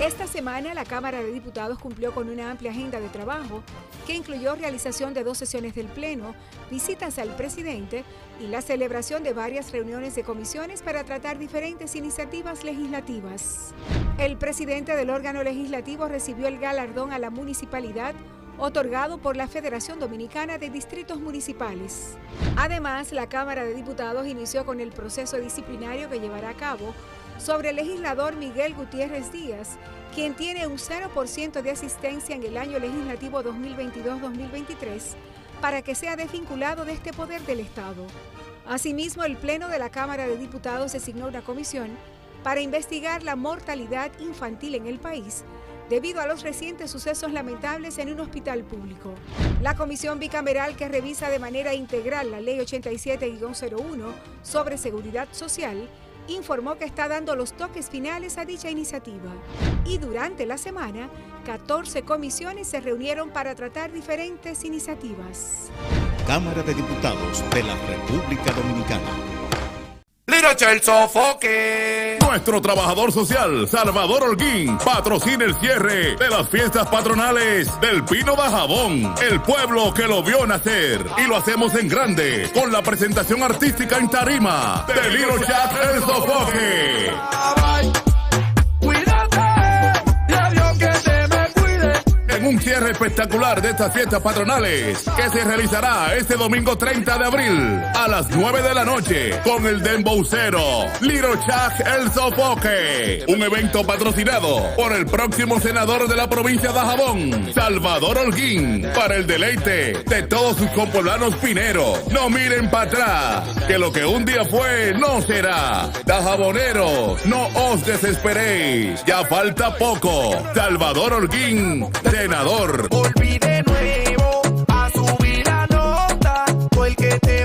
Esta semana la Cámara de Diputados cumplió con una amplia agenda de trabajo que incluyó realización de 2 sesiones del Pleno, visitas al presidente y la celebración de varias reuniones de comisiones para tratar diferentes iniciativas legislativas. El presidente del órgano legislativo recibió el galardón a la municipalidad otorgado por la Federación Dominicana de Distritos Municipales. Además, la Cámara de Diputados inició con el proceso disciplinario que llevará a cabo sobre el legislador Miguel Gutiérrez Díaz, quien tiene un 0% de asistencia en el año legislativo 2022-2023, para que sea desvinculado de este poder del Estado. Asimismo, el Pleno de la Cámara de Diputados designó una comisión para investigar la mortalidad infantil en el país, debido a los recientes sucesos lamentables en un hospital público. La comisión bicameral que revisa de manera integral la Ley 87-01 sobre seguridad social informó que está dando los toques finales a dicha iniciativa. Y durante la semana, 14 comisiones se reunieron para tratar diferentes iniciativas. Cámara de Diputados de la República Dominicana. Liroche el sofoque. Nuestro trabajador social, Salvador Holguín, patrocina el cierre de las fiestas patronales del Pino de Jabón, el pueblo que lo vio nacer. Y lo hacemos en grande, con la presentación artística en tarima de Liroche el sofoque. En un cierre espectacular de estas fiestas patronales que se realizará este domingo 30 de abril a las 9 de la noche con el dembowcero Liroche el sofoque, un evento patrocinado por el próximo senador de la provincia de Dajabón, Salvador Holguín, para el deleite de todos sus compoblanos pineros. No miren para atrás, que lo que un día fue no será. Dajaboneros, no os desesperéis, ya falta poco. Salvador Holguín, senador. Volví de nuevo a subir la nota, fue el que te